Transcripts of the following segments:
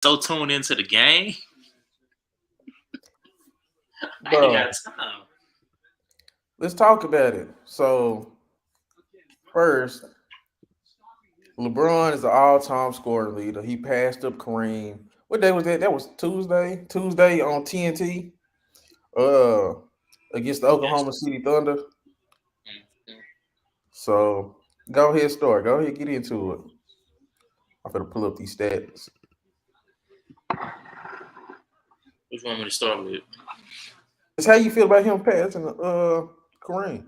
so tuned into the game. I ain't Bro, got time. let's talk about it. So first, LeBron is the all-time scoring leader. He passed up Kareem. What day was that? That was Tuesday. Tuesday on TNT. Uh, against the Yes. Oklahoma City Thunder. Mm-hmm. So go ahead, start. Go ahead, get into it. I'm gonna pull up these stats. Which one want me to start with? It's how you feel about him passing Kareem.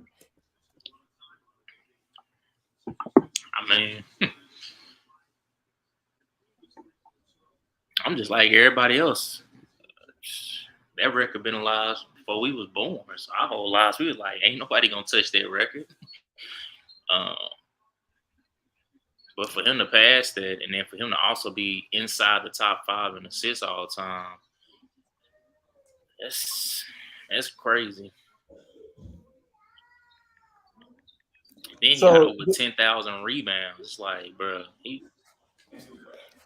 I mean, I'm just like everybody else. That record been alive before we was born. So our whole lives we was like, ain't nobody gonna touch that record. Um, but for him to pass that, and then for him to also be inside the top five in assists all the time, that's that's crazy. And then he got So over 10,000 rebounds. It's like, bro, he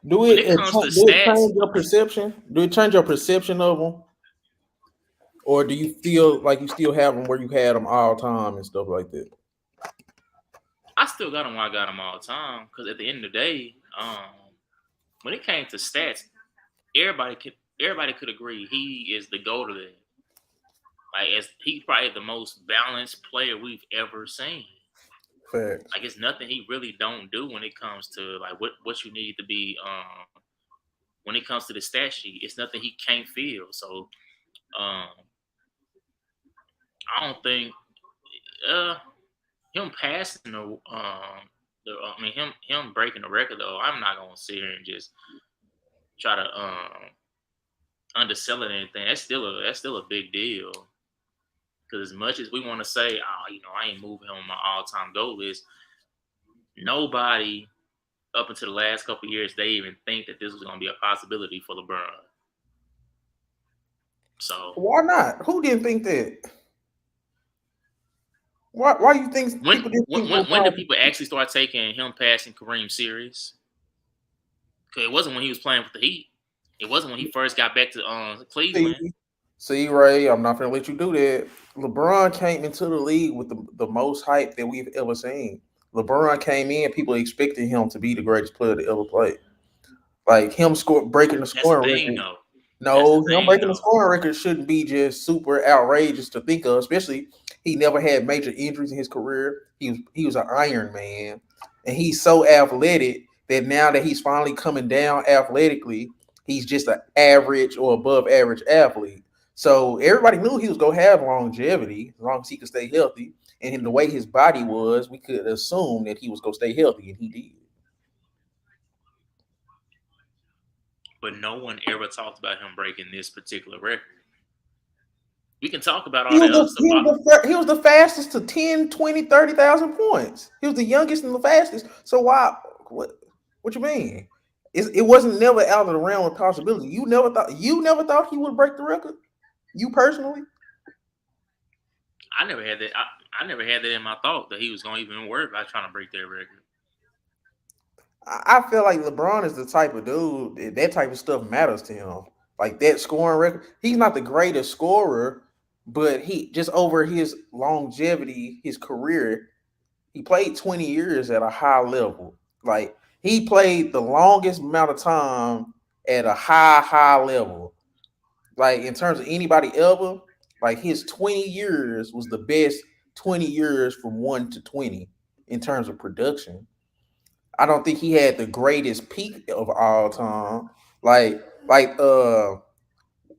do when it it comes to do it stats, change your perception? Do it change your perception of him, or do you feel like you still have him where you had him all time and stuff like that? I still got him where I got him all the time. Because at the end of the day, when it came to stats, everybody could agree he is the goat of that. Like as he's probably the most balanced player we've ever seen. Facts. Like it's nothing he really don't do when it comes to like what you need to be when it comes to the stat sheet. It's nothing he can't feel. So um I don't think uh him passing I mean him breaking the record though. I'm not gonna sit here and just try to undersell it or anything. That's still a big deal. Because as much as we want to say, oh, I ain't moving him on my all time goal list, nobody up until the last couple of years they even think that this was going to be a possibility for LeBron. So Why not? Who didn't think that? Why you think when people didn't when think when, when do LeBron? people actually start taking him passing Kareem serious? Because it wasn't when he was playing with the Heat. It wasn't when he first got back to See, Cleveland. see, Ray, I'm not gonna let you do that. LeBron came into the league with the most hype that we've ever seen. LeBron came in, people expected him to be the greatest player to ever play. Like him breaking the That's the scoring thing, record. though. That's the No, him thing, breaking the though. scoring record shouldn't be just super outrageous to think of. Especially he never had major injuries in his career. He was an Iron Man, and he's so athletic that now that he's finally coming down athletically, he's just an average or above average athlete. So everybody knew he was gonna have longevity as long as he could stay healthy. And in the way his body was, we could assume that he was gonna stay healthy, and he did. But no one ever talked about him breaking this particular record. We can talk about He all was the other the stuff. he was he was the fastest to 10, 20, 30,000 points. He was the youngest and the fastest. So why what you mean? It wasn't never out of the realm of possibility. You never thought he would break the record? You personally? I never had that. I never had that in my thought that he was going to even worry about trying to break that record. I feel like LeBron is the type of dude that type of stuff matters to him. Like that scoring record. He's not the greatest scorer, but he just over his longevity, his career, he played 20 years at a high level. Like he played the longest amount of time at a high level. Like in terms of anybody ever, like his 20 years was the best 20 years from 1 to 20 in terms of production. I don't think he had the greatest peak of all time. Like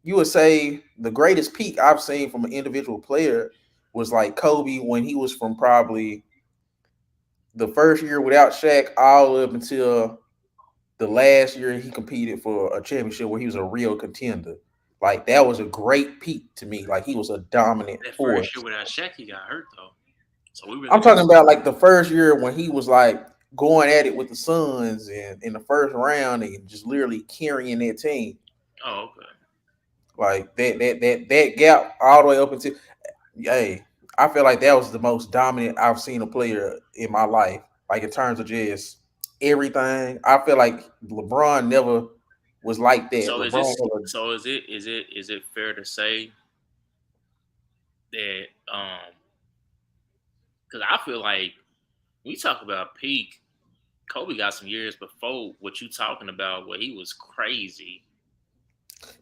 you would say the greatest peak I've seen from an individual player was like Kobe when he was from probably the first year without Shaq all up until the last year he competed for a championship where he was a real contender. Like that was a great peak to me. Like he was a dominant That first year force. without Shaq, he got hurt though, so we really I'm need talking to. about like the first year when he was like going at it with the Suns and in the first round and just literally carrying that team. Oh, okay. Like that gap all the way up until hey, I feel like that was the most dominant I've seen a player in my life. Like in terms of just everything. I feel like LeBron never was like that. So is LeBron this? had a So is it fair to say that because I feel like we talk about peak. Kobe got some years before what you talking about, where he was crazy.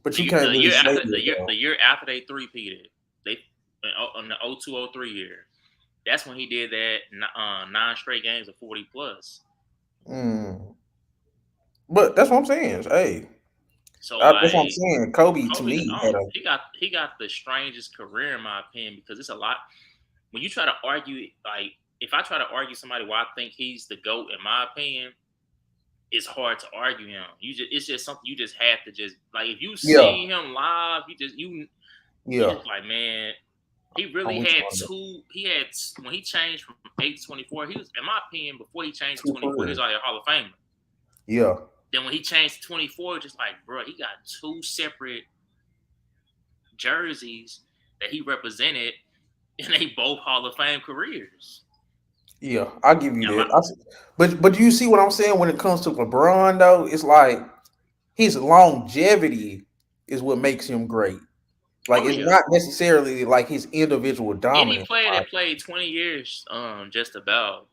but you can't really say that The though. year after they three-peated, they in the 02-03 year. That's when he did that 9 straight games of 40 plus. Mm. But that's what I'm saying. Hey, So that's what I'm like saying. Kobe to Kobe, me had a he got the strangest career in my opinion because it's a lot. When you try to argue, like if I try to argue somebody why I think he's the GOAT, in my opinion, it's hard to argue him. It's just something you just have to just like if you yeah, see him live, you yeah. just like, man, he I'm really with you had on that. two. He had when he changed from 8 to 24. He was, in my opinion, before he changed to Two 24, he was careers. already a Hall of Famer. Yeah, Then when he changed to 24, just like, bro, he got two separate jerseys that he represented, and they both Hall of Fame careers. yeah. I'll give you Yeah, that. But you see what I'm saying when it comes to LeBron though? It's like his longevity is what makes him great. Like oh it's yeah, not necessarily like his individual any dominance. player that played 20 years, just about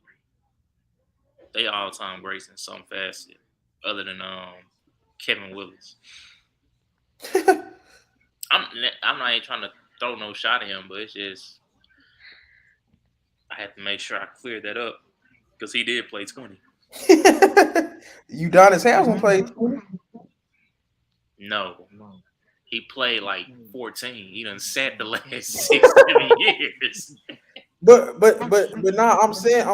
they all time greats in some facet, other than Kevin Willis. I'm I'm not even trying to throw no shot at him, but it's just I had to make sure I cleared that up because he did play 20. Udonis Haslam played 20. No, he played like 14. He done sat the last 6 7 years. But now I'm saying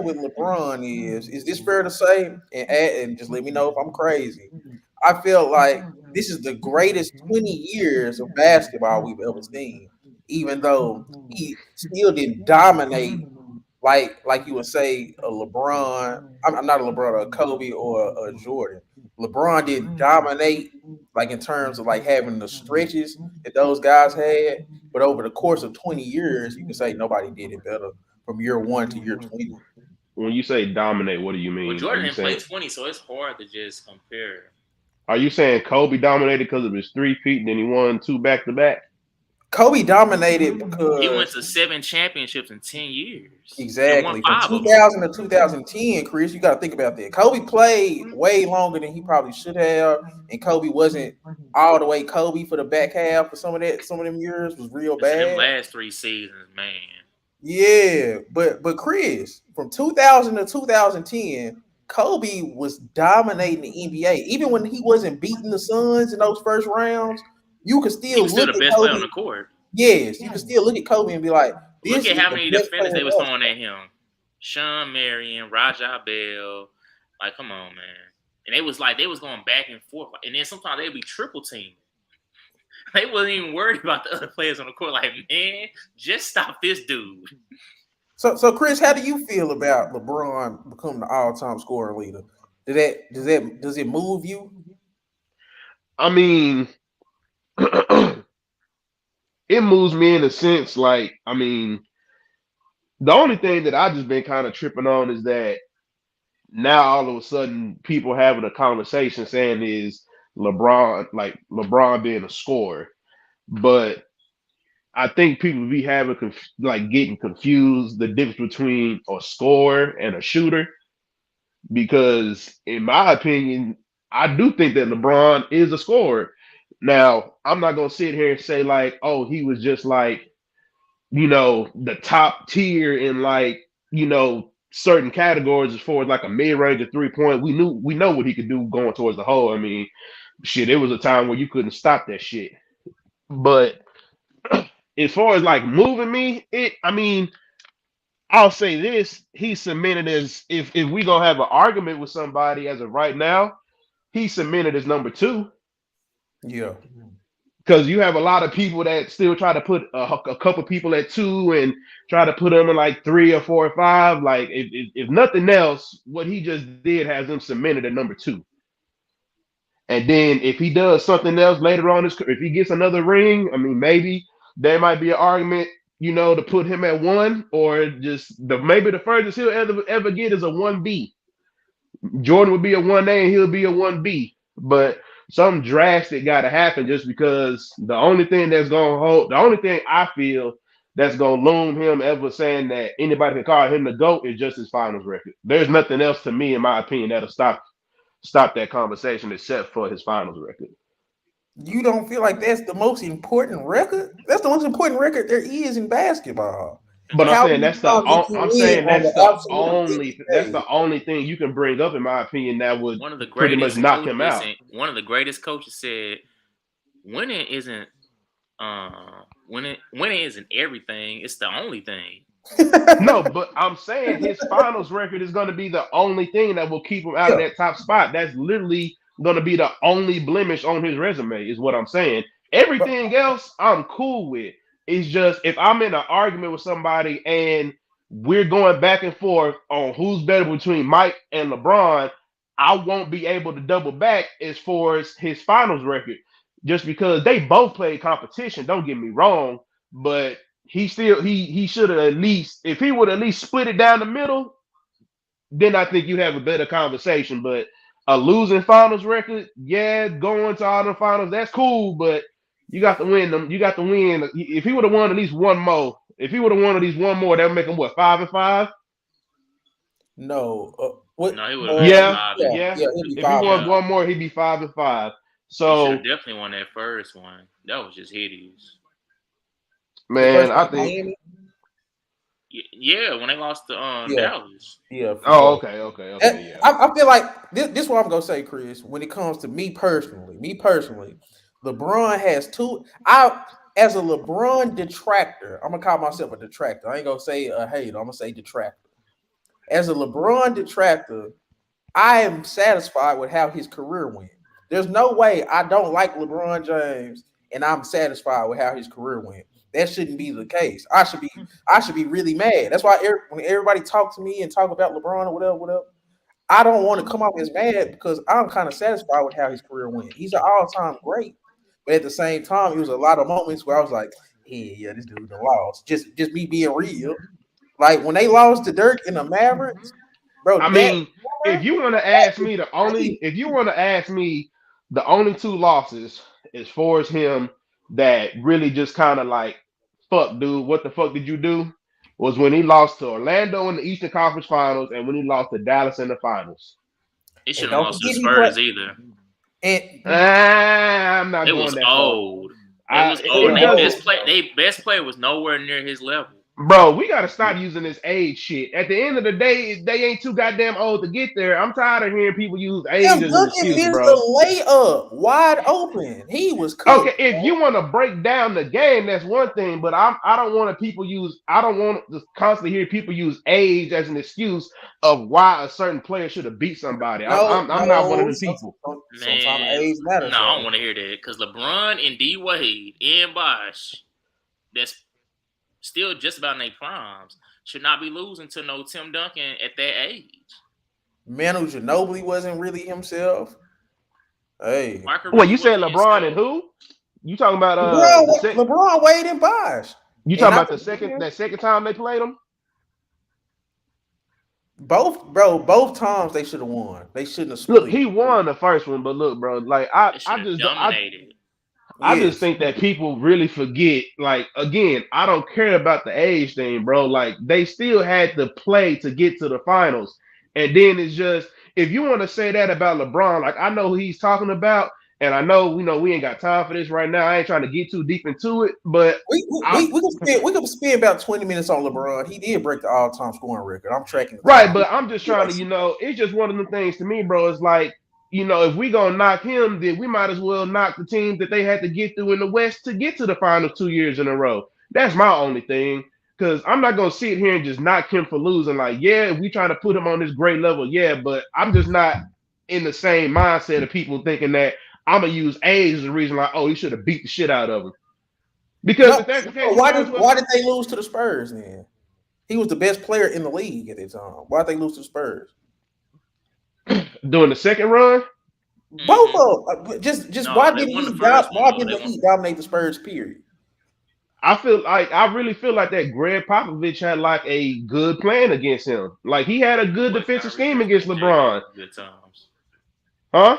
with LeBron is this fair to say? And just let me know if I'm crazy. I feel like this is the greatest 20 years of basketball we've ever seen, even though he still didn't dominate like you would say a LeBron. I'm not a LeBron, a Kobe or a Jordan. LeBron didn't dominate like in terms of like having the stretches that those guys had, but over the course of 20 years, you can say nobody did it better from year one to year 20. When you say dominate, what do you Well, mean? Jordan didn't play 20, so it's hard to just compare. Are you saying Kobe dominated because of his 3 feet and then he won 2 back to back? Kobe dominated He went because to 7 championships in 10 years and won exactly from 5 of them. 2000 to 2010, Chris, you got to think about that. Kobe played way longer than he probably should have, and Kobe wasn't all the way Kobe for the back half for some of that. Some of them years was real Them bad. last 3 seasons, man. Yeah, but Chris, from 2000 to 2010, Kobe was dominating the NBA. Even when he wasn't beating the Suns in those first rounds, you could He still was still look the at best player on Kobe. the court. Yes, you can still look at Kobe and be like, Look this at is how the many best player defenders in they was throwing basketball. at him. Sean Marion, Rajah Bell. Like, come on, man. And they was going back and forth. And then sometimes they'd be triple teaming. They wasn't even worried about the other players on the court. Like, man, just stop this dude. So Chris, how do you feel about LeBron becoming the all-time scoring leader? Does it move you? I mean, it moves me in a sense. Like, I mean, the only thing that I just been kind of tripping on is that now all of a sudden people having a conversation saying is LeBron being a scorer, but I think people be having like getting confused the difference between a scorer and a shooter because in my opinion, I do think that LeBron is a scorer. Now, I'm not gonna sit here and say like, oh, he was just like, the top tier in like, certain categories as far as like a mid-range of 3 point. We know what he could do going towards the hole. I mean, shit, it was a time where you couldn't stop that shit. But as far as like moving me, I mean, I'll say this: he's cemented as if we gonna have an argument with somebody as of right now, he's cemented as number two Yeah. because you have a lot of people that still try to put a couple people at two and try to put them in like 3 or 4 or 5. Like if nothing else, what he just did has them cemented at number two. And then if he does something else later on, if he gets another ring, I mean, maybe there might be an argument, to put him at one, or just maybe the furthest he'll ever get is a 1B. Jordan would be a 1A and he'll be a 1B. But something drastic got to happen just because the only thing the only thing I feel that's gonna loom him ever saying that anybody can call him the GOAT is just his finals record. There's nothing else to me, in my opinion, that'll stop that conversation except for his finals record. You don't feel like that's the most important record? That's the most important record there is in basketball. That's But I'm true. How saying many times did you I'm win saying on that's the the absolute only biggest stage? thing you can bring up, in my opinion, that would One of the pretty much greatest knock him coaches out. and one of the greatest coaches said, "Winning isn't winning isn't everything. It's the only thing." No, but I'm saying his finals record is going to be the only thing that will keep him out of Yeah, that top spot. That's literally going to be the only blemish on his resume, is what I'm saying. but Everything else, I'm cool with. It's just if I'm in an argument with somebody and we're going back and forth on who's better between Mike and LeBron, I won't be able to double back as far as his finals record, just because they both played competition. Don't get me wrong, but he should have at least, if he would at least split it down the middle, then I think you'd have a better conversation. But a losing finals record, yeah, going to all the finals, that's cool, but you got to win them. You got to win. If he would have won at least one more, if he would have won at least one more, that would make him what, 5-5? no. What? No, he would have been Yeah, 5 Yeah, and yeah. yeah, it'd be If he five. won yeah. one more, he'd be 5-5. He should So have definitely won that first one. That was just hideous. The man, first I one, think. Miami. Yeah, when they lost to Yeah, Dallas. yeah, Oh, yeah. okay, yeah. I feel like this is what I'm gonna say, Chris. When it comes to me personally, LeBron has two. I as a LeBron detractor, I'm gonna call myself a detractor. I ain't gonna say a hater. I'm gonna say detractor. As a LeBron detractor, I am satisfied with how his career went. There's no way I don't like LeBron James and I'm satisfied with how his career went. That shouldn't be the case. I should be really mad. That's why when everybody talk to me and talk about LeBron or whatever, I don't want to come off as mad because I'm kind of satisfied with how his career went. He's an all-time great. But at the same time, it was a lot of moments where I was like, yeah, this dude done lost. Just me being real. Like when they lost to Dirk in the Mavericks, I bro, that mean, if you want to ask me if you want to ask me the only two losses as far as him that really just kind of like, fuck, dude, what the fuck did you do? Was when he lost to Orlando in the Eastern Conference Finals and when he lost to Dallas in the finals. He and shouldn't don't have lost to the forget he played Spurs either. and I'm not It going was that far. old. It was old, It and yeah, they doesn't. best play. They best player was nowhere near his level. Bro, we gotta stop using this age shit. At the end of the day, they ain't too goddamn old to get there. I'm tired of hearing people use age Tim as an Duncan excuse, missed bro. a layup wide open. He was Okay, cooked. if you want to break down the game, that's one thing. But I don't want to people use. I don't want to constantly hear people use age as an excuse of why a certain player should have beat somebody. I'm not one of No. them people. Sometimes Man, age no, matters, I don't though. want to hear that because LeBron and D Wade and Bosh, that's still just about in their primes, should not be losing to no Tim Duncan at that age. Manu Ginobili wasn't really himself. Hey, Michael Well, really you said wasn't LeBron and himself. who? You talking about LeBron, LeBron, Wade, and Bosh. You And talking not about to the second mention, that second time they played them? both times they should have won. They shouldn't have Look, split. he won the first one, but look, bro, like They should have dominated. I just Yes. think that people really forget. Like again, I don't care about the age thing, bro. Like they still had to play to get to the finals, and then it's just if you want to say that about LeBron, like I know who he's talking about, and I know we ain't got time for this right now. I ain't trying to get too deep into it, but We, I we could spend about 20 minutes on LeBron. He did break the all-time scoring record. I'm tracking the right, time. but I'm just trying to, it's just one of the things to me, bro. It's like, if we gonna knock him, then we might as well knock the teams that they had to get through in the West to get to the finals 2 years in a row. That's my only thing. Because I'm not gonna sit here and just knock him for losing. Like, yeah, we try to put him on this great level, yeah, but I'm just not in the same mindset of people thinking that I'm gonna use age as a reason, like, oh, he should have beat the shit out of him. Because No, if that's the case, so you might as well why did they lose to the Spurs then? He was the best player in the league at that time. Why did they lose to the Spurs? during the second run. Both Mm-hmm. of them. Just No, they won the first one why though. didn't the Heat dominate the Spurs? Period. I really feel like that Greg Popovich had like a good plan against him. Like he had a good With defensive Kyrie scheme Irving against and JJ LeBron. good times. Huh?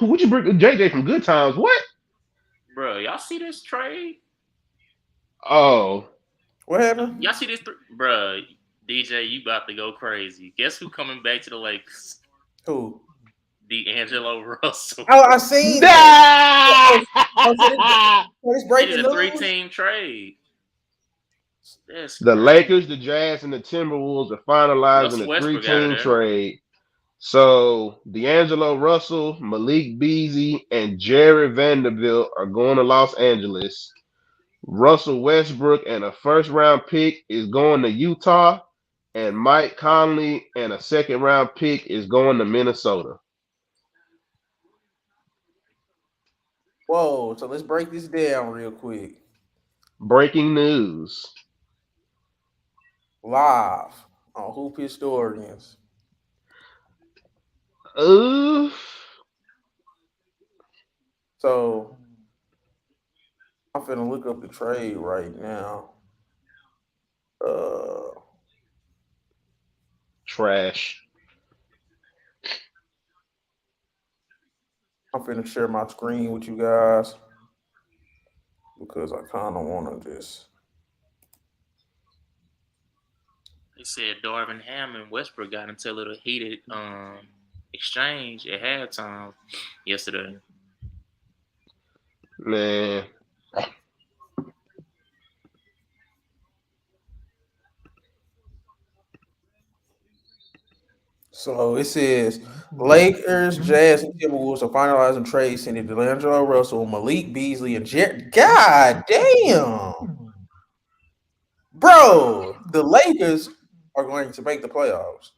Would you bring JJ from Good Times? What? Bro, y'all see this trade? Oh, What happened? Y'all see this, bro? DJ, you about to go crazy. Guess who coming back to the Lakers? Who? D'Angelo Russell. Oh, I seen that. nah! Oh, it's It is breaking a news. three-team trade. That's The crazy. Lakers, the Jazz, and the Timberwolves are finalizing Russell a Westbrook out of three-team there. trade. So D'Angelo Russell, Malik Beasley, and Jared Vanderbilt are going to Los Angeles. Russell Westbrook and a first-round pick is going to Utah, and Mike Conley and a second-round pick is going to Minnesota. Whoa, so let's break this down real quick. Breaking news. Live on Hoop Historians. Uh, So I'm finna look up the trade right now. Uh, trash. I'm finna share my screen with you guys because I kind of want to just. They said Darvin Ham and Westbrook got into a little heated exchange at halftime yesterday. Man, So it says Lakers, Jazz, and Timberwolves are finalizing trades sending D'Angelo Russell, Malik Beasley, and Jared. God damn, bro! The Lakers are going to make the playoffs.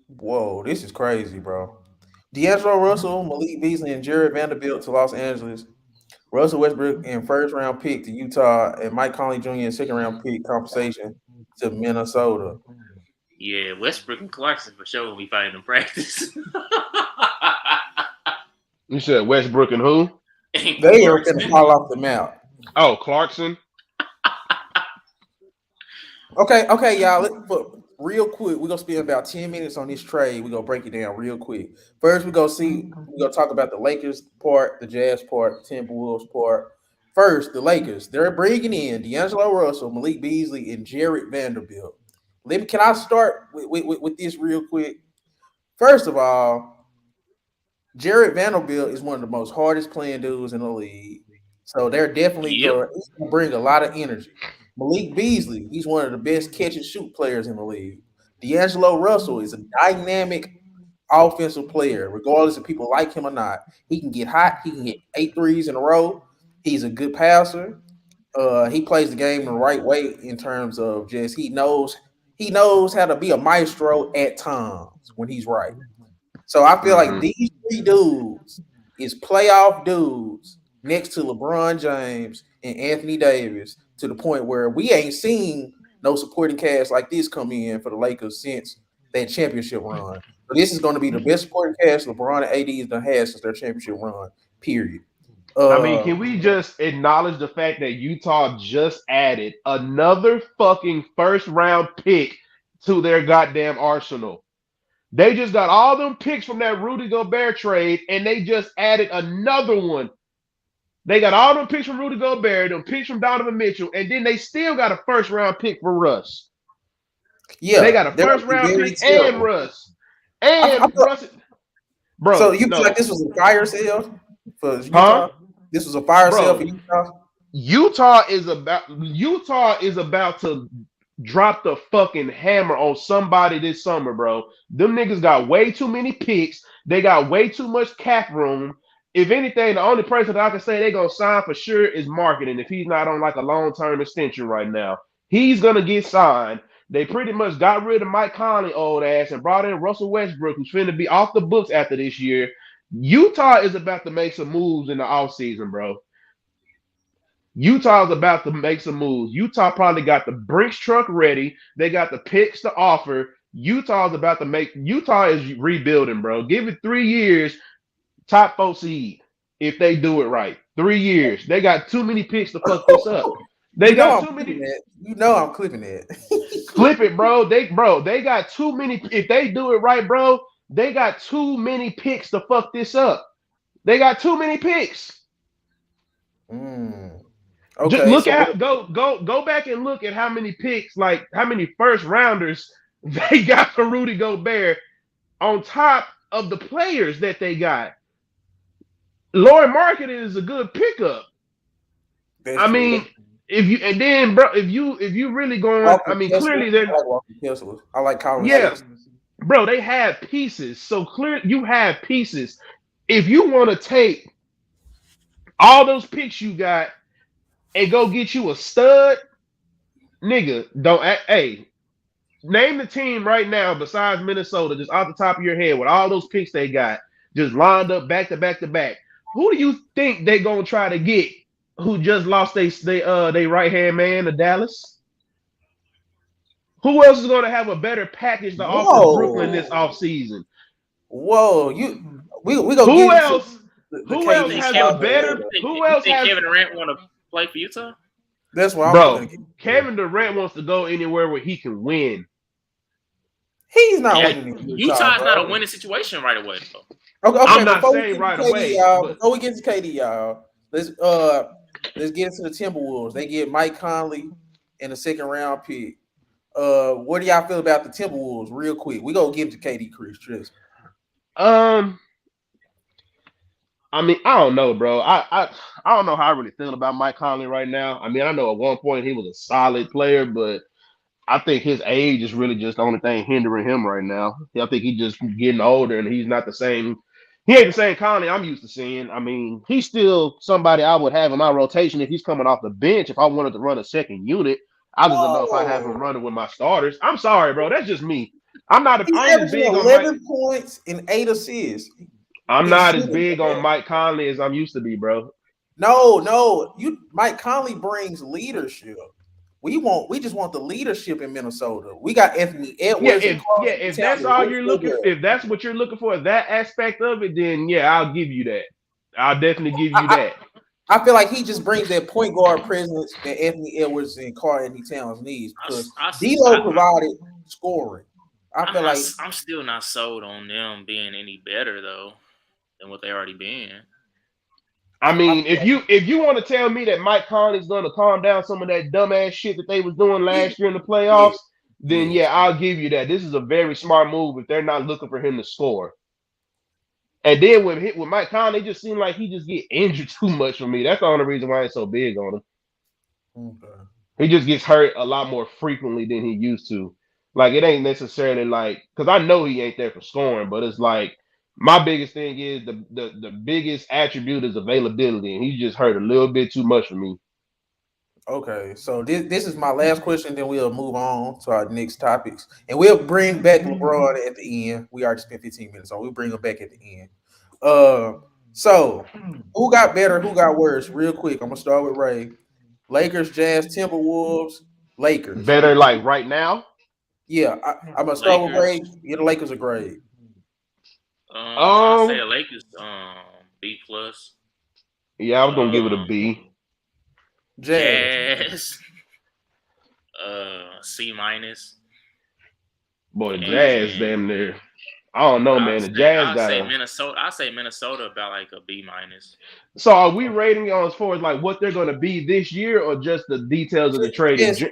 Whoa, this is crazy, bro. D'Angelo Russell, Malik Beasley, and Jared Vanderbilt to Los Angeles. Russell Westbrook and first round pick to Utah, and Mike Conley Jr. and second round pick compensation to Minnesota. Yeah, Westbrook and Clarkson for sure will be fighting in practice. you said Westbrook and who? And They are going to Clarkson. fall off the map. Oh, Clarkson. Okay, y'all. But real quick, we're gonna spend about 10 minutes on this trade. We're gonna break it down real quick. First, we're gonna talk about the Lakers part, the Jazz part, the Timberwolves part. First, the Lakers. They're bringing in D'Angelo Russell, Malik Beasley, and Jared Vanderbilt. Can I start with this real quick? First of all, Jared Vanderbilt is one of the most hardest playing dudes in the league. So they're definitely Yep. going to bring a lot of energy. Malik Beasley, he's one of the best catch and shoot players in the league. D'Angelo Russell is a dynamic offensive player, regardless if people like him or not. He can get hot. He can hit 8 threes in a row. He's a good passer. He plays the game the right way in terms of just he knows how to be a maestro at times when he's right. So I feel like Mm-hmm. these three dudes is playoff dudes next to LeBron James and Anthony Davis to the point where we ain't seen no supporting cast like this come in for the Lakers since that championship run. So this is going to be the best supporting cast LeBron and AD has done had since their championship run. Period. I mean, Uh, can we just acknowledge the fact that Utah just added another fucking first round pick to their goddamn arsenal? They just got all them picks from that Rudy Gobert trade, and they just added another one. They got all them picks from Rudy Gobert, them picks from Donovan Mitchell, and then they still got a first round pick for Russ. They yeah, got a they're going first to be round very pick and terrible. Russ. I And feel, Russ, so bro, you feel like no. this was a fire sale for Huh? Utah? This was a fire sale for Bro, Utah? Utah is about to drop the fucking hammer on somebody this summer, bro. Them niggas got way too many picks. They got way too much cap room. If anything, the only person that I can say they gonna sign for sure is marketing. If he's not on like a long-term extension right now, he's gonna get signed. They pretty much got rid of Mike Conley old ass and brought in Russell Westbrook, who's finna be off the books after this year. Utah is about to make some moves in the offseason, bro. Utah's about to make some moves. Utah probably got the Brinks truck ready. They got the picks to offer. Utah is rebuilding, bro. Give it 3 years, top 4 seed if they do it right. 3 years. They got too many picks to fuck this up. They You know got I'm too clipping many. that. You know I'm clipping that. Flip it, bro. They got too many. If they do it right, bro, they got too many picks to fuck this up. They got too many picks. Mm. Just Okay, look so what? at go back and look at how many picks, like how many first rounders they got for Rudy Gobert on top of the players that they got. Lauren Market is a good pickup. That's I true. mean, if you and then bro, if you really going, Walker I mean, Kessler. clearly they're I like Walker Kessler. I like Colin yeah, Sexton. bro, they have pieces. So clear you have pieces. If you want to take all those picks you got and go get you a stud, nigga, don't hey, name the team right now besides Minnesota, just off the top of your head, with all those picks they got, just lined up back to back to back. Who do you think they gonna try to get? Who just lost they right hand man to Dallas? Who else is gonna have a better package to offer Brooklyn this Whoa, offseason? whoa! We gonna Who get into else? the Who You else think KD has a Kevin? saga better? later. Who You else think has? Kevin Durant want to play for Utah? That's what I'm Bro, gonna get to. Kevin Durant wants to go anywhere where he can win. He's not Yeah, winning in Utah, Utah's not a bro. winning situation right away though. Okay, I'm okay. not Before we saying get to right KD, away, y'all. but Before we get to KD, y'all. Let's let's get into the Timberwolves. They get Mike Conley in the second round pick. What do y'all feel about the Timberwolves? Real quick, we gonna get to KD, Chris. Trust um, I mean, I don't know, bro. I don't know how I really feel about Mike Conley right now. I mean, I know at one point he was a solid player, but I think his age is really just the only thing hindering him right now. I think he's just getting older and he's not the same. He ain't the same Conley I'm used to seeing. I mean, he's still somebody I would have in my rotation if he's coming off the bench. If I wanted to run a second unit, I just don't know if I have him Whoa, running with my starters. I'm sorry, bro. That's just me. I'm not. he's I ain't as averaging big on Mike. 11 points and 8 assists. I'm He's not as shooting big on that. Mike Conley as I'm used to be, bro. No. Mike Conley brings leadership. We just want the leadership in Minnesota. We got Anthony Yeah, Edwards and Carl if that's Towns. all What's you're the looking, good? if that's what you're looking for, that aspect of it, then yeah, I'll give you that. I'll definitely give you I, that. I feel like he just brings that point guard presence that Anthony Edwards and Carl Anthony Towns needs because D'Lo provided scoring. I feel like I'm still not sold on them being any better though than what they already been. I I mean, feel like if you want to tell me that Mike Conley's going to calm down some of that dumbass shit that they was doing yeah, last year in the playoffs, yes, then yeah, yes. I'll give you that. This is a very smart move if they're not looking for him to score. And then with Mike Conley, it just seemed like he just get injured too much for me. That's the only reason why I'm so big on him. Okay. He just gets hurt a lot more frequently than he used to. Like it ain't necessarily like because I know he ain't there for scoring, but it's like my biggest thing is the biggest attribute is availability, and he just hurt a little bit too much for me. Okay, so this is my last question. Then we'll move on to our next topics, and we'll bring back LeBron at the end. We already spent 15 minutes, so we'll bring him back at the end. Uh, so who got better? Who got worse? Real quick, I'm gonna start with Ray. Lakers, Jazz, Timberwolves, Lakers. Better like right now. Yeah, I'm gonna start with Ray. Lakers. Yeah, the Lakers are great. I say Um, the Lakers B plus. yeah, I was gonna give it a Um B. Jazz. Jazz C minus. Boy, the Jazz And damn near. I don't know, man. The Jazz I'll got say a. Minnesota. I'll say Minnesota about like a B minus. So are we rating on as far as like what they're gonna be this year, or just the details of the trade in? Just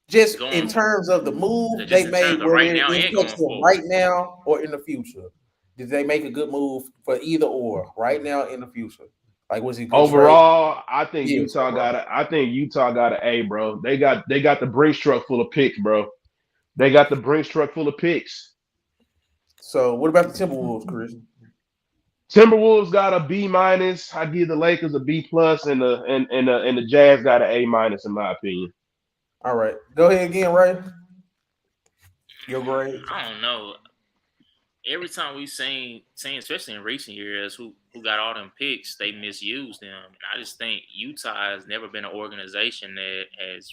just in Going terms of the move just they in made, terms of whether right now it and impacts going them forward. right now or in the future. Did they make a good move for either or right now in the future? Like, was it a good trade? Overall, I think Yes, Utah overall. got a. I think Utah got an A, bro. They got the Brinks truck full of picks, bro. They got the Brinks truck full of picks. So, what about the Timberwolves, Chris? Timberwolves got a B minus. I give the Lakers a B plus, and the Jazz got an A minus in my opinion. All right, go ahead again, Ray. Your grades. I don't know. Every time we've seen especially in recent years, who got all them picks, they misused them. And I just think Utah has never been an organization that has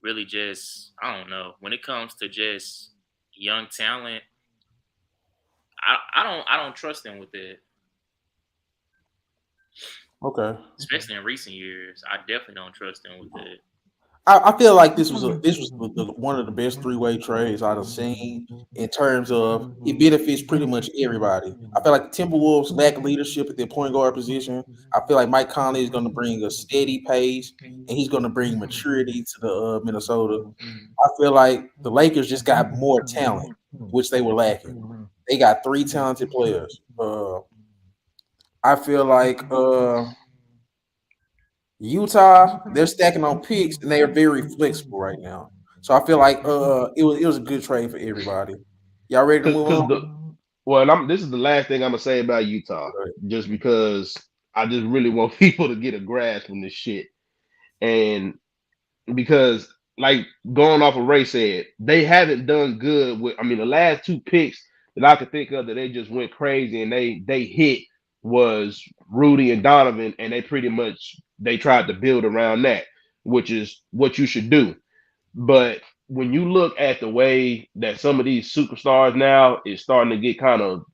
really just when it comes to just young talent, I don't trust them with it. Okay. Especially in recent years. I definitely don't trust them with it. I feel like one of the best three-way trades I've seen in terms of it benefits pretty much everybody. I feel like the Timberwolves lack leadership at their point guard position. I feel like Mike Conley is going to bring a steady pace and he's going to bring maturity to the Minnesota. I feel like the Lakers just got more talent, which they were lacking. They got three talented players. I feel like Utah, they're stacking on picks and they are very flexible right now. So I feel like it was a good trade for everybody. Y'all ready to move Because on? the well, this is the last thing I'm gonna say about Utah, just because I just really want people to get a grasp on this shit, and because like going off of Ray said, they haven't done good with. I mean, the last two picks that I could think of that they just went crazy and they hit was Rudy and Donovan, and they pretty much they tried to build around that, which is what you should do. But when you look at the way that some of these superstars now is starting to get kind of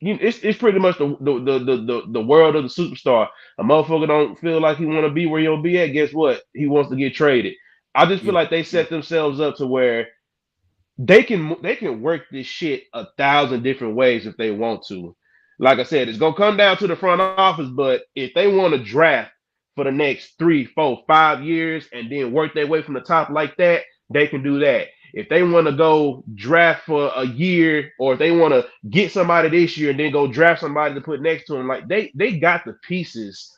it's pretty much the world of the superstar. A motherfucker don't feel like he want to be where he'll be at. Guess what? He wants to get traded. I just feel Yeah, like they set themselves up to where they can work this shit 1,000 different ways if they want to. Like I said, it's gonna come down to the front office, but if they want to draft for the next 3, 4, 5 years and then work their way from the top like that, they can do that. If they want to go draft for a year, or if they want to get somebody this year and then go draft somebody to put next to them, like they got the pieces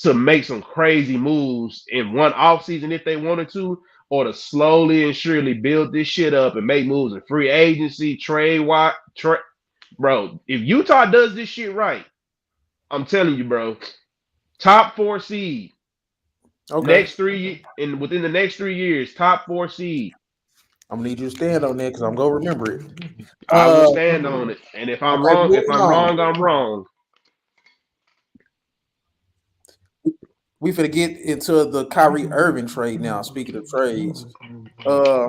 to make some crazy moves in one offseason if they wanted to, or to slowly and surely build this shit up and make moves in free agency, bro. If Utah does this shit right, I'm telling you, bro, top 4 seed okay. next three and within the next 3 years, top 4 seed. I'm gonna need you to stand on that because I'm gonna remember it. I will All stand on it, and if I'm right, wrong, if moving I'm on. wrong, I'm wrong. We finna get into the Kyrie Irving trade now. Speaking of trades, uh,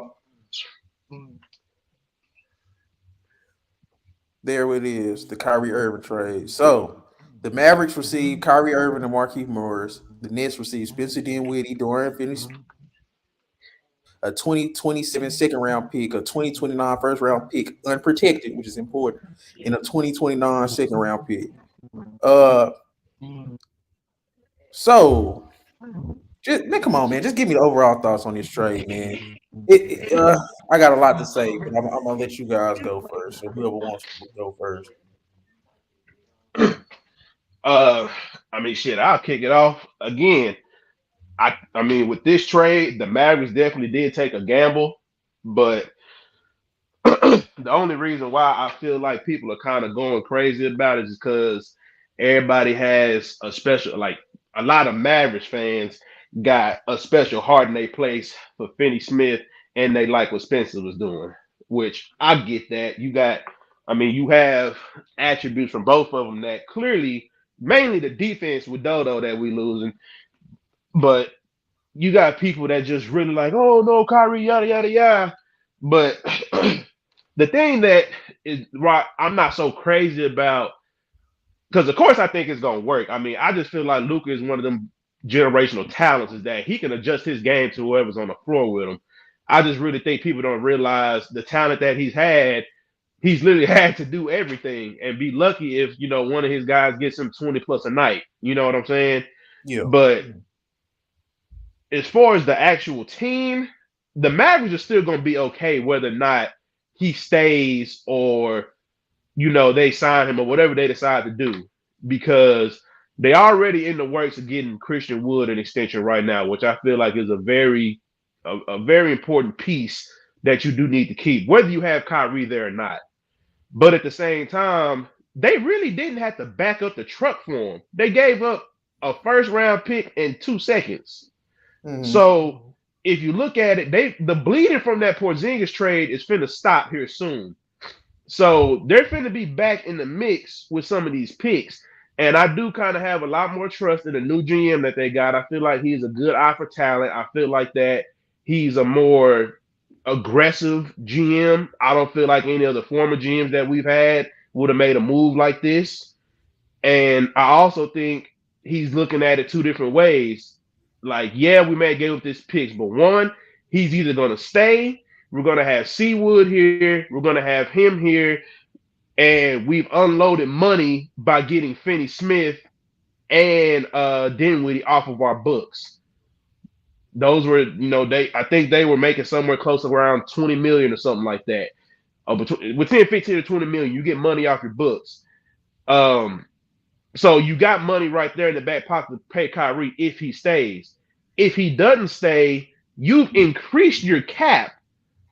there it is, the Kyrie Irving trade. So the Mavericks received Kyrie Irving and Marquise Morris. The Nets received Spencer Dinwiddie, Durant finished a 2027 second round pick, a 2029 first round pick, unprotected, which is important, and a 2029 second round pick. Uh, so just man, come on, man, just give me the overall thoughts on this trade, man. I got a lot to say, but I'm gonna let you guys go first. So whoever wants to go first. Uh, I mean, shit, I'll kick it off again. I mean, with this trade, the Mavericks definitely did take a gamble, but the only reason why I feel like people are kind of going crazy about it is because everybody has a special, like a lot of Mavericks fans got a special heart in their place for Finney Smith, and they like what Spencer was doing, which I get that. I mean, you have attributes from both of them that clearly, mainly the defense with Dodo that we losing, but you got people that just really like, oh no, Kyrie, yada yada yada. But the thing that is right, I'm not so crazy about, because of course I think it's gonna work. I mean, I just feel like Luka is one of them generational talents, is that he can adjust his game to whoever's on the floor with him. I just really think people don't realize the talent that he's had. He's literally had to do everything and be lucky if one of his guys gets him 20 plus a night. You know what I'm saying? Yeah. But as far as the actual team, the Mavericks are still going to be okay whether or not he stays, or they sign him or whatever they decide to do, because they already in the works of getting Christian Wood an extension right now, which I feel like is a very important piece that you do need to keep, whether you have Kyrie there or not. But at the same time, they really didn't have to back up the truck for him. They gave up a first round pick in 2 seconds. Mm-hmm. So if you look at it, the bleeding from that Porzingis trade is finna stop here soon. So they're finna be back in the mix with some of these picks. And I do kind of have a lot more trust in the new GM that they got. I feel like he's a good eye for talent. I feel like that he's a more aggressive GM. I don't feel like any of the former GMs that we've had would have made a move like this. And I also think he's looking at it two different ways. Like, yeah, we may give up this picks, but one, he's either gonna stay. We're gonna have Seawood here. We're gonna have him here, and we've unloaded money by getting Finney Smith and Dinwiddie off of our books. Those were, they I think they were making somewhere close to around 20 million or something like that. Within 15 to 20 million, you get money off your books. Um, so you got money right there in the back pocket to pay Kyrie if he stays. If he doesn't stay, you've increased your cap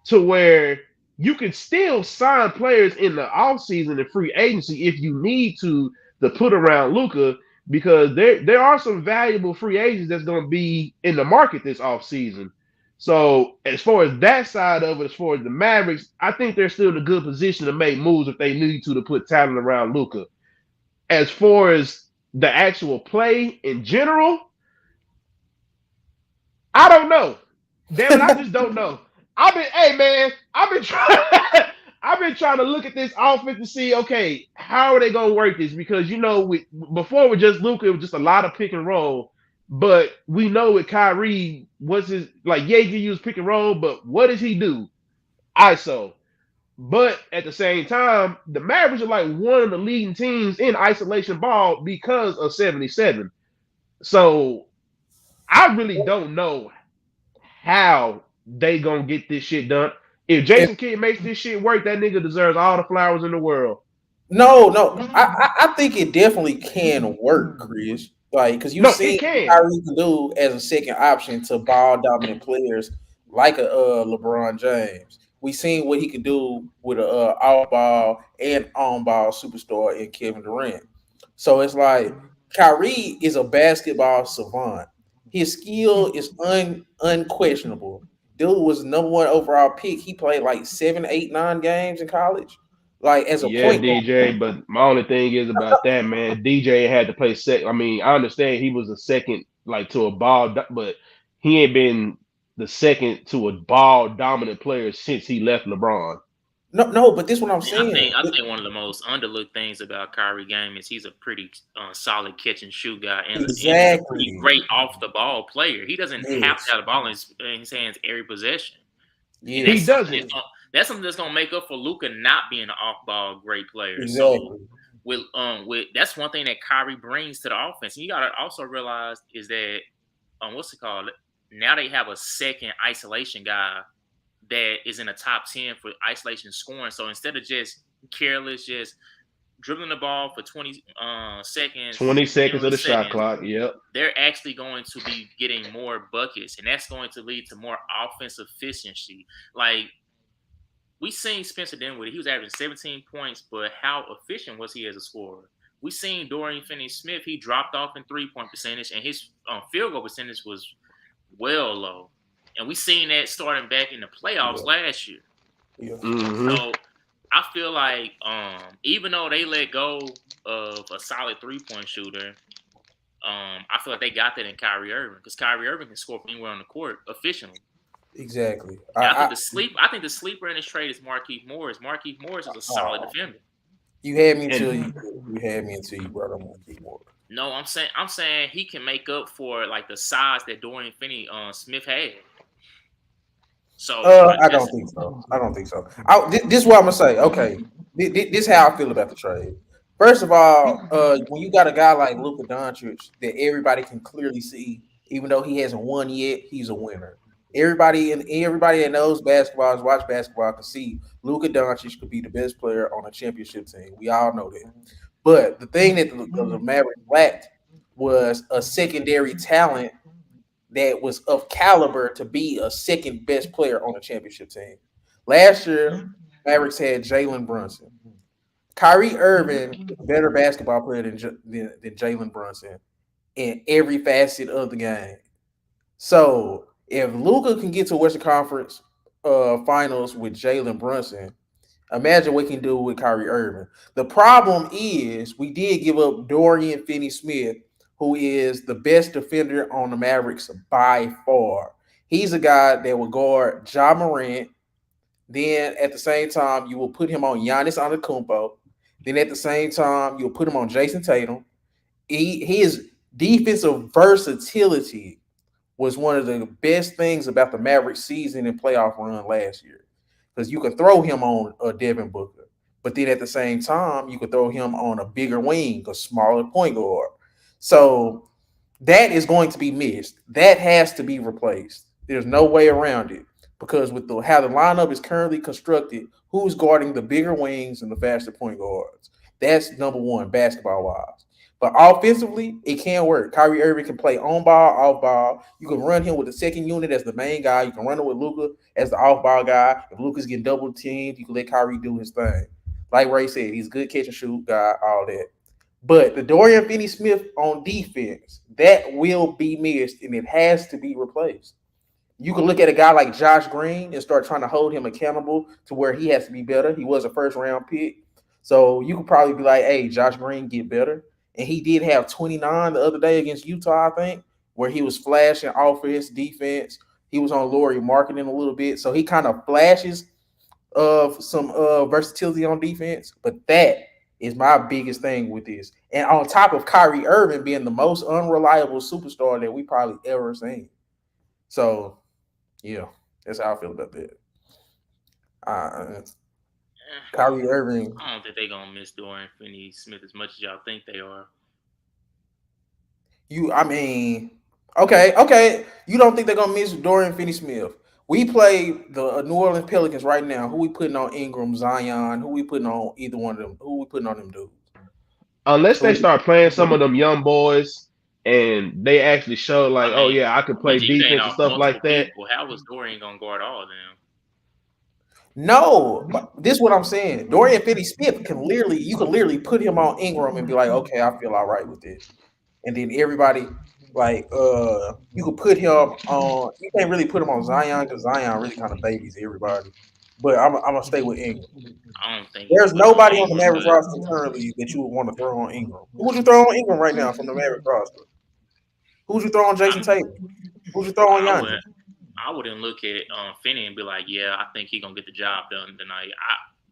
to where you can still sign players in the offseason and free agency if you need to put around Luka, because there are some valuable free agents that's going to be in the market this offseason. So as far as that side of it, as far as the Mavericks, I think they're still in a good position to make moves if they need to put talent around Luka. As far as the actual play in general, I don't know. Damn it, I just don't know. Hey man, I've been trying, I've been trying to look at this offense to see, okay, how are they gonna work this? Because before with just Luka, it was just a lot of pick and roll. But we know with Kyrie, what's his like? Yeah, he can use pick and roll, but what does he do? ISO. But at the same time, the Mavericks are like one of the leading teams in isolation ball because of 77. So I really don't know how they gonna get this shit done. If If, Jason Kidd makes this shit work, that nigga deserves all the flowers in the world. no, I think it definitely can work, Chris. Like, because you No, it see what can. Kyrie can do as a second option to ball dominant players like a LeBron James. We seen what he could do with a off ball and on ball superstar in Kevin Durant. So it's like Kyrie is a basketball savant. His skill is unquestionable. Dude was number one overall pick. He played like 7, 8, 9 games in college, like as a Yeah, point guard. DJ. But my only thing is about that, man. DJ had to play second. I mean, I understand he was a second, like to a but he ain't been the second to a ball dominant player since he left LeBron. No, but this is what I'm And I saying. think I think one of the most underlooked things about Kyrie game is he's a pretty solid catch and shoot guy, and he's a pretty Exactly. great off the ball player. He doesn't have to Yes. have the ball in his hands every possession, and He Yes. doesn't. that's something that's gonna make up for Luka not being an off ball great player. So Exactly. with that's one thing that Kyrie brings to the offense. And you gotta also realize is that what's it called? Now they have a second isolation guy that is in the top 10 for isolation scoring. So instead of just careless, just dribbling the ball for 20 seconds, 20 seconds of endless the shot seconds, clock. Yep. they're actually going to be getting more buckets, and that's going to lead to more offensive efficiency. Like we seen Spencer Dinwiddie, he was averaging 17 points, but how efficient was he as a scorer? We seen Dorian Finney-Smith, he dropped off in 3-point percentage, and his field goal percentage was well low. And we seen that starting back in the playoffs Yeah. last year. Yeah. Mm-hmm. So I feel like even though they let go of a solid 3-point shooter, I feel like they got that in Kyrie Irving because Kyrie Irving can score from anywhere on the court efficiently. Exactly. And I think the sleeper in this trade is Markieff Morris. Markieff Morris is a solid defender. You had me until And you brought up on keyboard. No, I'm saying he can make up for like the size that Dorian Finney Smith had. So I don't think so. This is what I'm gonna say. Okay, this is how I feel about the trade. First of all, when you got a guy like Luka Doncic that everybody can clearly see, even though he hasn't won yet, he's a winner. Everybody that knows basketball, has watched basketball, can see Luka Doncic could be the best player on a championship team. We all know that. But the thing that the Mavericks lacked was a secondary talent that was of caliber to be a second best player on a championship team. Last year, Mavericks had Jalen Brunson. Kyrie Irving is a better basketball player than Jalen Brunson in every facet of the game. So if Luka can get to Western Conference Finals with Jalen Brunson, imagine what he can do with Kyrie Irving. The problem is we did give up Dorian Finney-Smith, who is the best defender on the Mavericks by far. He's a guy that will guard Ja Morant. Then at the same time, you will put him on Giannis Antetokounmpo. Then at the same time, you'll put him on Jason Tatum. His defensive versatility was one of the best things about the Mavericks season and playoff run last year. Because you could throw him on a Devin Booker, but then at the same time, you could throw him on a bigger wing, a smaller point guard. So that is going to be missed. That has to be replaced. There's no way around it because with how the lineup is currently constructed, who's guarding the bigger wings and the faster point guards? That's number one, basketball wise. But offensively, it can work. Kyrie Irving can play on ball, off ball. You can run him with the second unit as the main guy. You can run it with Luka as the off ball guy. If Luka's getting double teamed, you can let Kyrie do his thing. Like Ray said, he's a good catch and shoot guy, all that. But the Dorian Finney-Smith on defense, that will be missed, and it has to be replaced. You can look at a guy like Josh Green and start trying to hold him accountable to where he has to be better. He was a first-round pick. So you could probably be like, hey, Josh Green, get better. And he did have 29 the other day against Utah, I think, where he was flashing offense, defense. He was on Laurie marketing a little bit. So he kind of flashes of some versatility on defense. But that is my biggest thing with this. And on top of Kyrie Irving being the most unreliable superstar that we probably ever seen. So, yeah, that's how I feel about that. Kyrie Irving. I don't think they're gonna miss Dorian Finney-Smith as much as y'all think they are. Okay. You don't think they're gonna miss Dorian Finney-Smith? We play the New Orleans Pelicans right now. Who we putting on Ingram, Zion? Who we putting on either one of them? Who we putting on them dudes? Unless they Who? start playing some of them young boys and they actually show like, I oh mean, yeah, I can when play you name defense and off stuff multiple like that. people, how was Dorian gonna guard all of them? No, but this is what I'm saying. Dorian Finney-Smith you can literally put him on Ingram and be like, okay, I feel all right with this. And then everybody, like, you could put him on. You can't really put him on Zion because Zion really kind of babies everybody. But I'm gonna stay with Ingram. I don't think you There's could put him on nobody on the Ingram, Mavericks but roster currently that you would want to throw on Ingram. Who would you throw on Ingram right now from the Mavericks roster? Who would you throw on Jason I, Tatum? Who would you throw on I Giannis? would I wouldn't look at Finney and be like, yeah, I think he gonna get the job done tonight.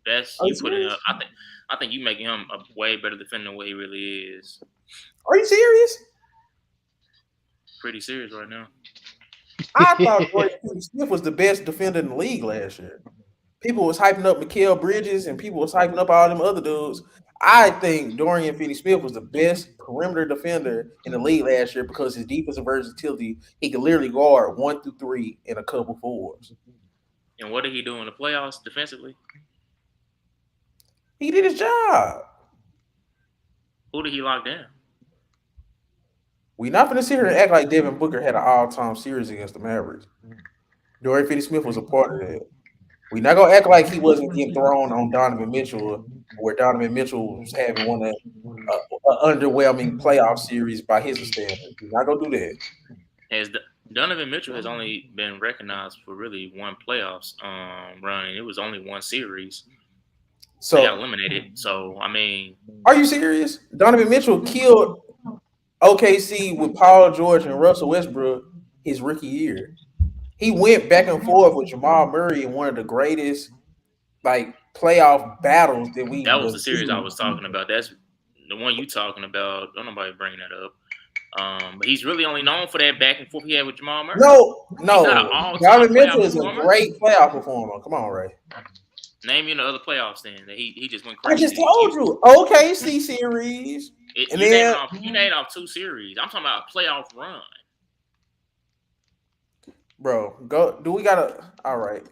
That's Are you you putting serious? up. I think you making him a way better defender than what he really is. Are you serious? Pretty serious right now. I thought Dorian Finney-Smith was the best defender in the league last year. People was hyping up Mikal Bridges and people was hyping up all them other dudes. I think Dorian Finney-Smith was the best perimeter defender in the league last year because his defensive versatility, he could literally guard 1 through 3 and a couple fours. And what did he do in the playoffs defensively? He did his job. Who did he lock down? We not going to sit here and act like Devin Booker had an all-time series against the Mavericks. Dorian Finney-Smith was a part of that. We're not gonna act like he wasn't getting thrown on Donovan Mitchell, where Donovan Mitchell was having one of underwhelming playoff series by his standards. We're not gonna do that. As Donovan Mitchell has only been recognized for really one playoffs run, and it was only one series. They got So, eliminated. So I mean, are you serious? Donovan Mitchell killed OKC with Paul George and Russell Westbrook his rookie year. He went back and forth with Jamal Murray in one of the greatest playoff battles that we that was the was series I seeing. was talking about. That's the one you talking about. Don't nobody bring that up. But he's really only known for that back and forth he had with Jamal Murray. He's not an No. all-time Donovan Mitchell playoff is a performer. great playoff performer. Come on, Ray. Name you the other playoffs then that he just went I just crazy. told you. OKC series. And You then named off two series. I'm talking about a playoff run. bro, go do we gotta all right.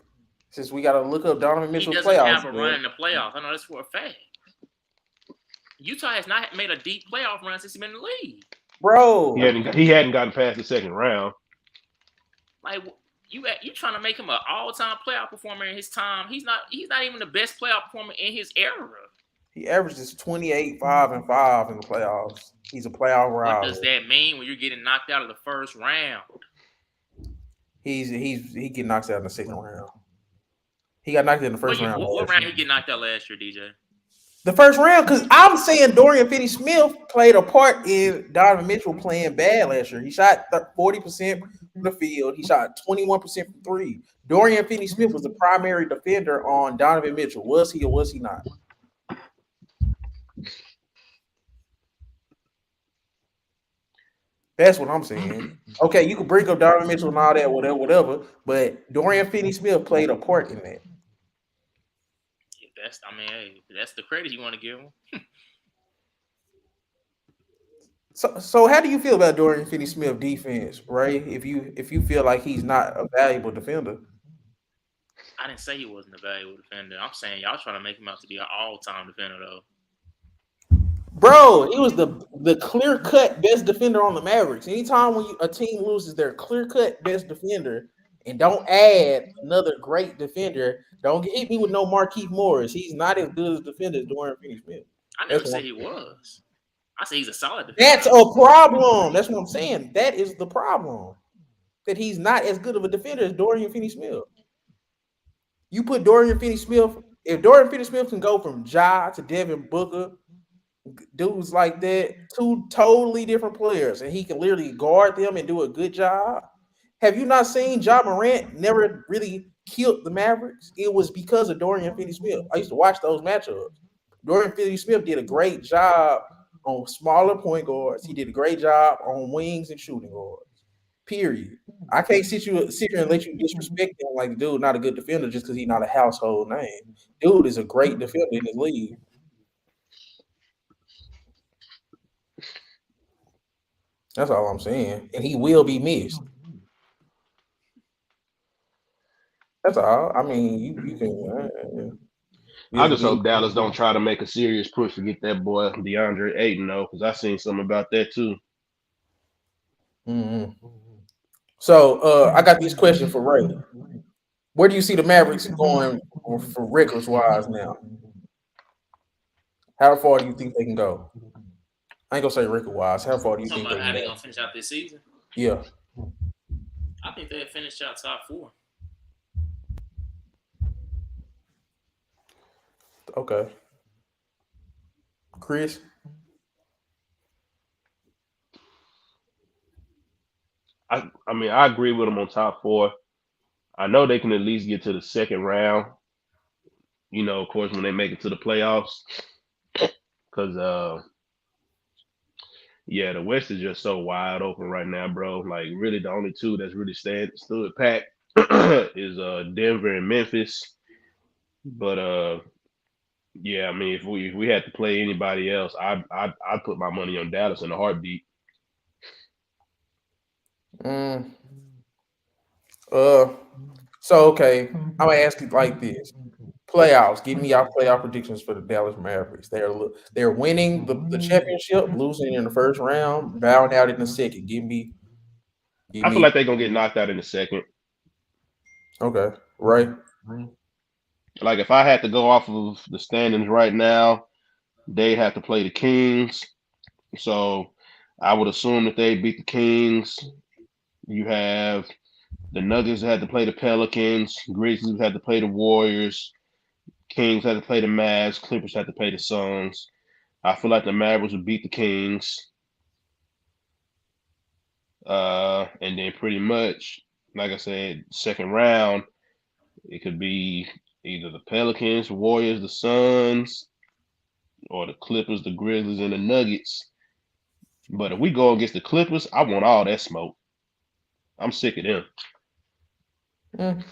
Since we gotta look up Donovan He Mitchell's doesn't playoffs, have a man. run in the playoffs. I know that's for a fact. Utah has not made a deep playoff run since he's been in the league. Bro. He hadn't gotten past the second round. Like you trying to make him an all-time playoff performer in his time. He's not even the best playoff performer in his era. He averages 28, 5, and 5 in the playoffs. He's a playoff What rival. does that mean when you're getting knocked out of the first round? He get knocked out in the second round. He got knocked out in the first round. What round he get knocked out last year, DJ? The first round, because I'm saying Dorian Finney-Smith played a part in Donovan Mitchell playing bad last year. He shot 40% from the field. He shot 21% from three. Dorian Finney-Smith was the primary defender on Donovan Mitchell. Was he or was he not? That's what I'm saying. Okay, you can bring up Donovan Mitchell and all that, whatever, whatever. But Dorian Finney-Smith played a part in that. If that's, I mean, hey, if that's the credit you want to give him. So how do you feel about Dorian Finney-Smith defense, right? If you feel like he's not a valuable defender, I didn't say he wasn't a valuable defender. I'm saying y'all trying to make him out to be an all-time defender though. bro, he was the clear cut best defender on the Mavericks. Anytime when a team loses their clear cut best defender and don't add another great defender, don't hit me with no Markieff Morris. He's not as good as defender as Dorian Finney-Smith. I That's never what said I'm he saying. was. I said he's a solid defender That's though. a problem. That's what I'm saying. That is the problem. That he's not as good of a defender as Dorian Finney-Smith. You put Dorian Finney-Smith, if Dorian Finney-Smith can go from Ja to Devin Booker, dudes like that, two totally different players, and he can literally guard them and do a good job. Have you not seen Ja Morant never really killed the Mavericks? It was because of Dorian Finney-Smith. I used to watch those matchups. Dorian Finney-Smith did a great job on smaller point guards. He did a great job on wings and shooting guards. Period. I can't sit here and let you disrespect him like the dude not a good defender just because he's not a household name. Dude is a great defender in this league. That's all I'm saying. And he will be missed. That's all. I mean, you can I visit just me. hope Dallas don't try to make a serious push to get that boy DeAndre Ayton though, because I seen something about that too. Mm-hmm. So I got this question for Ray. Where do you see the Mavericks going for records wise now? How far do you think they can go? I ain't gonna say record wise. How far do you Talking think they about can how they go? gonna finish out this season. Yeah. I think they finished out top 4. Okay. Chris. I mean I agree with them on top four. I know they can at least get to the second round. You know, of course, when they make it to the playoffs, because yeah, the West is just so wide open right now, bro. Like really, the only two that's really stood pat is Denver and Memphis. But yeah, I mean, if we had to play anybody else, I'd put my money on Dallas in a heartbeat. Mm, uh. So okay, I'm gonna ask you like this: playoffs. Give me your playoff predictions for the Dallas Mavericks. They're winning the championship, losing in the first round, bowing out in the second. Give I feel me. like they're gonna get knocked out in the second. Okay, right. Like if I had to go off of the standings right now, they'd have to play the Kings. So I would assume that they beat the Kings. You have the Nuggets had to play the Pelicans, Grizzlies had to play the Warriors, Kings had to play the Mavs, Clippers had to play the Suns. I feel like the Mavericks would beat the Kings. And then pretty much, like I said, second round, it could be either the Pelicans, Warriors, the Suns, or the Clippers, the Grizzlies, and the Nuggets. But if we go against the Clippers, I want all that smoke. I'm sick of them. Mm,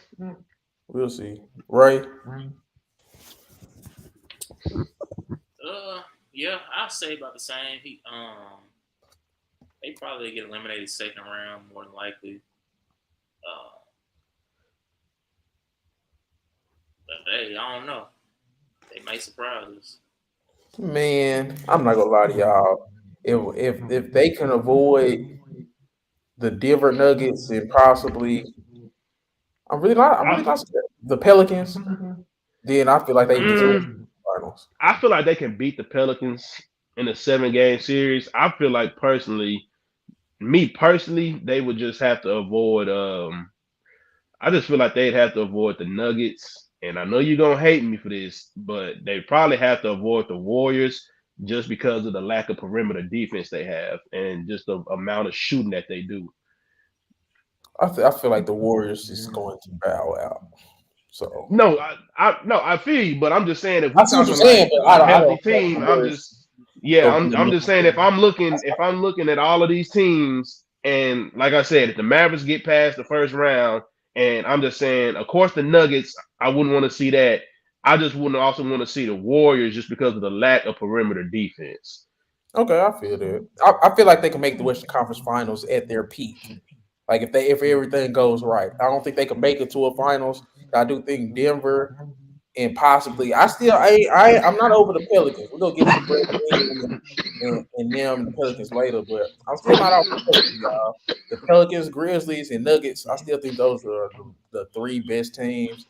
we'll see. Right. Yeah, I'll say about the same. They probably get eliminated second round more than likely. Uh, but hey, I don't know. They may surprise us. Man, I'm not gonna lie to y'all. If they can avoid the Denver Nuggets and possibly, I'm really I, not scared. The Pelicans, then I feel like they deserve mm, finals. I feel like they can beat the Pelicans in a 7 game series. I feel like me personally, they would just have to avoid. I just feel like they'd have to avoid the Nuggets, and I know you're gonna hate me for this, but they probably have to avoid the Warriors just because of the lack of perimeter defense they have and just the amount of shooting that they do. I feel like the Warriors is going to bow out. So No, I feel you, but I'm just saying if I we see what you're talking saying, like but a I healthy don't know team, the Warriors. Yeah, Go get I'm him. just saying if I'm looking at all of these teams and like I said, if the Mavericks get past the first round, and I'm just saying, of course the Nuggets, I wouldn't want to see that. I just wouldn't also want to see the Warriors just because of the lack of perimeter defense. Okay, I feel that. I feel like they can make the Western Conference Finals at their peak. Like if everything goes right, I don't think they can make it to a finals. I do think Denver and possibly I'm not over the Pelicans. We're gonna get to Brett Green and them and the Pelicans later, but I'm still not off the Pelicans, y'all. The Pelicans, Grizzlies, and Nuggets. I still think those are the three best teams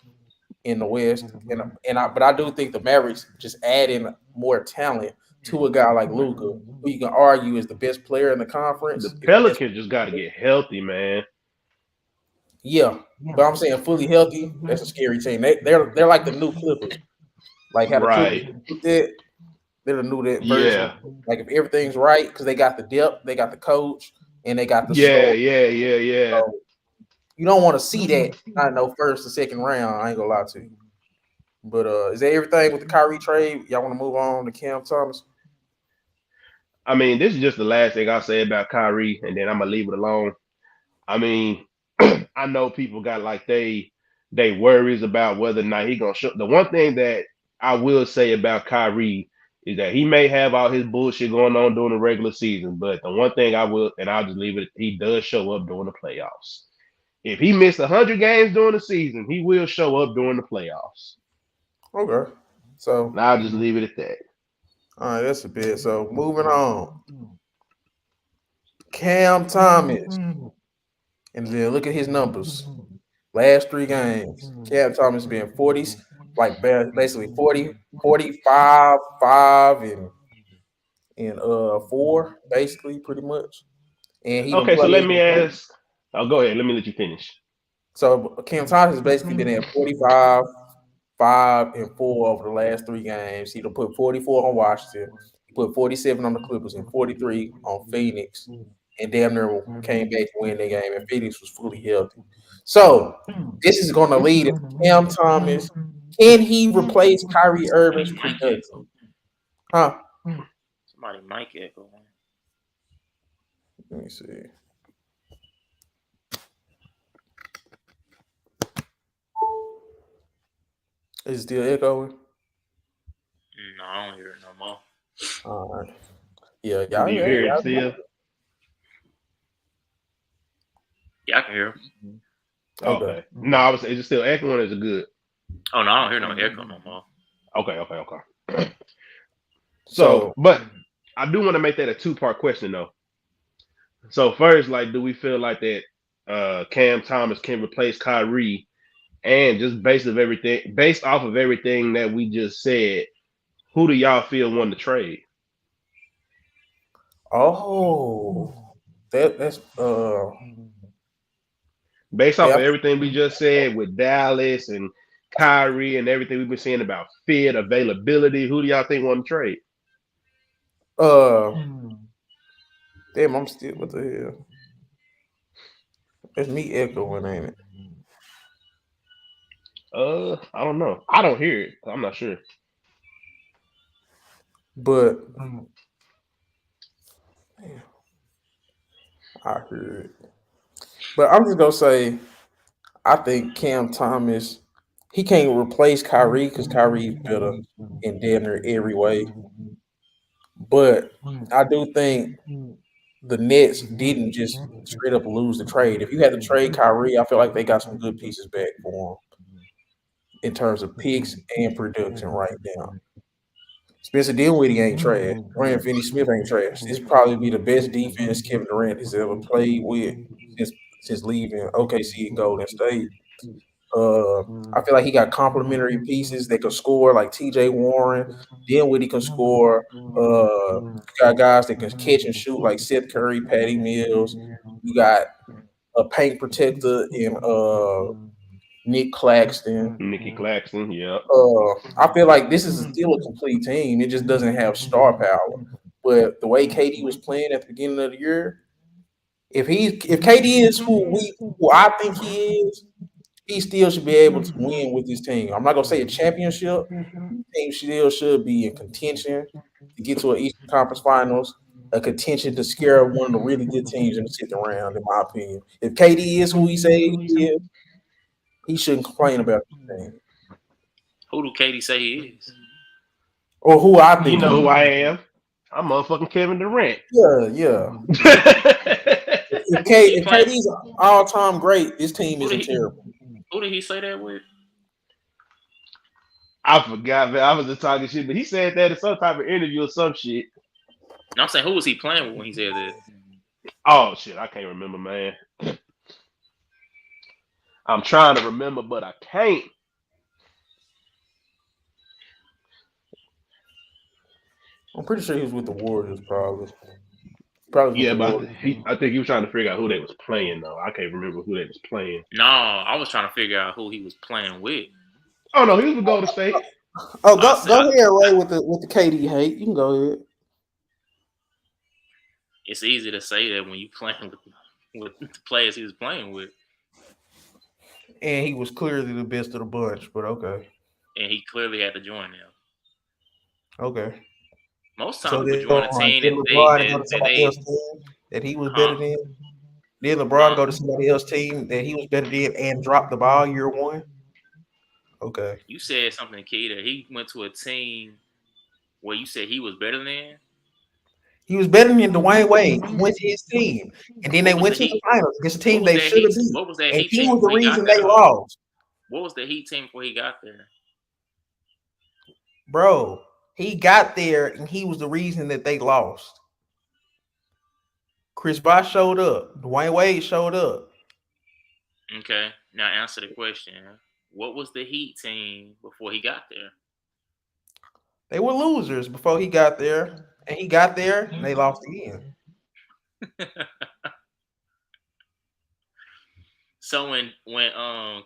in the West. But I do think the Mavericks just adding more talent to a guy like Luka, who you can argue is the best player in the The conference. If that's Pelicans just got to get healthy, man. yeah, but I'm saying fully healthy, that's a scary team. They're like the new Clippers. Like how the Clippers Right. did, they're the new that version. Yeah. Like if everything's right, because they got the depth, they got the coach, and they got the Yeah. star. Yeah. Yeah. Yeah. So you don't want to see that. I know first or second round. I ain't gonna lie to you. But is that everything with the Kyrie trade? Y'all want to move on to Cam Thomas? I mean, this is just the last thing I'll say about Kyrie, and then I'm gonna leave it alone. I mean, I know people got like they worries about whether or not he gonna show. The one thing that I will say about Kyrie is that he may have all his bullshit going on during the regular season, but the one thing I will, and I'll just leave it, he does show up during the playoffs. If he missed 100 games during the season, he will show up during the playoffs. Okay. So And I'll just leave it at that. all right, that's a bit. So moving on, Cam Thomas, and then look at his numbers. Last three games, Cam Thomas been 40, like basically 40, 45, 5, and 4, basically, pretty much. And he don't Okay, so play. let me ask. Oh, go ahead. Let me let you finish. So Cam Thomas has basically been at 45, 5, and 4 over the last three games. He done put 44 on Washington, he put 47 on the Clippers, and 43 on Phoenix, and damn near came back to win the game. And Phoenix was fully healthy. So this is going to lead into Cam Thomas. Can he replace Kyrie Irving's Somebody mic production? echo. Huh? Somebody mic echo. Let me see. Is it still echoing? No, I don't hear it no more. All right. Yeah, Do y'all. you Yeah, hear it y'all. still? Yeah, I can hear him. Okay. Okay. No, I was. Is it still echoing? Or is it good? Oh no, I don't hear no echo no more. Okay. Okay. Okay. So, So, but I do want to make that a two-part question though. So first, like, do we feel like that Cam Thomas can replace Kyrie? And just based off of everything that we just said, who do y'all feel won the trade? oh, that's Based off yeah. of everything we just said with Dallas and Kyrie and everything we've been saying about fit, availability, who do y'all think won the trade? Uh, damn, I'm still. What the hell? It's me echoing, ain't it? I don't know. I don't hear it. I'm not sure. But I heard it. But I'm just gonna say, I think Cam Thomas, he can't replace Kyrie because Kyrie's better in damn near every way. But I do think the Nets didn't just straight up lose the trade. If you had to trade Kyrie, I feel like they got some good pieces back for him in terms of picks and production right now. Spencer Dinwiddie ain't trash. Ryan Finney-Smith ain't trash. This probably be the best defense Kevin Durant has ever played with since since leaving OKC and Golden State. I feel like he got complementary pieces that could score, like T.J. Warren. Dinwiddie can score. You got guys that can catch and shoot, like Seth Curry, Patty Mills. You got a paint protector in Nick Claxton. Nikki Claxton, yeah. I feel like this is still a complete team. It just doesn't have star power. But the way KD was playing at the beginning of the year, if KD is who I think he is, he still should be able to win with this team. I'm not gonna say a championship. Team still should be in contention. to get to an Eastern Conference Finals, a contention to scare one of the really good teams in the second round, in my opinion. If KD is who he say he is, he shouldn't complain about this thing. Who do Katie say he is? Or who I You think know he who I is. am? I'm motherfucking Kevin Durant. Yeah, yeah. He If playing. KD's all time great, this team Who did isn't he? terrible. Who did he say that with? I forgot, man. I was just talking shit, but he said that in some type of interview or some shit. No, I'm saying who was he playing with when he said that? Oh shit, I can't remember, man. I'm trying to remember, but I can't. I'm pretty sure he was with the Warriors, probably. Probably with Yeah, the but Warriors. I think he was trying to figure out who they was playing though. I can't remember who they was playing. No, I was trying to figure out who he was playing with. Oh no, he was with Golden State. Oh, I go said, go ahead, Ray, with the KD hate. You can go ahead. it's easy to say that when you playing with the players he was playing with, And he was clearly the best of the bunch, but okay. and he clearly had to join them. Okay. Most So times people then join a team did that they LeBron go that, to that somebody they else's team that he was better huh than? Did LeBron huh. go to somebody else's team that he was better than and drop the ball year one? Okay. You said something key that he went to a team where you said he was better than. He was better than Dwayne Wade. He went to his team. And then they What was went the to the Heat? finals against a What team was they that should have Heat? beat. What was that And Heat he team was the before he got reason there they though? lost. What was the Heat team before he got there? Bro, he got there and he was the reason that they lost. Chris Bosh showed up. Dwayne Wade showed up. Okay, now answer the question. What was the Heat team before he got there? They were losers before he got there. And he got there and they lost again. So when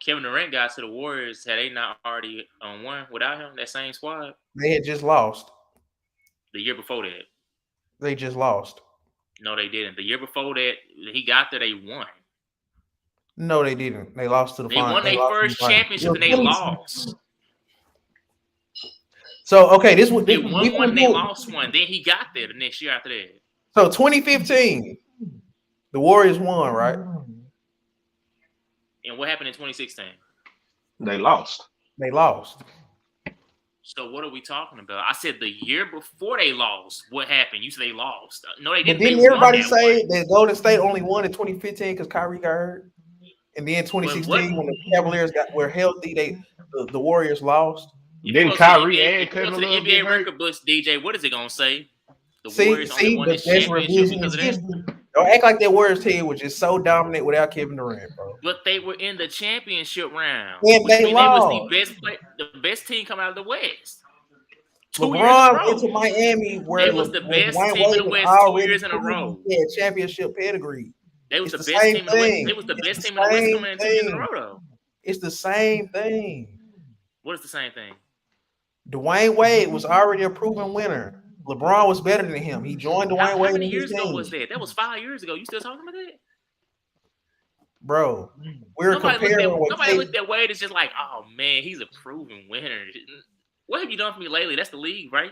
Kevin Durant got to the Warriors, had they not already won without him? That same squad They had just lost. the year before that. They just lost. No, they didn't. The year before that, he got there. They won. No, they didn't. They lost to the They final. won They their lost in the first final. championship and they lost. So okay, this was They this we won one and went they through. lost one. Then he got there the next year after that. So 2015, the Warriors won, right? And what happened in 2016? They lost. They lost. So what are we talking about? I said the year before they lost. What happened? You said they lost. No, they But didn't. They didn't won everybody that say one. that Golden State only won in 2015 because Kyrie got hurt? And then But what 2016, when the Cavaliers were healthy, the Warriors lost. if you Didn't go to the Kyrie NBA? and If you go to Kevin the Love get NBA hurt? record books, DJ, what is it gonna say? The See, Warriors only see, won but this that's championship because revisionist of that. history. Don't act like that Warriors team was just so dominant without Kevin Durant, bro. But they were in the championship round, And which they means they was the lost. best play, the best team coming out of the West. 2 years in a LeBron went row. to Miami They where was the where best Dwayne team in Wade the was West two already years in a proven row. he had championship pedigree. They was It's the the best same team in the West. They thing. was the It's best the team in the West same coming in 2 years in a thing. row, though. It's the same thing. What is the same thing? Dwayne Wade was already a proven winner. LeBron was better than him. He joined Dwayne How Wade many in his years ago was team. that? That was 5 years ago. You still talking about that? Bro, we're comparing what Nobody Kate. looked at Wade as just like, oh man, he's a proven winner. What have you done for me lately? That's the league, right?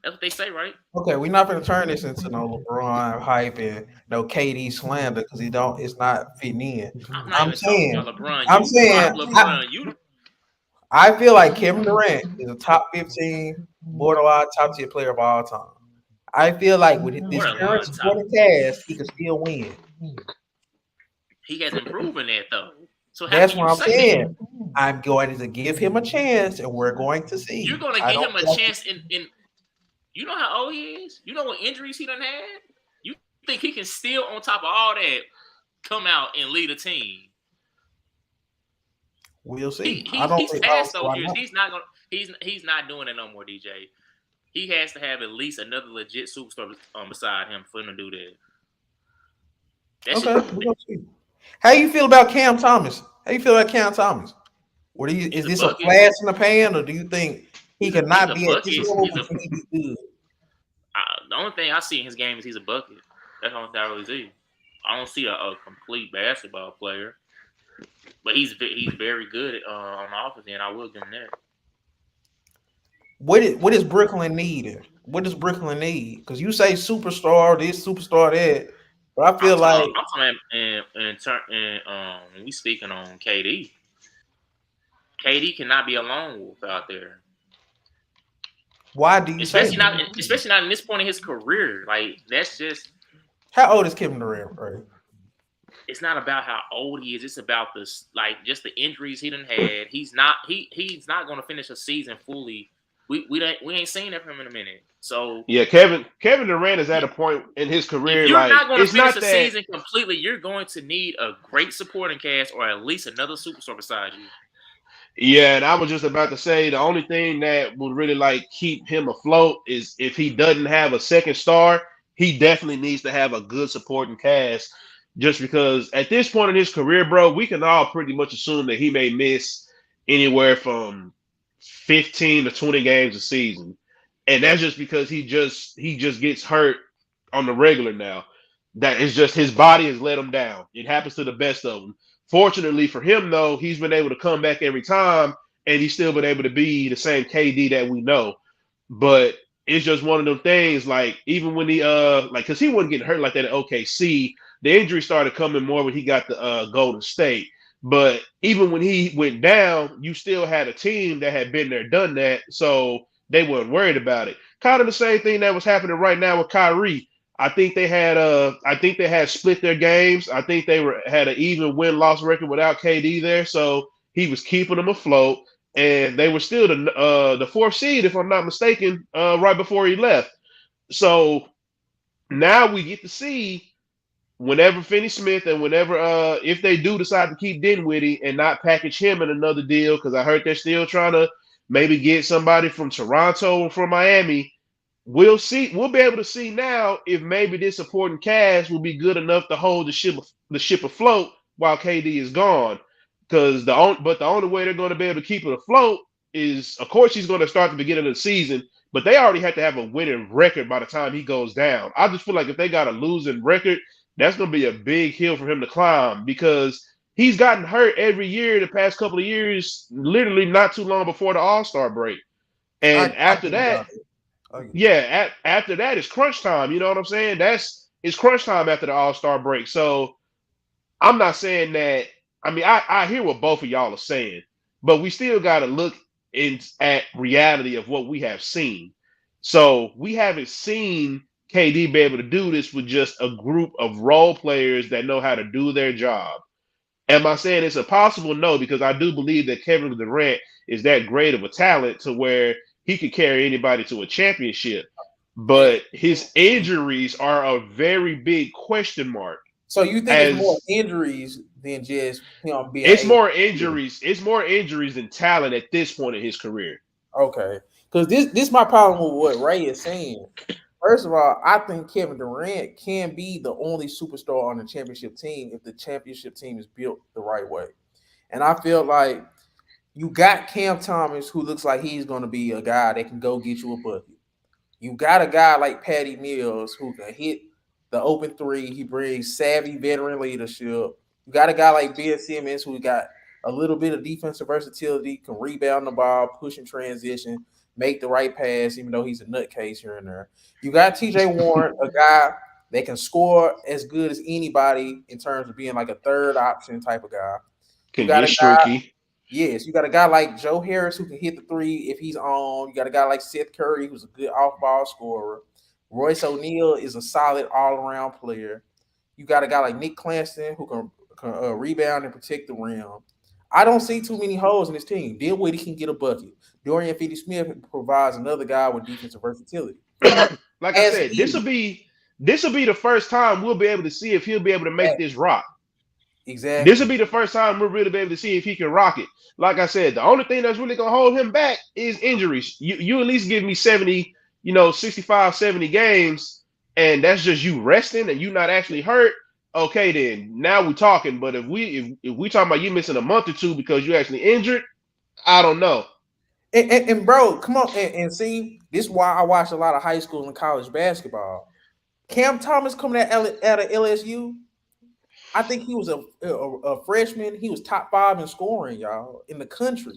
That's what they say, right? Okay, we're not going to turn this into no LeBron hype and no KD slander because it's not fitting in. I'm not I'm even talking saying, about LeBron. I'm You brought saying, up LeBron. You I feel like Kevin Durant is a top 15, borderline top 10 player of all time. I feel like with this current borderline top. supporting cast, he could still win. He hasn't proven that though. So how That's can you what I'm say saying. that? I'm going to give him a chance, and we're going to see. You're gonna I give don't him a feel like chance in you know how old he is? You know what injuries he done had? You think he can still on top of all that come out and lead a team? we'll see. He's past those years. Not. He's not gonna he's not doing it no more, DJ. He has to have at least another legit superstar beside him for him to do that. That's Okay, we're gonna see. How you feel about Cam Thomas? How you feel about Cam Thomas? Is this a flash in the pan, or do you think he could not be at this level, but can he be good? The only thing I see in his game is he's a bucket. That's the only thing I really see. I don't see a complete basketball player, but he's very good on the offense end. I will give him that. What is Brooklyn needing? What does Brooklyn need? Because you say superstar this, superstar that, but I feel like I'm talking when we speaking on KD. KD cannot be a lone wolf out there. why do you say Especially not, that? especially not in this point in his career. Like that's just, How old is Kevin Durant, right? it's not about how old he is. It's about this, like just the injuries he done had. He's not going to finish a season fully. We ain't seen that from him in a minute. So Yeah, Kevin Durant is at a point in his if career you're like not going to it's finish not a that. season completely, you're going to need a great supporting cast or at least another superstar beside you. Yeah, and I was just about to say the only thing that would really like keep him afloat is if he doesn't have a second star, he definitely needs to have a good supporting cast. Just because at this point in his career, bro, we can all pretty much assume that he may miss anywhere from 15 to 20 games a season. And that's just because he just gets hurt on the regular now. That is just his body has let him down. It happens to the best of them. Fortunately for him, though, he's been able to come back every time, and he's still been able to be the same KD that we know. But it's just one of them things. Like even when he because he wasn't getting hurt like that at OKC, the injury started coming more when he got the Golden State. But even when he went down, you still had a team that had been there, done that, so they weren't worried about it. Kind of the same thing that was happening right now with Kyrie. I think they had split their games. I think they were had an even win loss record without KD there, so he was keeping them afloat, and they were still the fourth seed, if I'm not mistaken, right before he left. So now we get to see whenever Finney Smith and whenever if they do decide to keep Dinwiddie and not package him in another deal, because I heard they're still trying to maybe get somebody from Toronto or from Miami. We'll see. We'll be able to see now if maybe this supporting cast will be good enough to hold the ship afloat while KD is gone. Because the only way they're going to be able to keep it afloat is, of course, he's going to start the beginning of the season, but they already have to have a winning record by the time he goes down. I just feel like if they got a losing record, that's going to be a big hill for him to climb because he's gotten hurt every year the past couple of years, literally not too long before the All Star break. I And after get that, about it. I get about it. yeah, after that it's crunch time. You know what I'm saying? It's crunch time after the All Star break. So I'm not saying that. I mean, I hear what both of y'all are saying, but we still got to look at reality of what we have seen. So we haven't seen KD be able to do this with just a group of role players that know how to do their job. Am I saying it's impossible? No, because I do believe that Kevin Durant is that great of a talent to where he could carry anybody to a championship. And, But his injuries are a very big question mark. so you think it's more As injuries than just him being it's able more to? injuries, it's more injuries than talent at this point in his career. Okay, because this my problem with what Ray is saying. First of all, I think Kevin Durant can be the only superstar on the championship team if the championship team is built the right way. And I feel like you got Cam Thomas, who looks like he's going to be a guy that can go get you a bucket. You got a guy like Patty Mills who can hit the open three. He brings savvy veteran leadership. You got a guy like Ben Simmons who got a little bit of defensive versatility, can rebound the ball, push in transition, make the right pass, even though he's a nutcase here and there. You got TJ Warren, a guy that can score as good as anybody in terms of being like a third option type of guy. You Can got get a guy streaky. Yes, you got a guy like Joe Harris who can hit the three if he's on. You got a guy like Seth Curry who's a good off-ball scorer. Royce O'Neal is a solid all-around player. You got a guy like Nick Claxton who can rebound and protect the rim. I don't see too many holes in this team. Dinwiddie can get a bucket. Dorian Finney-Smith provides another guy with defensive versatility Like I as said, this will needed. be this will be the first time we'll be able to see if he'll be able to make this rock. This will Exactly. be the first time we'll really be able to see if he can rock it. Like I said, the only thing that's really gonna hold him back is injuries. You at least give me 70, 65, 70 games, and that's just you resting and you not actually hurt. Okay, then now we're talking. But if we talking about you missing a month or two because you actually injured, I don't know. And bro, come on and see. This is why I watch a lot of high school and college basketball. Cam Thomas coming out of LSU. I think he was a freshman. He was top five in scoring, y'all, in the country.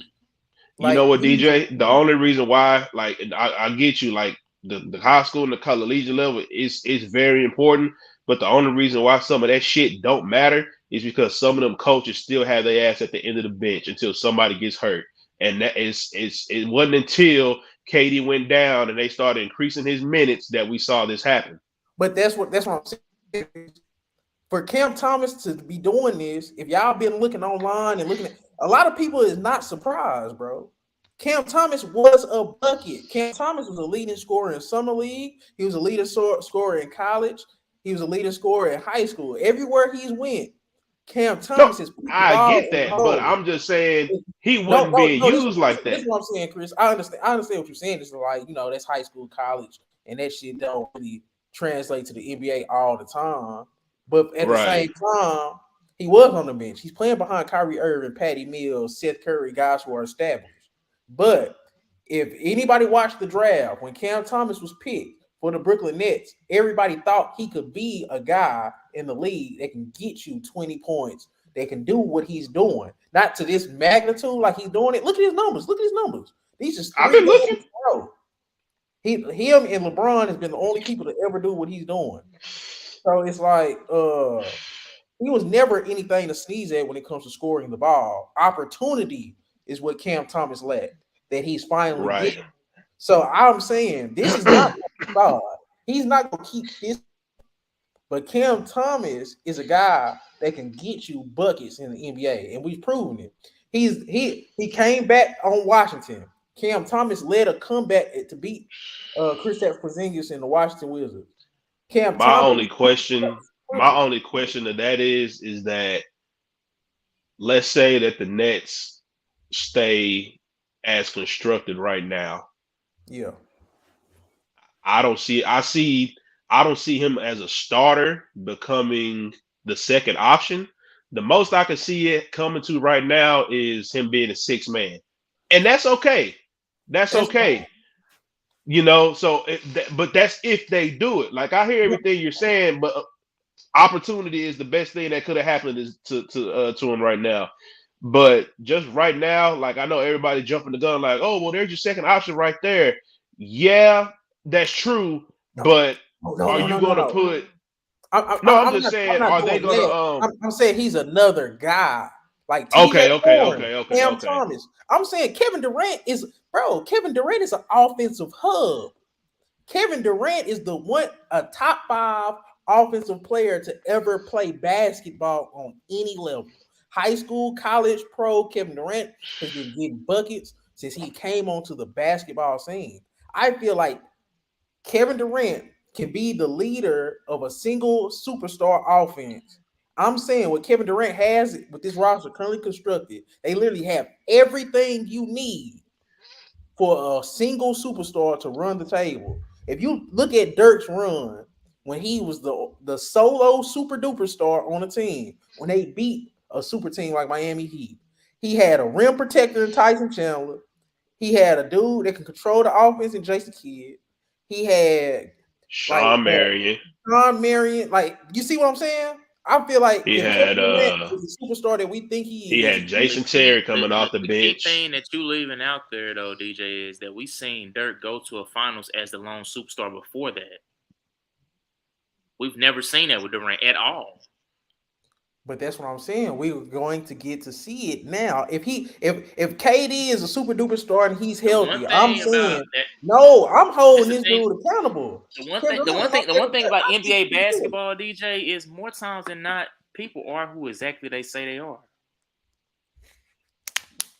You know Like what, he was, DJ? The only reason why, like, I get you, like, the high school and the collegiate level is very important. But the only reason why some of that shit don't matter is because some of them coaches still have their ass at the end of the bench until somebody gets hurt. And that it wasn't until KD went down and they started increasing his minutes that we saw this happen. But that's what I'm saying. For Cam Thomas to be doing this, if y'all been looking online and looking at a lot of people is not surprised, bro. Cam Thomas was a bucket. Cam Thomas was a leading scorer in summer league. He was a leading scorer in college. He was a leading scorer in high school. Everywhere he's went, Cam Thomas No, is putting the I ball get in the that, but hole. I'm just saying he No, wasn't no, being no. used like This that. is what I'm saying, Chris. I understand. I understand what you're saying. It's like, that's high school, college, and that shit don't really translate to the NBA all the time. But at the Right. same time, he was on the bench. He's playing behind Kyrie Irving, Patty Mills, Seth Curry, guys who are established. But if anybody watched the draft when Cam Thomas was picked for the Brooklyn Nets, everybody thought he could be a guy in the league that can get you 20 points. They can do what he's doing, not to this magnitude like he's doing it. Look at his numbers. Look at his numbers. These just I've 3 been games looking. in a row. Him and LeBron has been the only people to ever do what he's doing. So it's like he was never anything to sneeze at when it comes to scoring the ball. Opportunity is what Cam Thomas lacked that he's finally Right. getting. So I'm saying this is not God. He's not gonna keep this. But Cam Thomas is a guy that can get you buckets in the NBA, and we've proven it. He came back on Washington. Cam Thomas led a comeback to beat Kristaps Porzingis in the Washington Wizards. Cam My Thomas, only question, my only question to that is that let's say that the Nets stay as constructed right now. yeah, I don't see I don't see him as a starter becoming the second option. The most I can see it coming to right now is him being a six man. And that's okay. That's that's okay. So but that's if they do it. Like I hear everything you're saying, but opportunity is the best thing that could have happened to him right now. But just right now, like I know everybody jumping the gun, like, oh well, there's your second option right there. Yeah, that's true. no, But no, are no, you no, no, going to no. put? No, I'm just I'm saying, not are they doing going to? that. I'm saying he's another guy like TJ Okay, okay, Warren, okay, okay, Cam okay. Thomas. I'm saying Kevin Durant is an offensive hub. Kevin Durant is a top 5 offensive player to ever play basketball on any level. High school, college, pro, Kevin Durant has been getting buckets since he came onto the basketball scene. I feel like Kevin Durant can be the leader of a single superstar offense. I'm saying what Kevin Durant has with this roster currently constructed, they literally have everything you need for a single superstar to run the table. If you look at Dirk's run when he was the solo super duper star on a team, when they beat a super team like Miami Heat, he had a rim protector in Tyson Chandler. He had a dude that can control the offense in Jason Kidd. He had like Sean Marion. John Marion. Like, you see what I'm saying? I feel like He if had Kevin Durant is the superstar that we think he he is, had Jason Terry coming off the The key bench. thing that you leaving out there though, DJ, is that we seen Dirk go to a finals as the lone superstar before that. We've never seen that with Durant at all. but that's what I'm saying. We're going to get to see it now. If KD is a super duper star and he's The one healthy, I'm thing about saying that, no. I'm this holding the this thing. dude accountable. Kevin Durant is The my one thing favorite about player. NBA basketball, DJ, is more times than not, people are who exactly they say they are.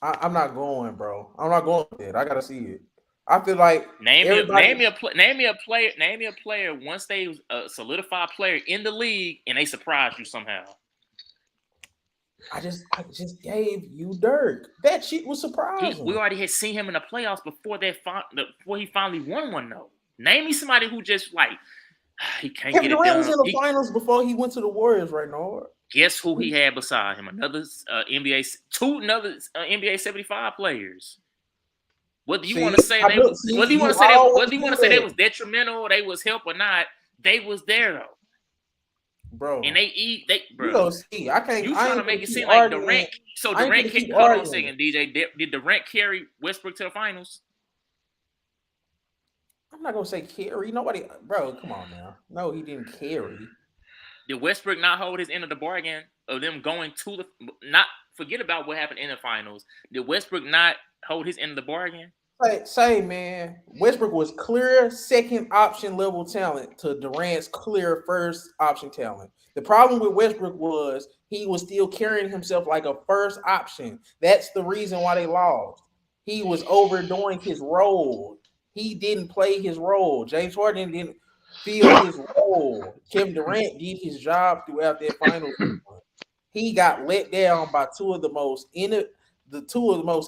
I'm not going, bro. I'm not going with it. I gotta see it. I feel like everybody. Name me a player once they a solidified player in the league and they surprise you somehow. I just gave you Dirk. That shit was surprising. We already had seen him in the playoffs before he finally won one though. Name me somebody who just like he can't Kevin get it Durant was done. in the finals before he went to the Warriors, right now. Guess who he had beside him? Another NBA 75 players. Whether you want to say they was detrimental, they was help or not, they was there though. Bro. And they bro. You go see. I can't. You I trying ain't to make it keep seem like arguing. Durant. So I ain't Durant gonna keep hold on a arguing. second, DJ. Did Durant carry Westbrook to the finals? I'm not gonna say carry. Nobody, bro. Come on now. No, he didn't carry. Did Westbrook not hold his end of the bargain of them going to the not forget about what happened in the finals? Did Westbrook not hold his end of the bargain? Say, man, Westbrook was clear second option level talent to Durant's clear first option talent. The problem with Westbrook was he was still carrying himself like a first option. That's the reason why they lost. He was overdoing his role. He didn't play his role. James Harden didn't feel his role. Kevin Durant did his job throughout that finals run. He got let down by two of the most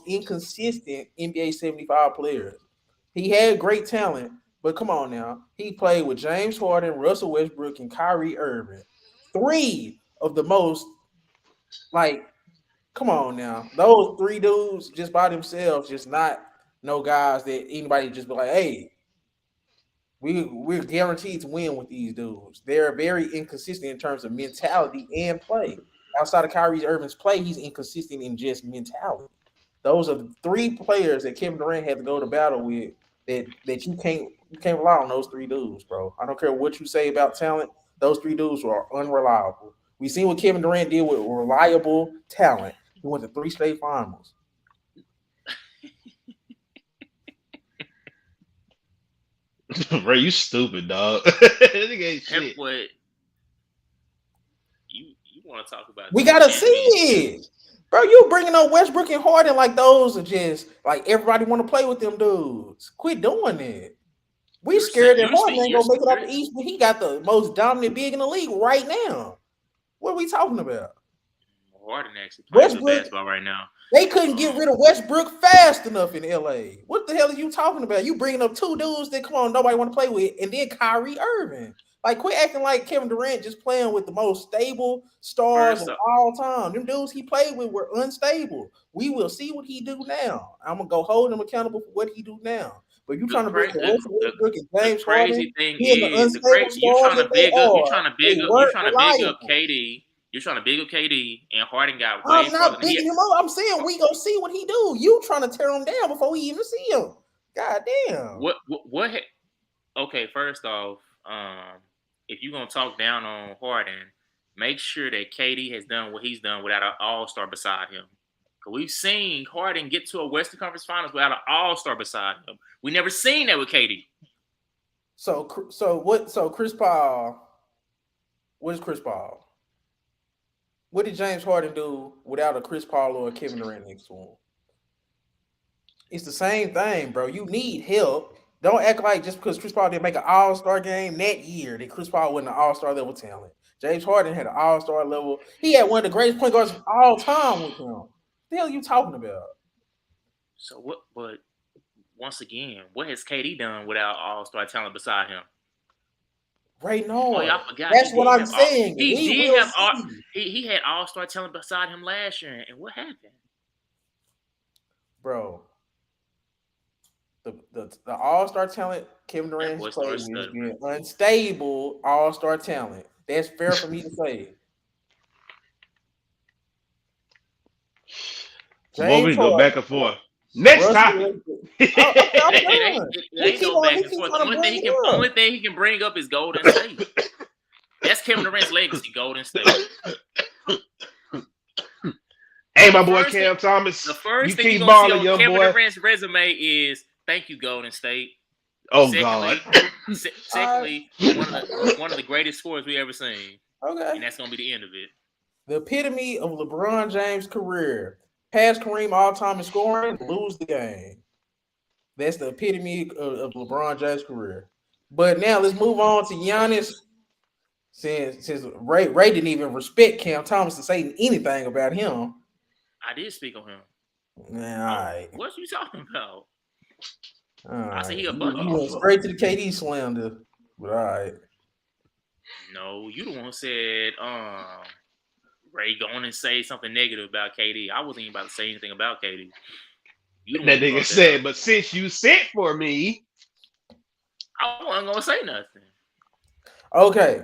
inconsistent NBA 75 players. He had great talent, but come on now. He played with James Harden, Russell Westbrook, and Kyrie Irving. Three of the most, like, come on now. Those three dudes just by themselves, just not no guys that anybody just be like, hey, we're guaranteed to win with these dudes. They're very inconsistent in terms of mentality and play. Outside of Kyrie Irving's play, he's inconsistent in just mentality. Those are the three players that Kevin Durant had to go to battle with. That you can't rely on those three dudes, bro. I don't care what you say about talent. Those three dudes are unreliable. We seen what Kevin Durant did with reliable talent. He went to three state finals. Bro, you stupid, dog. Nigga ain't shit. What you want to talk about We two gotta see championships? it, bro. You bringing up Westbrook and Harden like those are just like everybody want to play with them dudes. Quit doing it. We scared that Harden ain't gonna make it off the East, but he got the most dominant big in the league right now. What are we talking about? Harden actually playing good Westbrook, basketball right now. they couldn't get rid of Westbrook fast enough in LA. What the hell are you talking about? You bringing up two dudes that come on nobody want to play with, and then Kyrie Irving. Like, quit acting like Kevin Durant just playing with the most stable stars First of up, all time. Them dudes he played with were unstable. We will see what he do now. I'm gonna go hold him accountable for what he do now. But you the trying to bring cra- the Russell Westbrook and the James Harden, crazy thing being the is unstable you stars trying that to they big up are, they you weren't trying to big up reliable. KD. You're trying to big up KD, and Harden got way I'm further not than he. bigging him up. I'm saying we gonna see what he do. You trying to tear him down before we even see him. God damn. Okay, first off, if you're gonna talk down on Harden, make sure that KD has done what he's done without an All Star beside him. Cause we've seen Harden get to a Western Conference Finals without an All Star beside him. We never seen that with KD. So Chris Paul. What is Chris Paul? What did James Harden do without a Chris Paul or a Kevin Durant next to him? It's the same thing, bro. You need help. Don't act like just because Chris Paul didn't make an All Star game that year that Chris Paul wasn't an All Star level talent. James Harden had an All Star level. He had one of the greatest point guards of all time with him. What the hell are you talking about? So what? But once again, what has KD done without All Star talent beside him? Right Oh yeah, now. I forgot. That's what I'm saying. He We did will have all. see. He had All Star talent beside him last year, and what happened? Bro, the All Star talent Kevin That Durant has boy played started with has stuttering. been unstable All Star talent. That's fair for me to say. So what we James can go back Harden, and forth. Next Russell topic. Westbrook. Okay, I'm done. It ain't no He back and keep forth. trying to bring it Only up. thing he can bring up is Golden State. That's Kevin Durant's legacy, Golden State. Hey, The my boy first thing, Cam Thomas, the first you thing you're keep gonna see balling, on young Kevin boy. Durant's resume is thank you, Golden State. Oh God. Secondly, All right. secondly, one of the greatest scores we ever seen, Okay. and that's gonna be the end of it. The epitome of LeBron James' career. Pass Kareem all time in scoring, lose the game. That's the epitome of LeBron James' career. But now let's move on to Giannis. Since Ray didn't even respect Cam Thomas to say anything about him. I did speak on him. Nah, all right. What you talking about? All I said right. he a You bucket. went straight to the KD slander. But all right. No, you the one who said Ray going and say something negative about KD. I wasn't even about to say anything about KD. You the one That who nigga brought that up. said, but since you sent for me, I wasn't gonna say nothing. Okay.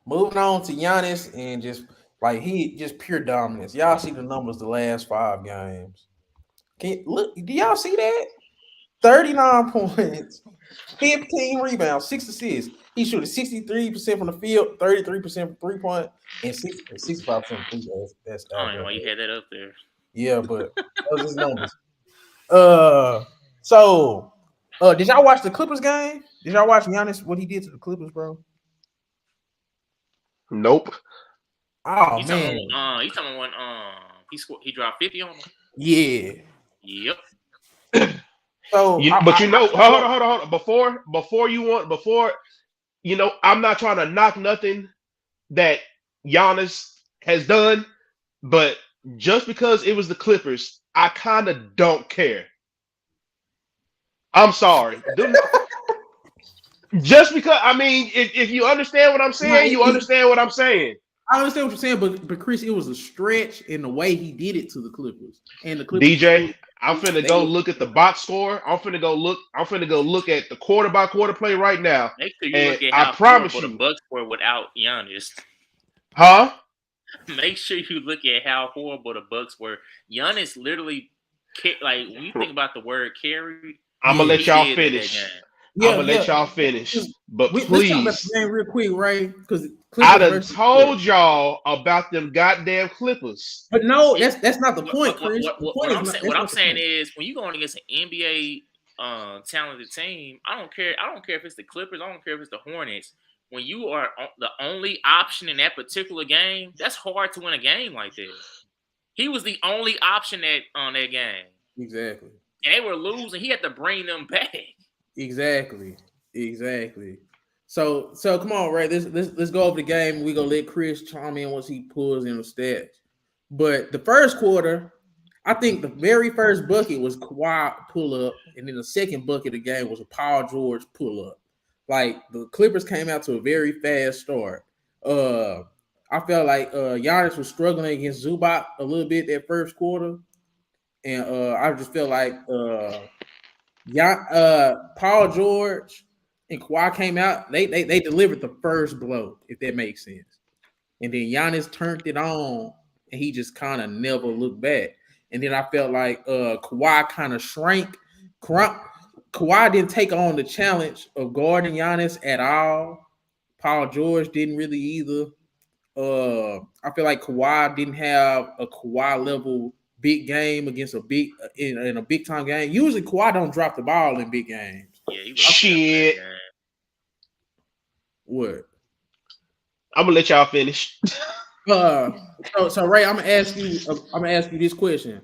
Moving on to Giannis and just like he just pure dominance. Y'all see the numbers the last 5 games. Look, do y'all see that? 39 points, 15 rebounds, 6 assists. He shooting 63% from the field, 33% from 3-point, and 65% from free throws. That's I don't know downhill. why you had that up there. Yeah, but those his numbers. Uh, so, did y'all watch the Clippers game? Did y'all watch Giannis what he did to the Clippers, bro? Nope. Oh You talking man, about you talking about when he dropped 50 on him? yeah. Yep. So, But hold on. Before I'm not trying to knock nothing that Giannis has done, but just because it was the Clippers, I kind of don't care. I'm sorry. Just because, I mean, if you understand what I'm no, saying, you understand what I'm saying. I understand what you're saying, but Chris, it was a stretch in the way he did it to the Clippers, and the Clippers DJ, I'm finna they go look at the box score. I'm finna go look at the quarter by quarter play right now. Make sure you And look at I how promise horrible the you, Bucks were without Giannis. huh? Make sure you look at how horrible the Bucks were. Giannis literally, like when you think about the word carried, I'm gonna yeah, let he y'all did in that finish. game. I'm yeah, gonna yeah. let y'all finish. But Let's talk about please, the game real quick, Ray, because I Clippers done versus Clippers. told y'all about them goddamn Clippers. But no, Yeah. that's not the point, What, what, Chris. what, The what, point what is I'm not saying, that's what I'm not the saying point. is when you going against an NBA talented team, I don't care. I don't care if it's the Clippers. I don't care if it's the Hornets. When you are the only option in that particular game, that's hard to win a game like that. He was the only option on that game, Exactly. and they were losing. He had to bring them back. Exactly. Exactly. So come on, Ray. Let's go over the game. We gonna let Chris chime in once he pulls in the stats. But the first quarter, I think the very first bucket was Kawhi pull up, and then the second bucket of the game was a Paul George pull up. Like the Clippers came out to a very fast start. Uh, I felt like Giannis was struggling against Zubac a little bit that first quarter, and I just felt like Paul George and Kawhi came out. They delivered the first blow, if that makes sense. And then Giannis turned it on, and he just kind of never looked back. And then I felt like Kawhi kind of shrank. Kawhi didn't take on the challenge of guarding Giannis at all. Paul George didn't really either. I feel like Kawhi didn't have a Kawhi level big game against a big in a big time game. Usually Kawhi don't drop the ball in big games. Yeah, he wasn't there for that Shit. game. What? I'm gonna let y'all finish. Uh, so Ray, I'm gonna ask you. This question: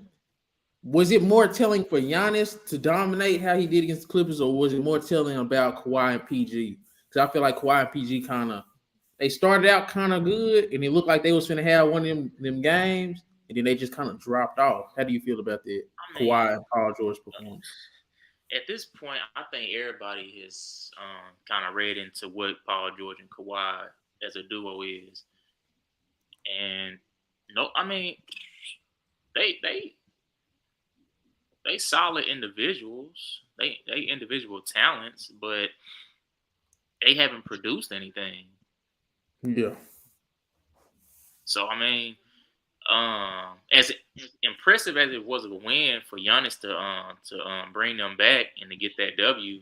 was it more telling for Giannis to dominate how he did against the Clippers, or was it more telling about Kawhi and PG? Because I feel like Kawhi and PG kind of they started out kind of good, and it looked like they was going to have one of them games, and then they just kind of dropped off. How do you feel about that? I Kawhi mean, and Paul George performance. at this point, I think everybody has kind of read into what Paul George and Kawhi as a duo is, and no, I mean they they they solid individuals. They individual talents, but they haven't produced anything. Yeah, So I mean, as impressive as it was a win for Giannis to bring them back and to get that W,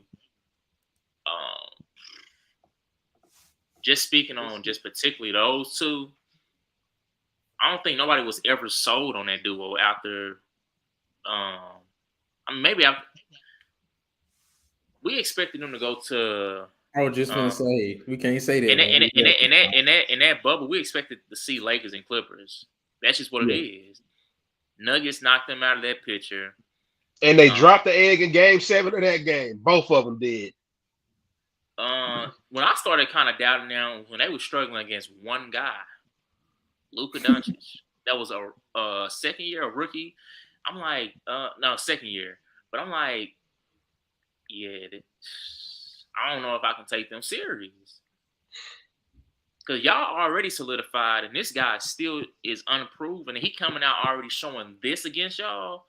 um, just speaking on just particularly those two, I don't think nobody was ever sold on that duo after. I mean, maybe we expected them to go to. I was just gonna Um, say we can't say that, in that, man. in that, in that, in that, in that, in that bubble, we expected to see Lakers and Clippers. That's just what it Yeah. is. Nuggets knocked them out of that picture. And they Um, dropped the egg in game 7 of that game. Both of them did. when I started kind of doubting them when they were struggling against one guy, Luka Doncic, that was a second year, a rookie. I'm like, no, second year, but I'm like, yeah, I don't know if I can take them serious because y'all already solidified, and this guy still is unproven, and he coming out already showing this against y'all.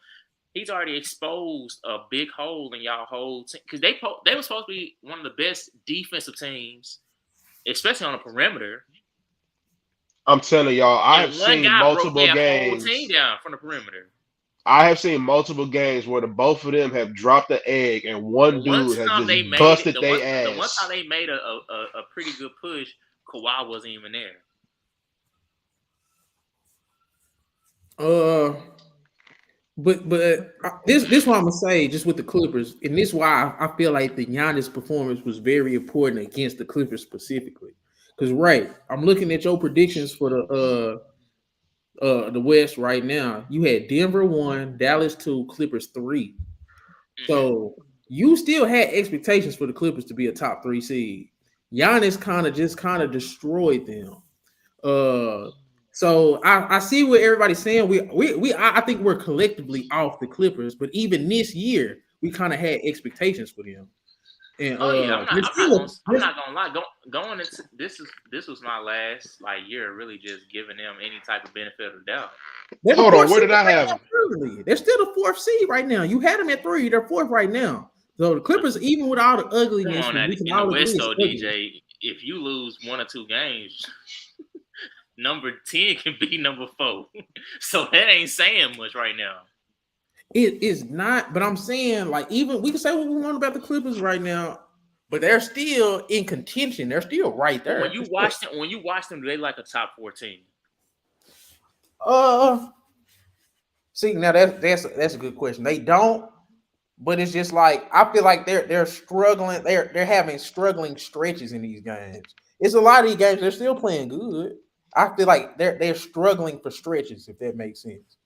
He's already exposed a big hole in y'all whole team because they were supposed to be one of the best defensive teams, especially on the perimeter. I'm telling y'all, I have And one seen guy broke multiple their whole team games. down from the perimeter. I have seen multiple games where the both of them have dropped the egg and The one one dude has time just they made it, busted their the one time ass. they made a pretty good push, Kawhi wasn't even there. Uh, but this what I'm gonna say just with the Clippers, and this why I feel like the Giannis performance was very important against the Clippers specifically. Because right, I'm looking at your predictions for the West right now. You had Denver 1, Dallas 2, Clippers 3. Hmm. So you still had expectations for the Clippers to be a top 3 seed. Giannis kind of destroyed them. Uh, so I see what everybody's saying. I think we're collectively off the Clippers, but even this year we kind of had expectations for them, and Oh yeah, I'm there's not gonna lie. Going into this was my last like year, really just giving them any type of benefit of the doubt. they're the Hold on, fourth where seed did I right have now. him? Currently, they're still the fourth seed right now. You had them at 3, they're fourth right now. So the But Clippers, even with all the come ugliness, on, and now we can in the all agree West it's though, ugly. DJ, if you lose 1 or 2 games, number 10 can be number 4. So that ain't saying much right now. It is not, but I'm saying like even we can say what we want about the Clippers right now, but they're still in contention. They're still right But there. when you watch them, they like a top 14. Uh, See, now that's a good question. They don't, but it's just like I feel like they're struggling. They're having struggling stretches in these games. It's a lot of these games they're still playing good. I feel like they're struggling for stretches, if that makes sense.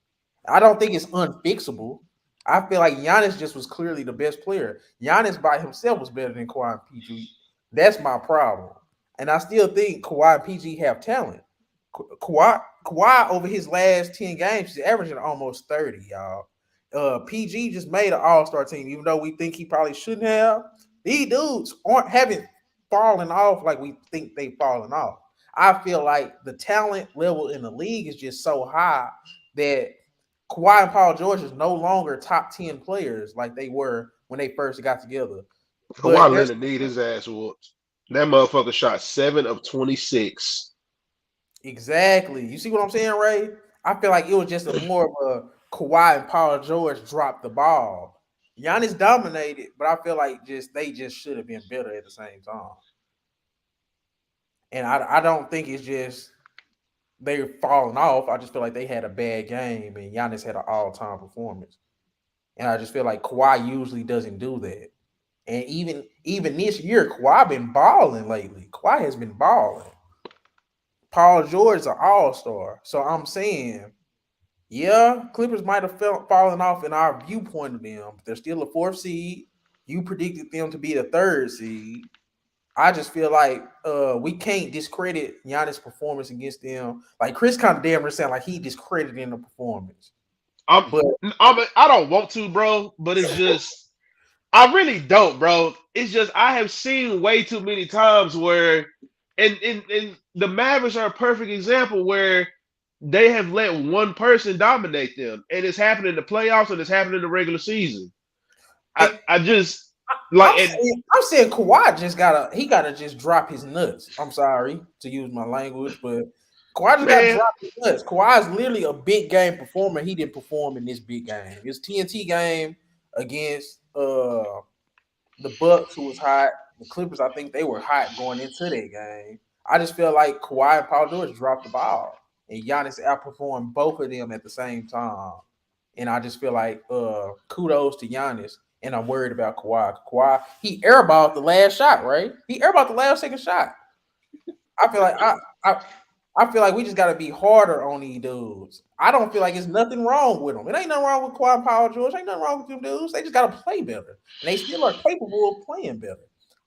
I don't think it's unfixable. I feel like Giannis just was clearly the best player. Giannis by himself was better than Kawhi and PG. That's my problem. And I still think Kawhi and PG have talent. Kawhi over his last 10 games, he's averaging almost 30, y'all. PG just made an all-star team, even though we think he probably shouldn't have. These dudes haven't fallen off like we think they've fallen off. I feel like the talent level in the league is just so high that Kawhi and Paul George is no longer top 10 players like they were when they first got together. But Kawhi there's Leonard need his ass whooped. That motherfucker shot 7 of 26. exactly. You see what I'm saying, Ray? I feel like it was just a more of a Kawhi and Paul George dropped the ball. Giannis dominated, but I feel like they just should have been better at the same time. And I don't think it's just they're falling off. I just feel like they had a bad game and Giannis had an all-time performance. And I just feel like Kawhi usually doesn't do that. And even this year, Kawhi been balling lately. Kawhi has been balling. Paul George is an all-star. So I'm saying, yeah, Clippers might have fallen off in our viewpoint of them. But they're still a fourth seed. You predicted them to be the third seed. I just feel like we can't discredit Giannis' performance against them. Like Chris kind of damn near sound like he discredited the performance. I'm, But I don't want to, bro, but it's just I really don't, bro. It's just I have seen way too many times where, and the Mavericks are a perfect example where they have let one person dominate them, and it's happened in the playoffs and it's happened in the regular season. it, I just like and I'm saying Kawhi just gotta just drop his nuts. I'm sorry to use my language, but Kawhi just gotta man, drop his nuts. Kawhi is literally a big game performer. He didn't perform in this big game. His TNT game against the Bucks, who was hot. The Clippers, I think they were hot going into that game. I just feel like Kawhi and Paul George dropped the ball, and Giannis outperformed both of them at the same time. And I just feel like kudos to Giannis, and I'm worried about Kawhi. Kawhi, he airballed the last shot, right? He airballed the last second shot. I feel like I I feel like we just got to be harder on these dudes. I don't feel like it's nothing wrong with them. It ain't nothing wrong with Kawhi Paul George. Ain't nothing wrong with them dudes. They just got to play better, and they still are capable of playing better.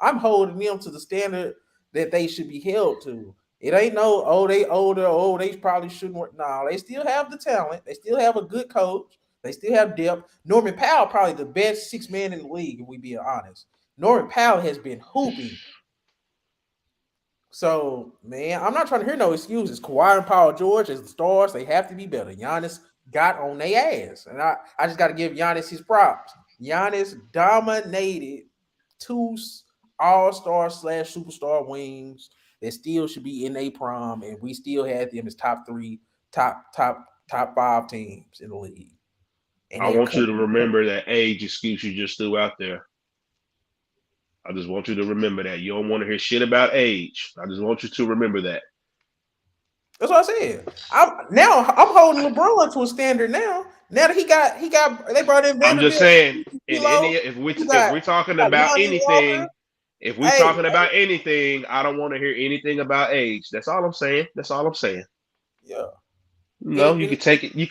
I'm holding them to the standard that they should be held to. It ain't no they older, they probably shouldn't work. No, they still have the talent. They still have a good coach. They still have depth. Norman Powell probably the best 6 man in the league, if we be honest. Norman Powell has been hooping. So, man, I'm not trying to hear no excuses. Kawhi and Paul George as the stars, they have to be better. Giannis got on their ass. And I just got to give Giannis his props. Giannis dominated two all-star slash superstar wings that still should be in a prom, and we still had them as top 3, top 5 teams in the league. and I they're want you coming. to remember that age excuse you just threw out there. I just want you to remember that. You don't want to hear shit about age. I just want you to remember that. That's what I said. I'm holding LeBron to a standard now. Now that he got they brought in I'm just Vanderbilt, saying, in any Kilo. if we're talking You got about Lonnie Walker. anything, if we're Hey, talking about anything, I don't want to hear anything about age. That's all I'm saying. That's all I'm saying. yeah. No, you And could take it. You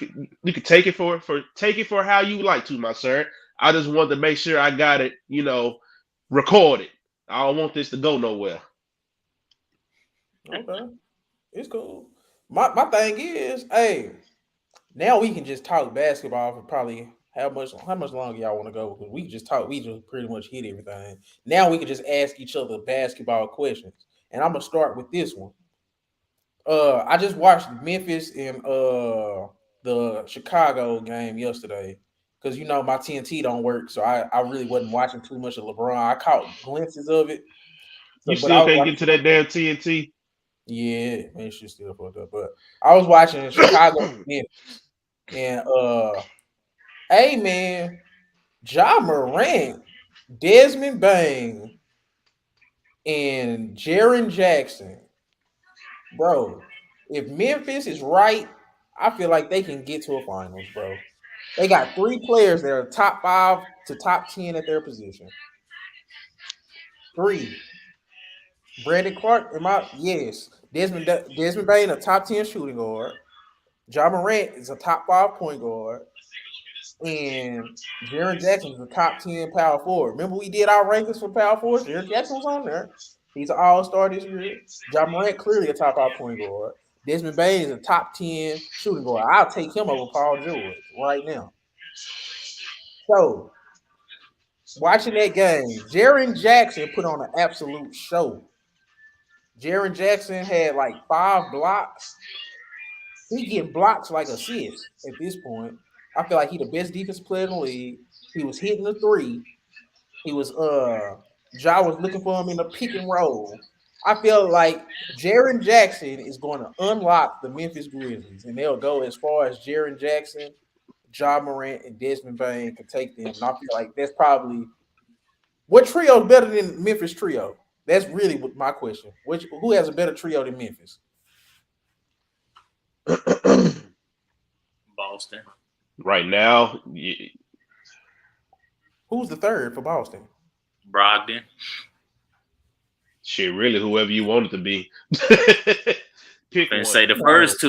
could take it for how you like to, my sir. I just want to make sure I got it. Recorded. I don't want this to go nowhere. okay, it's cool. My thing is, hey, now we can just talk basketball for probably how much longer y'all want to go? Because we just talk, we just pretty much hit everything. Now we can just ask each other basketball questions, and I'm gonna start with this one. I just watched Memphis and the Chicago game yesterday because my TNT don't work, so I really wasn't watching too much of LeBron. I caught glimpses of it, so You but I still was can't get watching. to that damn TNT. Yeah, man, she's still fucked up. But I was watching Chicago Memphis, and hey man, Ja Morant, Desmond Bain, and Jaren Jackson, bro. If Memphis is right, I feel like they can get to a finals, bro. They got three players that are top 5 to top 10 at their position. Three. Brandon Clark, yes. Desmond Bain, a top 10 shooting guard. Ja Morant is a top 5 point guard. And Jaren Jackson is a top 10 power forward. Remember we did our rankings for power forwards? Jaren Jackson was on there. He's an all-star this year. Ja Morant clearly a top 5 point guard. Desmond Bain is a top 10 shooting guard. I'll take him over Paul George right now. So watching that game, Jaren Jackson put on an absolute show. Jaren Jackson had like 5 blocks. He getting blocks like assists at this point. I feel like he the best defensive player in the league. He was hitting the three. He was Ja was looking for him in the pick and roll. I feel like Jaren Jackson is going to unlock the Memphis Grizzlies, and they'll go as far as Jaren Jackson, Ja Morant, and Desmond Bain can take them. And I feel like that's probably what trio is better than Memphis trio. That's really my question. Who has a better trio than Memphis? Boston. Right now, Who's the third for Boston? Brogdon. shit, really, whoever you want it to be. Pick And one. say the first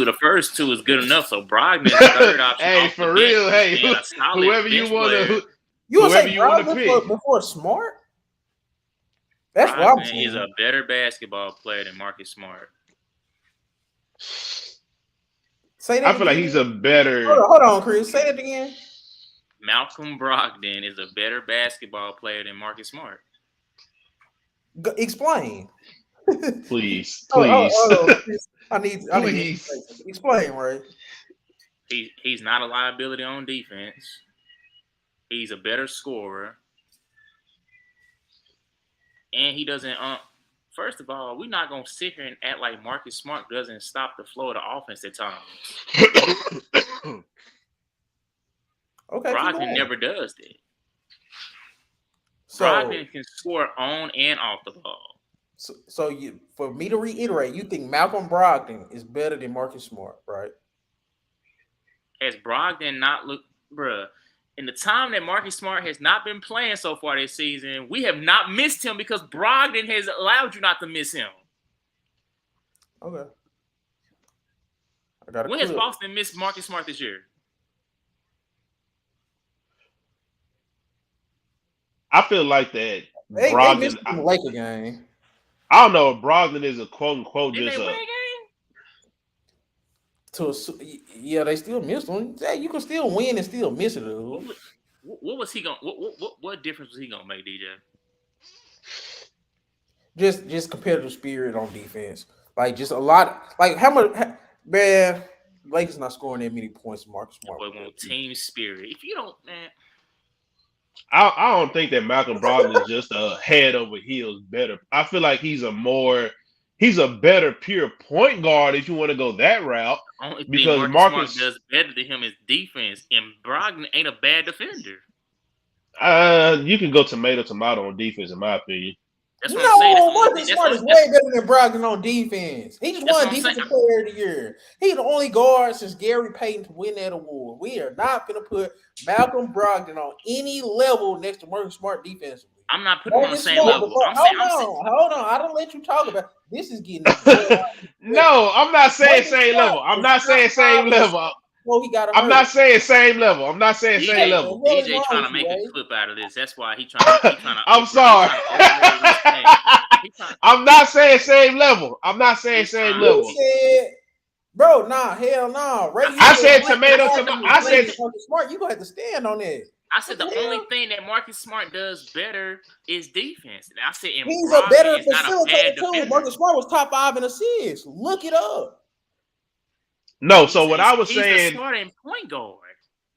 two is good enough. So Brogdon's the third option Hey, off the for bench. real, hey, And a solid whoever you bench want player. to, You would whoever say you want to Brogdon pick. before Smart? That's what I'm Brogdon saying. is a better basketball player than Marcus Smart. Say that I feel like again. he's a better. Hold on, Chris. Say that again. Malcolm Brogdon is a better basketball player than Marcus Smart. Explain. Please, Hold on, Chris. I need please. explain, Ray. He's not a liability on defense. He's a better scorer. And he doesn't first of all, we're not gonna sit here and act like Marcus Smart doesn't stop the flow of the offense at times. Okay, Brogdon never does that. So, Brogdon can score on and off the ball. so you, for me to reiterate, you think Malcolm Brogdon is better than Marcus Smart, right? Has Brogdon not looked, bruh? In the time that Marcus Smart has not been playing so far this season, we have not missed him because Brogdon has allowed you not to miss him. Okay. I got When has Boston missed Marcus Smart this year? I feel like that They missed him in the Laker game. I don't know if Brogdon is a quote unquote Did just they win a. Yeah, they still missed one. Yeah, you can still win and still miss it, dude. What was he going? What difference was he gonna make, DJ? Just competitive spirit on defense. Like just a lot. Like how much? Man, Lakers not scoring that many points. Marcus Smart. But want team spirit. If you don't, man. I don't think that Malcolm Brogdon is just a head over heels better. I feel like he's he's a better pure point guard if you want to go that route. The only thing Because Marcus Smart Marcus, does better than him is defense, and Brogdon ain't a bad defender. you can go tomato on defense, in my opinion. That's what I'm saying. That's No, the only Marcus thing. That's Smart what, is way better than Brogdon on defense. He just that's won what I'm saying. Defensive Player of the Year. He's the only guard since Gary Payton to win that award. We are not going to put Malcolm Brogdon on any level next to Marcus Smart defensively. I'm not putting him on the Marcus same Smart, level. I'm saying, hold on. I don't let you talk about this. Is getting No, I'm not saying Marcus same Smart level. I'm was not top saying same five in the level. before he got I'm not hurt. saying same level. I'm not saying same DJ, level. What is DJ wrong trying with to you, make a Ray? clip out of this. That's why he trying to I'm over. sorry. He trying to overrate his past. He trying. I'm not saying same level. I'm not saying He's same trying. level. You said, bro, nah, hell no. Nah. Ray, you I said the said only tomato. I said Marcus Smart. You gonna have to stand on that. I said What the the only hell? thing that Marcus Smart does better is defense. And I said, and He's a better Brogdon is not a bad facilitator too. defender. Marcus Smart was top 5 in assists. Look it up. no. So what I was He's the saying, starting point guard.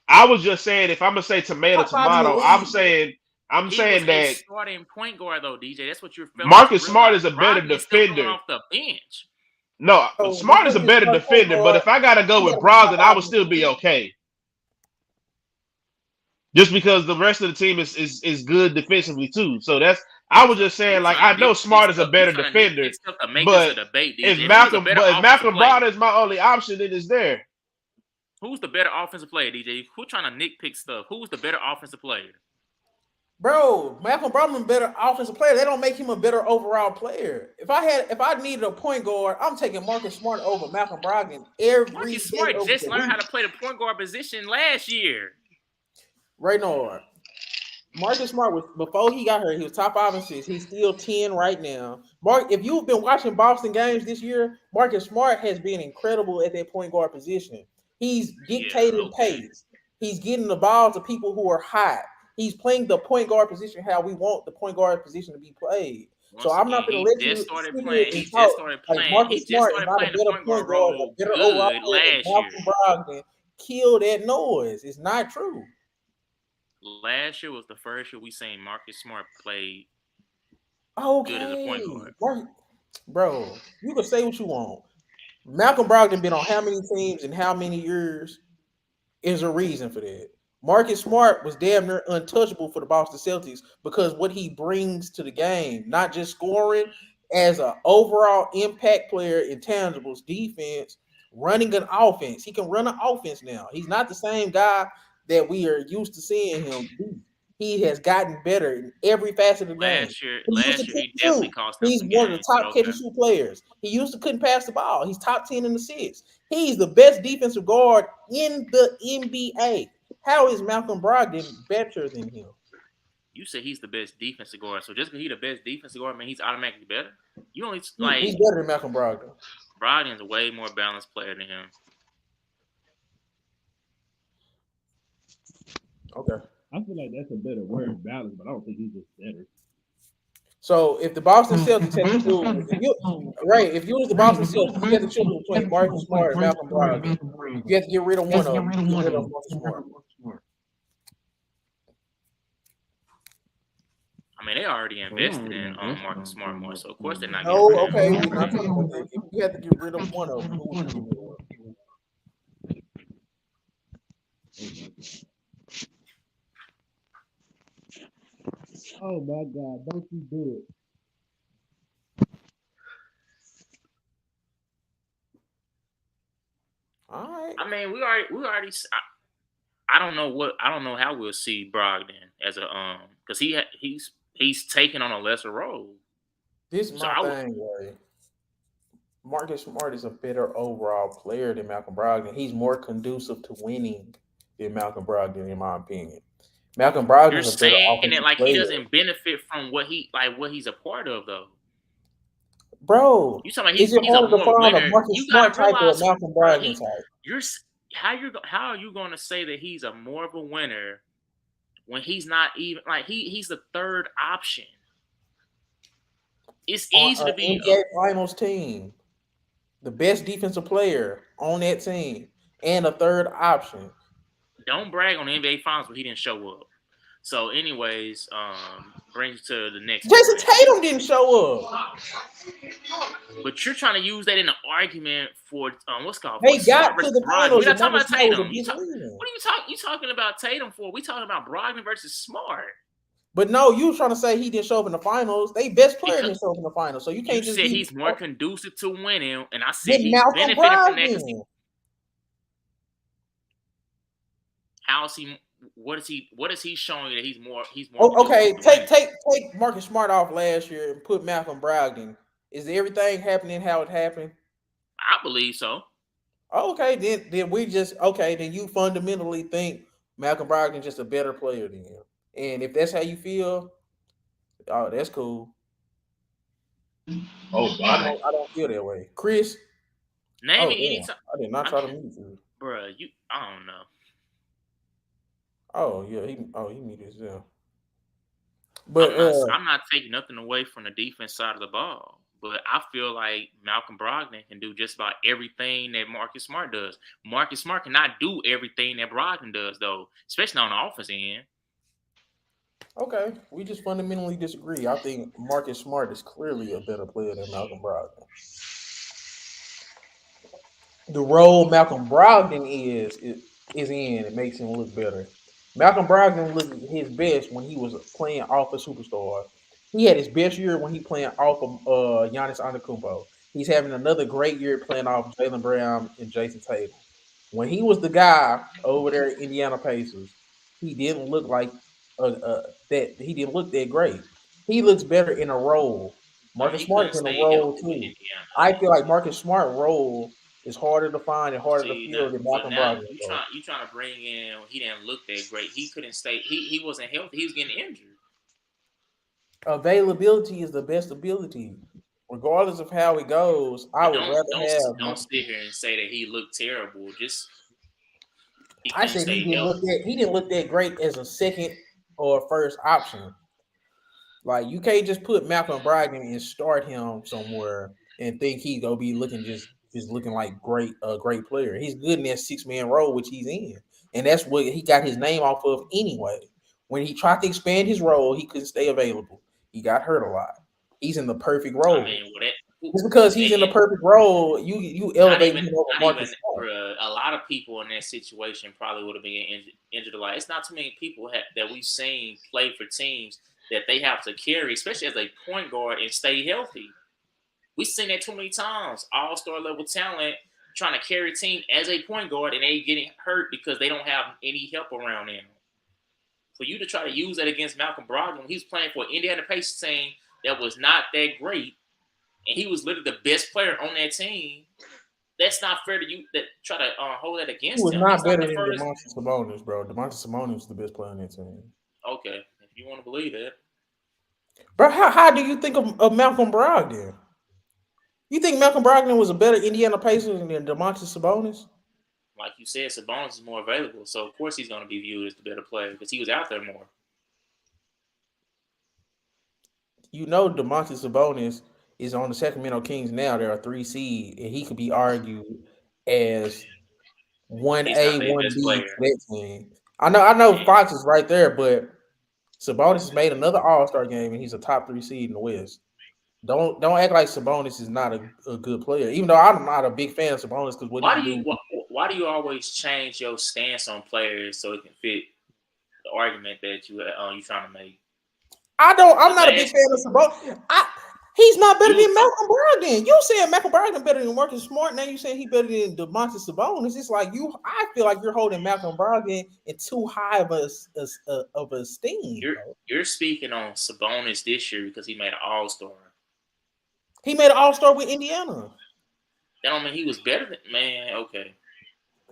I was just saying, if I'm gonna say tomato, Top 5 in the I'm league. saying, He was a that starting point guard though, DJ. That's what you're failing to Marcus Smart realize. is a better Brogdon is still coming defender. off the bench. No, So Smart is a better defender. But if I gotta go with Brogdon, I would still be okay. Just because the rest of the team is good defensively too. So I was just saying, like, I know Smart is a better defender, To make this a but debate, if DJ. Malcolm Brogdon is my only option, it is there. Who's the better offensive player, DJ? Who's trying to nitpick stuff? Who's the better offensive player? Bro, Malcolm Brogdon a better offensive player. They don't make him a better overall player. If I needed a point guard, I'm taking Marcus Smart over Malcolm Brogdon every Marcus day Smart over just the learned week. how to play the point guard position last year. Right now, Marcus Smart was before he got hurt. He was top 5 and 6. He's still 10 right now. Mark, if you've been watching Boston games this year, Marcus Smart has been incredible at that point guard position. He's dictating pace. He's getting the ball to people who are hot. He's playing the point guard position how we want the point guard position to be played. So I'm not going to let you He just started like Marcus Smart is not a better point guard, a better overall player than Malcolm Brogdon. Kill that noise. It's not true. Last year was the first year we seen Marcus Smart play good as a point guard. Bro, you can say what you want. Malcolm Brogdon been on how many teams in how many years is a reason for that. Marcus Smart was damn near untouchable for the Boston Celtics because what he brings to the game, not just scoring, as an overall impact player, intangibles, defense, running an offense. He can run an offense now. He's not the same guy that we are used to seeing him do. He has gotten better in every facet of the game. Last year, he definitely cost them. He's one of the top catch and shoot players. He used to couldn't pass the ball. He's top 10 in assists. He's the best defensive guard in the NBA. How is Malcolm Brogdon better than him? You say he's the best defensive guard, so just because he's the best defensive guard, man, he's automatically better. You only he's better than Malcolm Brogdon. Brogdon's a way more balanced player than him. Okay. I feel like that's a better word, balance, but I don't think he's just better. So if the Boston Celtics had to choose, if you was the Boston Celtics, you had to choose between Marcus Smart and Malcolm Brogdon. You have to get rid of one of them. Get rid of Marcus Smart. I mean, they already invested in Marcus Smart more, so of course they're not. No, okay, we're not talking about that. You have to get rid of one of them. Who would you Oh my God! Don't you do it? All right. I mean, we already. I don't know how we'll see Brogdon as a because he's taking on a lesser role. This is my thing, Ray. Marcus Smart is a better overall player than Malcolm Brogdon. He's more conducive to winning than Malcolm Brogdon, in my opinion. Malcolm Brogdon. You're saying it like player. He doesn't benefit from what he's a part of, though. Bro, you talking about he's a more winner. You Smart type or Malcolm Brogdon type. How are you going to say that he's a more of a winner when he's not even like he's the third option? It's easy to be NBA Finals team, the best defensive player on that team, and a third option. Don't brag on the NBA Finals when he didn't show up. So, anyways, brings to the next Jason point. Tatum didn't show up. But you're trying to use that in an argument for what's called for They Smart got to versus the Brogdon. We're finals, not and talking Marcus about Smart was a Tatum. big reason. What are you talking about Tatum for? We talking about Brogdon versus Smart. But no, you were trying to say he didn't show up in the finals. They best player Because didn't show up in the finals, so you you can't just said be he's more conducive to winning, and I said with he's Malcolm benefiting from that because Brogdon. how is he? What is he showing you that he's more Oh, conducive okay, to take winning? take take Marcus Smart off last year and put Malcolm Brogdon. Is everything happening how it happened? I believe so. Oh, okay, then we just okay. Then you fundamentally think Malcolm Brogdon just a better player than him, and if that's how you feel, oh, that's cool. Oh I my. don't feel that way, Chris. Name Oh me damn, anytime. I did not I try mean, to mute you. bruh, I don't know. Oh yeah, he muted himself. But I'm not taking nothing away from the defense side of the ball, but I feel like Malcolm Brogdon can do just about everything that Marcus Smart does. Marcus Smart cannot do everything that Brogdon does, though, especially on the offense end. okay, we just fundamentally disagree. I think Marcus Smart is clearly a better player than Malcolm Brogdon. The role Malcolm Brogdon is in, it makes him look better. Malcolm Brogdon looked his best when he was playing off a superstar. He had his best year when he playing off of Giannis Antetokounmpo. He's having another great year playing off Jaylen Brown and Jason Tatum. When he was the guy over there at Indiana Pacers, he didn't look like that. He didn't look that great. He looks better in a role. I mean, Marcus he Smart couldn't is in a stay role healthy with too. Indiana. I feel like Marcus Smart role is harder to find and harder to See, now, fill than but Malcolm now Brogdon role. you trying to bring in. He didn't look that great. He couldn't stay. He wasn't healthy. He was getting injured. Availability is the best ability. Regardless of how it goes, I But would rather have don't sit here and say that he looked terrible. Just he I couldn't said stay healthy. he didn't look that great as a second or first option. Like you can't just put Malcolm Brogdon and start him somewhere and think he's gonna be looking just looking like a great player. He's good in that 6-man role which he's in, and that's what he got his name off of anyway. When he tried to expand his role, he couldn't stay available. He got hurt a lot. He's in the perfect I role. mean, what Just because he's in the and perfect role, you elevate him over not even Marcus Smart. a lot of people in that situation probably would have been injured a lot. It's not too many people that we've seen play for teams that they have to carry, especially as a point guard, and stay healthy. We've seen that too many times. All-star level talent trying to carry a team as a point guard, and they getting hurt because they don't have any help around them. For you to try to use that against Malcolm Brogdon when he's playing for Indiana Pacers team that was not that great, and he was literally the best player on that team. That's not fair to you. That try to hold that He against was him. not He's not better the than first. DeMontis Sabonis, bro. DeMontis Sabonis was the best player on that team. Okay, if you want to believe that, Bro, how do you think of Malcolm Brogdon? You think Malcolm Brogdon was a better Indiana Pacer than DeMontis Sabonis? like you said, Sabonis is more available, so of course he's going to be viewed as the better player because he was out there more. You know DeMontis Sabonis is on the Sacramento Kings now. There are 3 seed, and he could be argued as one He's A, not their one best B player. for that team. I know And Fox is right there, but Sabonis has made another All Star game, and he's a top 3 seed in the West. Don't act like Sabonis is not a good player. Even though I'm not a big fan of Sabonis because what why he do do. you why do you always change your stance on players so it can fit the argument that you trying to make? I'm Because not a big last fan of Sabonis. He's not better you than Malcolm Brogdon. You saying Malcolm Brogdon better than Marcus Smart. Now you saying he better than DeMontis Sabonis. It's like I feel like you're holding Malcolm Brogdon in too high of a esteem, you're bro. you're speaking on Sabonis this year because he made an All Star. He made an All Star with Indiana. That don't mean he was better than man. Okay,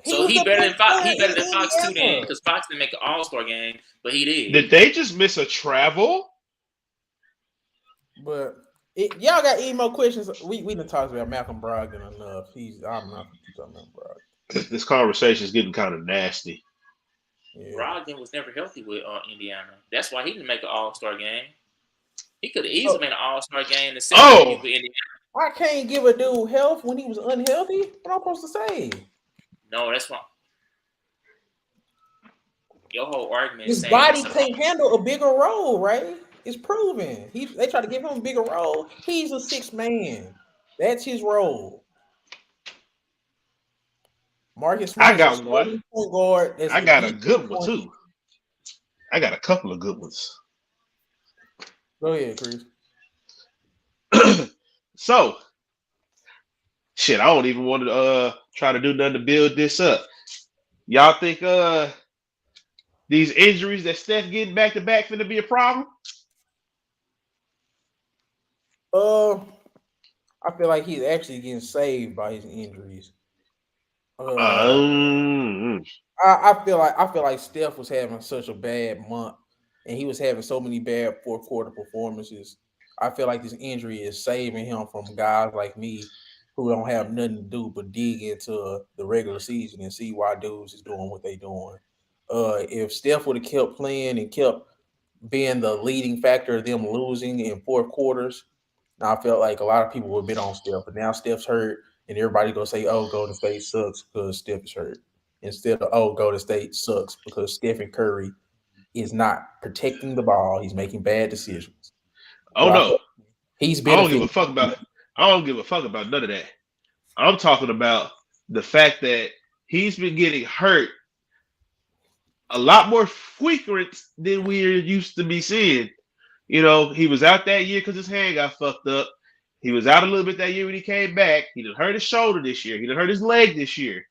He so was the best player He better than in Fox too then Indiana. because Fox didn't make an All Star game, but he did. Did they just miss a travel? But y'all got any more questions? We done talked about Malcolm Brogdon enough. I'm not gonna keep talking about Brogdon. This conversation is getting kind of nasty. Yeah. Brogdon was never healthy with Indiana. That's why he didn't make an All Star game. He could have easily So made an All Star game the same year he Oh, was with Indiana. I can't give a dude health when he was unhealthy. What am I supposed to say? No, that's why. your whole argument is His saying body it's a can't handle a bigger role, right? It's proven. They try to give him a bigger role. He's a sixth man. That's his role. Marcus I Smart is a got one. starting point guard. That's I the got a defensive good one point. too. I got a couple of good ones. Go ahead, Chris. So, shit, I don't even want to try to do nothing to build this up. Y'all think these injuries that Steph getting back to back finna be a problem? Uh, I feel like he's actually getting saved by his injuries. Um, I feel like Steph was having such a bad month, and he was having so many bad fourth quarter performances. I feel like this injury is saving him from guys like me who don't have nothing to do but dig into the regular season and see why dudes is doing what they doing. If Steph would have kept playing and kept being the leading factor of them losing in fourth quarters, I felt like a lot of people would bet on Steph, but now Steph's hurt, and everybody gonna say, "Oh, Golden State sucks because Steph is hurt," instead of "Oh, Golden State sucks because Stephen Curry is not protecting the ball; he's making bad decisions." oh So I no, feel he's I don't give a benefiting. fuck about. I don't give a fuck about none of that. I'm talking about the fact that he's been getting hurt a lot more frequent than we're used to be seeing. You know, he was out that year because his hand got fucked up. He was out a little bit that year when he came back. He done hurt his shoulder this year. He done hurt his leg this year.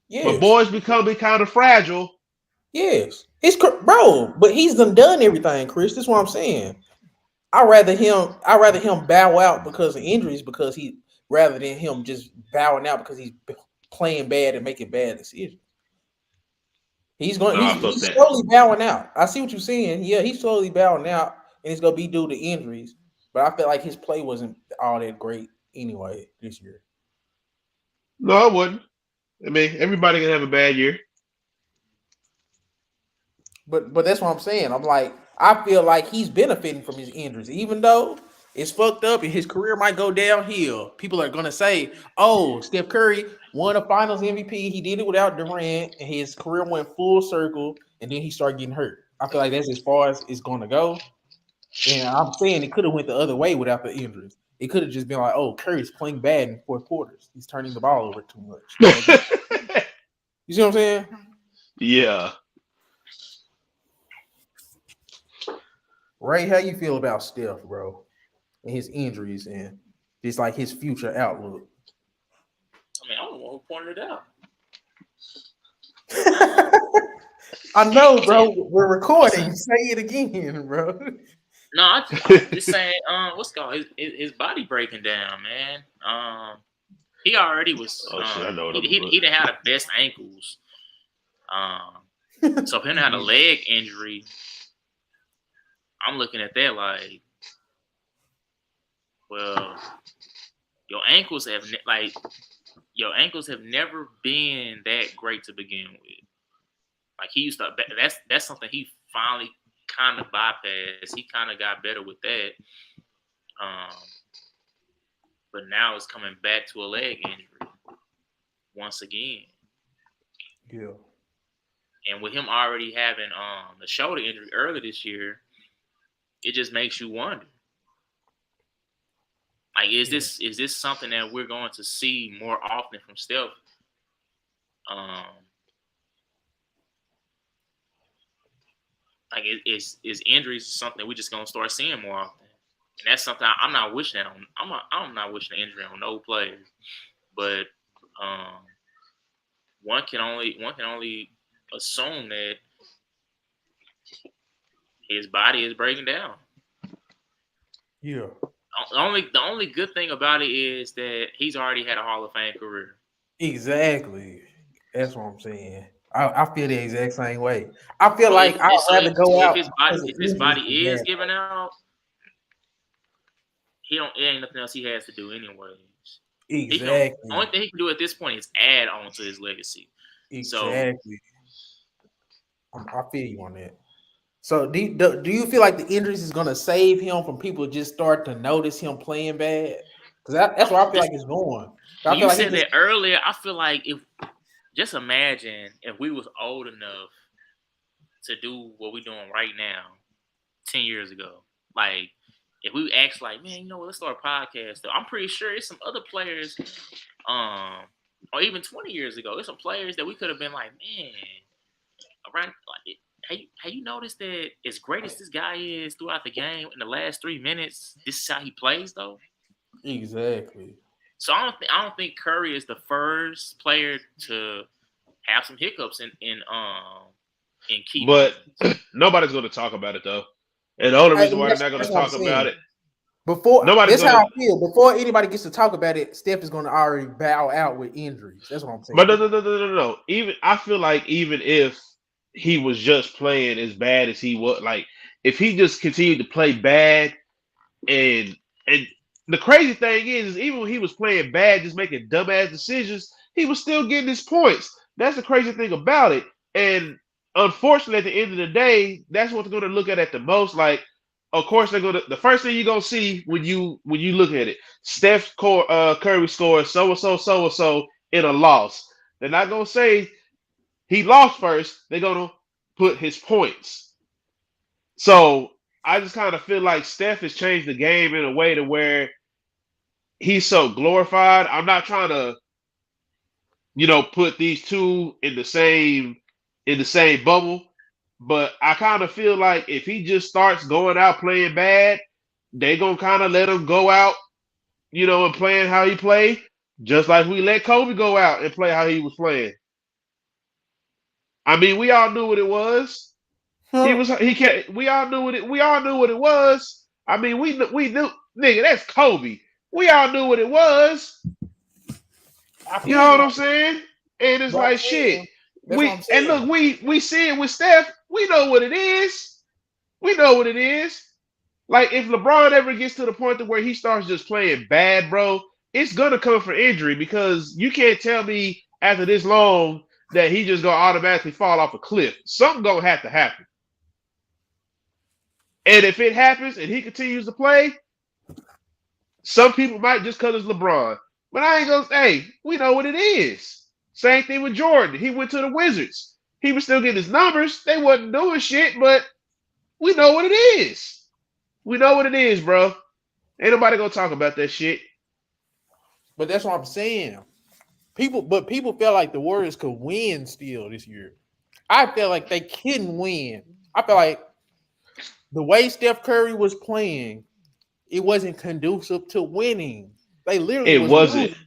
But Yes, boys becoming kind of fragile. yes, bro, but he's done everything, Chris. That's what I'm saying. I rather him bow out because of injuries because he rather than him just bowing out because he's playing bad and making bad decisions. He's going. Nah, He's, fuck he's that. slowly bowing out. I see what you're saying. Yeah, he's slowly bowing out, and it's gonna be due to injuries. But I feel like his play wasn't all that great anyway this year. No, I wouldn't. I mean, everybody can have a bad year. But that's what I'm saying. I'm like, I feel like he's benefiting from his injuries, even though it's fucked up and his career might go downhill. People are gonna say, "Oh, Steph Curry won a Finals MVP. He did it without Durant, and his career went full circle, and then he started getting hurt." I feel like that's as far as it's gonna go. And I'm saying it could have went the other way without the injuries. It could have just been like, "Oh, Curry's playing bad in fourth quarters. He's turning the ball over too much. He's making." You see what I'm saying? Yeah. Ray, how you feel about Steph, bro, and his injuries and just like his future outlook? I mean, I'm the one who pointed it out. I know, I'm bro. saying, We're I'm saying, recording. Say it again, bro. no, I'm just saying, what's called his body breaking down, man. He already was, Oh shit, I know what I'm he gonna didn't have the best ankles. So if he had a leg injury, I'm looking at that like, well, your ankles have your ankles have never been that great to begin with. Like he used to, that's something he finally kind of bypassed. He kind of got better with that. Um, but now it's coming back to a leg injury once again. Yeah. And with him already having a shoulder injury earlier this year, it just makes you wonder. Like, is this something that we're going to see more often from Steph? Um, like, is injuries something we just gonna start seeing more often? And that's something I'm not wishing that on. I'm not wishing an injury on no player, but um, one can only assume that his body is breaking down. Yeah. The only good thing about it is that he's already had a Hall of Fame career. Exactly. That's what I'm saying. I feel the exact same way. I feel So like I'd rather so go if out his body because of if his injuries body than is that. giving out, he don't. It ain't nothing else he has to do anyways. He can. The only Exactly. thing he can do at this point is add on to his legacy. So Exactly. I feel you on that. So do you feel like the injuries is gonna save him from people just start to notice him playing bad? Because that's where I feel this, like it's going. I when feel you like he said just that earlier, I feel like if just imagine if we was old enough to do what we're doing right now 10 years ago. Like, if we ask, like, man, let's start a podcast. Though, I'm pretty sure it's some other players, or even 20 years ago, there's some players that we could have been like, man, around like, have you noticed that as great as this guy is throughout the game, in the last 3 minutes, this is how he plays though. Exactly. So I don't think Curry is the first player to have some hiccups in key But moments. nobody's going to talk about it though, and the only reason why they're That's, not going that's to what I'm talk about saying. it, Before nobody's that's going how to. I feel. Before anybody gets to talk about it, Steph is going to already bow out with injuries. That's what I'm But saying. no. Even I feel like even if he was just playing as bad as he was, like if he just continued to play bad, and and the crazy thing is even when he was playing bad, just making dumbass decisions, he was still getting his points. That's the crazy thing about it. And unfortunately, at the end of the day, that's what they're going to look at the most. Like, of course, they're going to the first thing you're going to see when you look at it, Curry scored so and so in a loss. They're not going to say he lost first. They're going to put his points. So I just kind of feel like Steph has changed the game in a way to where he's so glorified. I'm not trying to, put these two in the same bubble, but I kind of feel like if he just starts going out playing bad, they gonna kind of let him go out, and playing how he played, just like we let Kobe go out and play how he was playing. I mean, we all knew what it was. He Huh? was he can't. We all knew what it was. I mean, we knew, nigga. That's Kobe. We all knew what it was. I You feel know you, what I'm saying? And it's but I'm like shit. saying that's what I'm And saying. look, we see it with Steph. We know what it is. We know what it is. Like if LeBron ever gets to the point to where he starts just playing bad, bro, it's gonna come for injury because you can't tell me after this long that he just gonna automatically fall off a cliff. Something gonna have to happen. And if it happens and he continues to play, some people might just cause it's LeBron. But I ain't gonna say, we know what it is. Same thing with Jordan. He went to the Wizards. He was still getting his numbers. They wasn't doing shit, but we know what it is. We know what it is, bro. Ain't nobody gonna talk about that shit. But that's what I'm saying. People felt like the Warriors could win still this year. I felt like they couldn't win. I felt like the way Steph Curry was playing, it wasn't conducive to winning. They literally It was wasn't. losing.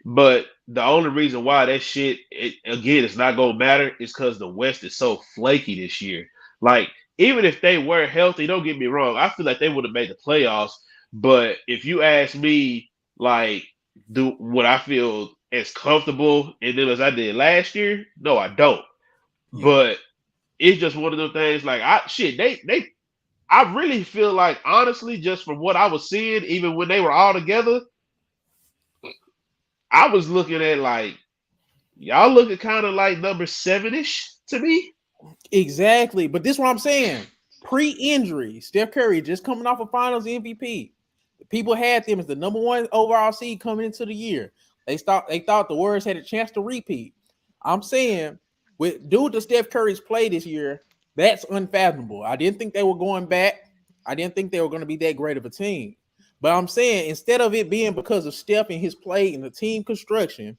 But the only reason why that shit, again, it's not gonna matter is because the West is so flaky this year. Like, even if they were healthy, don't get me wrong, I feel like they would have made the playoffs. But if you ask me, like, do what I feel as comfortable in them as I did last year, no, I don't. Yeah. But it's just one of those things. Like, I really feel like, honestly, just from what I was seeing, even when they were all together, I was looking at like y'all looking kind of like number seven-ish to me. Exactly. But this is what I'm saying. Pre-injury, Steph Curry just coming off a finals MVP. People had them as the number one overall seed coming into the year. They thought the Warriors had a chance to repeat. I'm saying, with due to Steph Curry's play this year, that's unfathomable. I didn't think they were going back. I didn't think they were going to be that great of a team. But I'm saying, instead of it being because of Steph and his play and the team construction,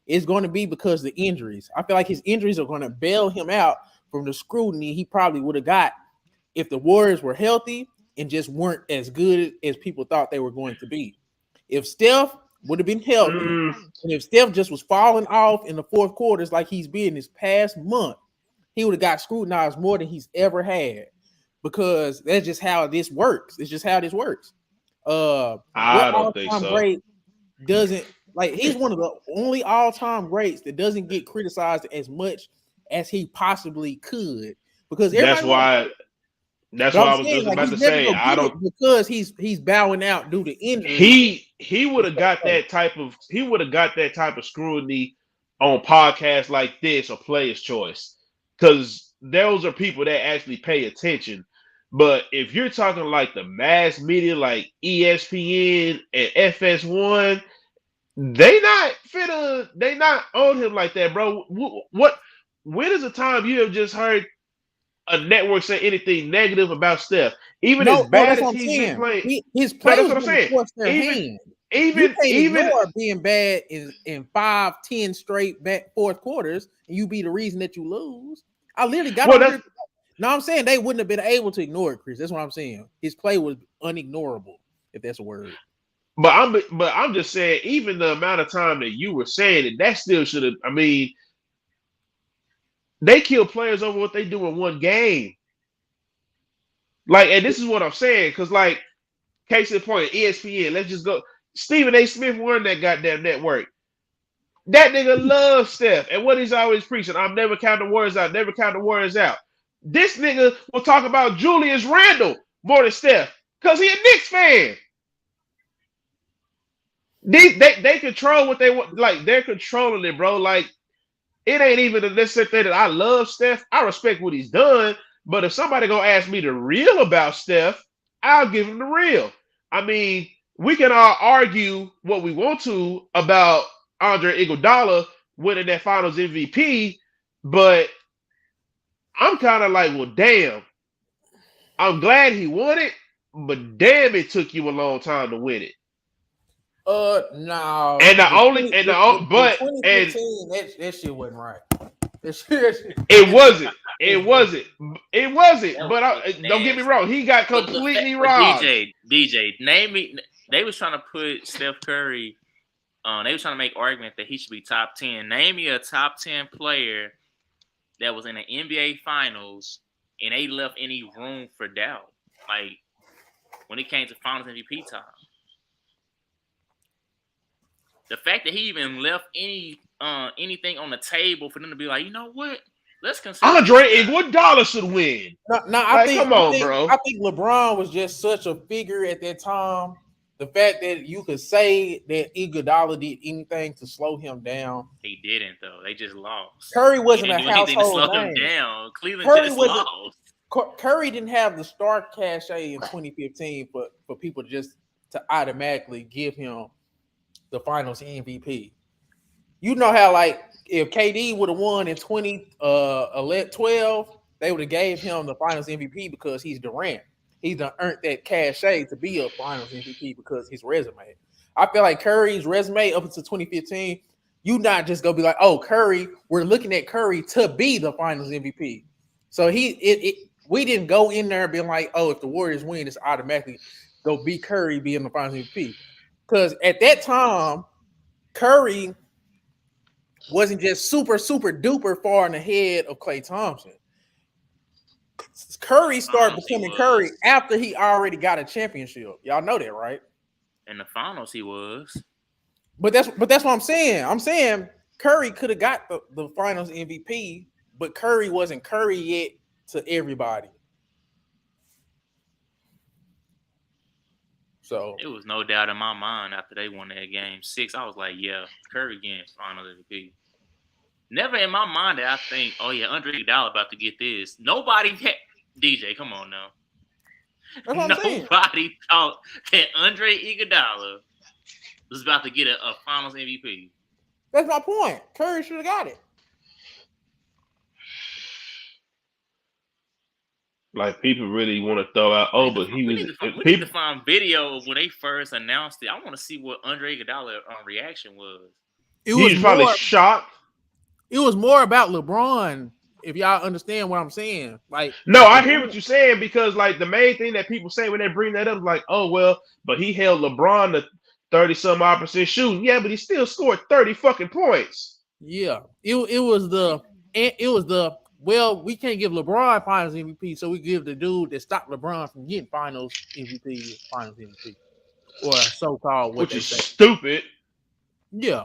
it's going to be because of the injuries. I feel like his injuries are going to bail him out from the scrutiny he probably would have got if the Warriors were healthy and just weren't as good as people thought they were going to be. If Steph would have been healthy, Mm, and if Steph just was falling off in the fourth quarters like he's been this past month, he would have got scrutinized more than he's ever had, because that's just how this works. It's just how this works. What I don't think all-time so. great doesn't, like, he's one of the only all-time greats that doesn't get criticized as much as he possibly could, because That's everybody loves why. him. That's But why I'm I was saying, just like, about he's to never say. gonna I get don't. it because he's bowing out due to injuries He would and have stuff got like that type of. He would have got that type of scrutiny on podcasts like this or Player's Choice, because those are people that actually pay attention. But if you're talking like the mass media, like ESPN and FS1, they not on him like that, bro. What when is the time you have just heard a network say anything negative about Steph. Even as No, bad that's as what I'm he's been saying. playing. His No, play that's was what I'm going to saying. force their Even, hand. You even, can't even. ignore being bad in 5-10 straight fourth quarters, and you be the reason that you lose. I literally got Well, on that's. here. No, I'm saying they wouldn't have been able to ignore it, Chris. That's what I'm saying. His play was unignorable, if that's a word. But I'm just saying, even the amount of time that you were saying it, that still should have. I mean, they kill players over what they do in one game. Like, and this is what I'm saying, because like, case in point, ESPN. Let's just go. Stephen A. Smith won that goddamn network. That nigga loves Steph, and what he's always preaching: I'm never counting the Warriors out. Never count the Warriors out. This nigga will talk about Julius Randle more than Steph, because he a Knicks fan. They control what they want. Like, they're controlling it, bro. Like, it ain't even a necessary thing that I love Steph. I respect what he's done. But if somebody gonna ask me the real about Steph, I'll give him the real. I mean, we can all argue what we want to about Andre Iguodala winning that Finals MVP, but I'm kind of like, well, damn. I'm glad he won it, but damn, it took you a long time to win it. No, And the the only 20, and the the but and 2015 that shit wasn't right. That It shit wasn't. It was wasn't. It wasn't. That was But fucking don't get me nasty. wrong. He got But the fact, completely but robbed. DJ, name me. They was trying to put Steph Curry. They was trying to make argument that he should be top 10. Name me a top 10 player that was in the NBA Finals and they left any room for doubt. Like when it came to Finals MVP time, the fact that he even left anything on the table for them to be like, you know what, let's consider this Andre guy. Iguodala should win. No, Like, come on, bro. I think LeBron was just such a figure at that time. The fact that you could say that Iguodala did anything to slow him down. He didn't though. They just lost. Curry He wasn't a didn't do anything to slow household him name. down. Cleveland Curry just wasn't. lost. Curry didn't have the star cachet in 2015 for people just to automatically give him the Finals MVP. You know how like if KD would have won in 2012, they would have gave him the Finals MVP because he's Durant. He's done earned that cachet to be a Finals MVP because his resume. I feel like Curry's resume up until 2015, you not just gonna be like, oh, Curry, we're looking at Curry to be the Finals MVP. So we didn't go in there being like, oh, if the Warriors win, it's automatically go be Curry being the Finals MVP. Because at that time, Curry wasn't just super duper far in the head of Klay Thompson. Curry started becoming Curry after he already got a championship. Y'all know that, right? In the finals, he was. But that's what I'm saying. I'm saying Curry could have got the Finals MVP, but Curry wasn't Curry yet to everybody. So it was no doubt in my mind after they won that game 6. I was like, yeah, Curry getting Finals MVP. Never in my mind that I think, oh yeah, Andre Iguodala about to get this. Nobody DJ, come on now. that's what I'm saying. Nobody thought that Andre Iguodala was about to get a Finals MVP. That's my point. Curry should have got it. Like, people really want to throw out, oh, but he was. We need to find video of when they first announced it. I want to see what Andre Iguodala reaction was. He was probably shocked. It was more about LeBron, if y'all understand what I'm saying. Like, no, I hear what you're saying, because like the main thing that people say when they bring that up is like, oh well, but he held LeBron to 30-some-odd% shooting. Yeah, but he still scored 30 fucking points. Yeah, it was the well, we can't give LeBron Finals MVP, so we give the dude that stopped LeBron from getting Finals MVP, or so-called which is stupid. Yeah.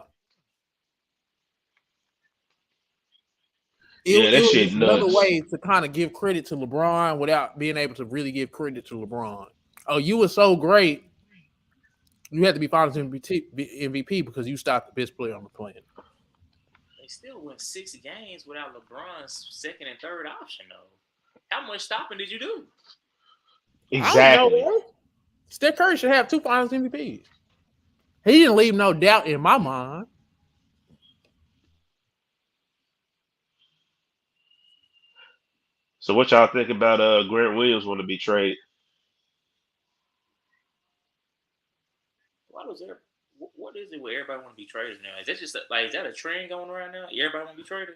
That shit was nuts. another way to kind of give credit to LeBron without being able to really give credit to LeBron. Oh, you were so great. You had to be Finals MVP because you stopped the best player on the planet. They still went 6 games without LeBron's second and third option, though. How much stopping did you do? Exactly. Steph Curry should have 2 Finals MVPs. He didn't leave no doubt in my mind. So what y'all think about Grant Williams want to be traded? Why was there? What is it where everybody want to be traded now? Is that just like is that a trend going around now? Everybody want to be traded.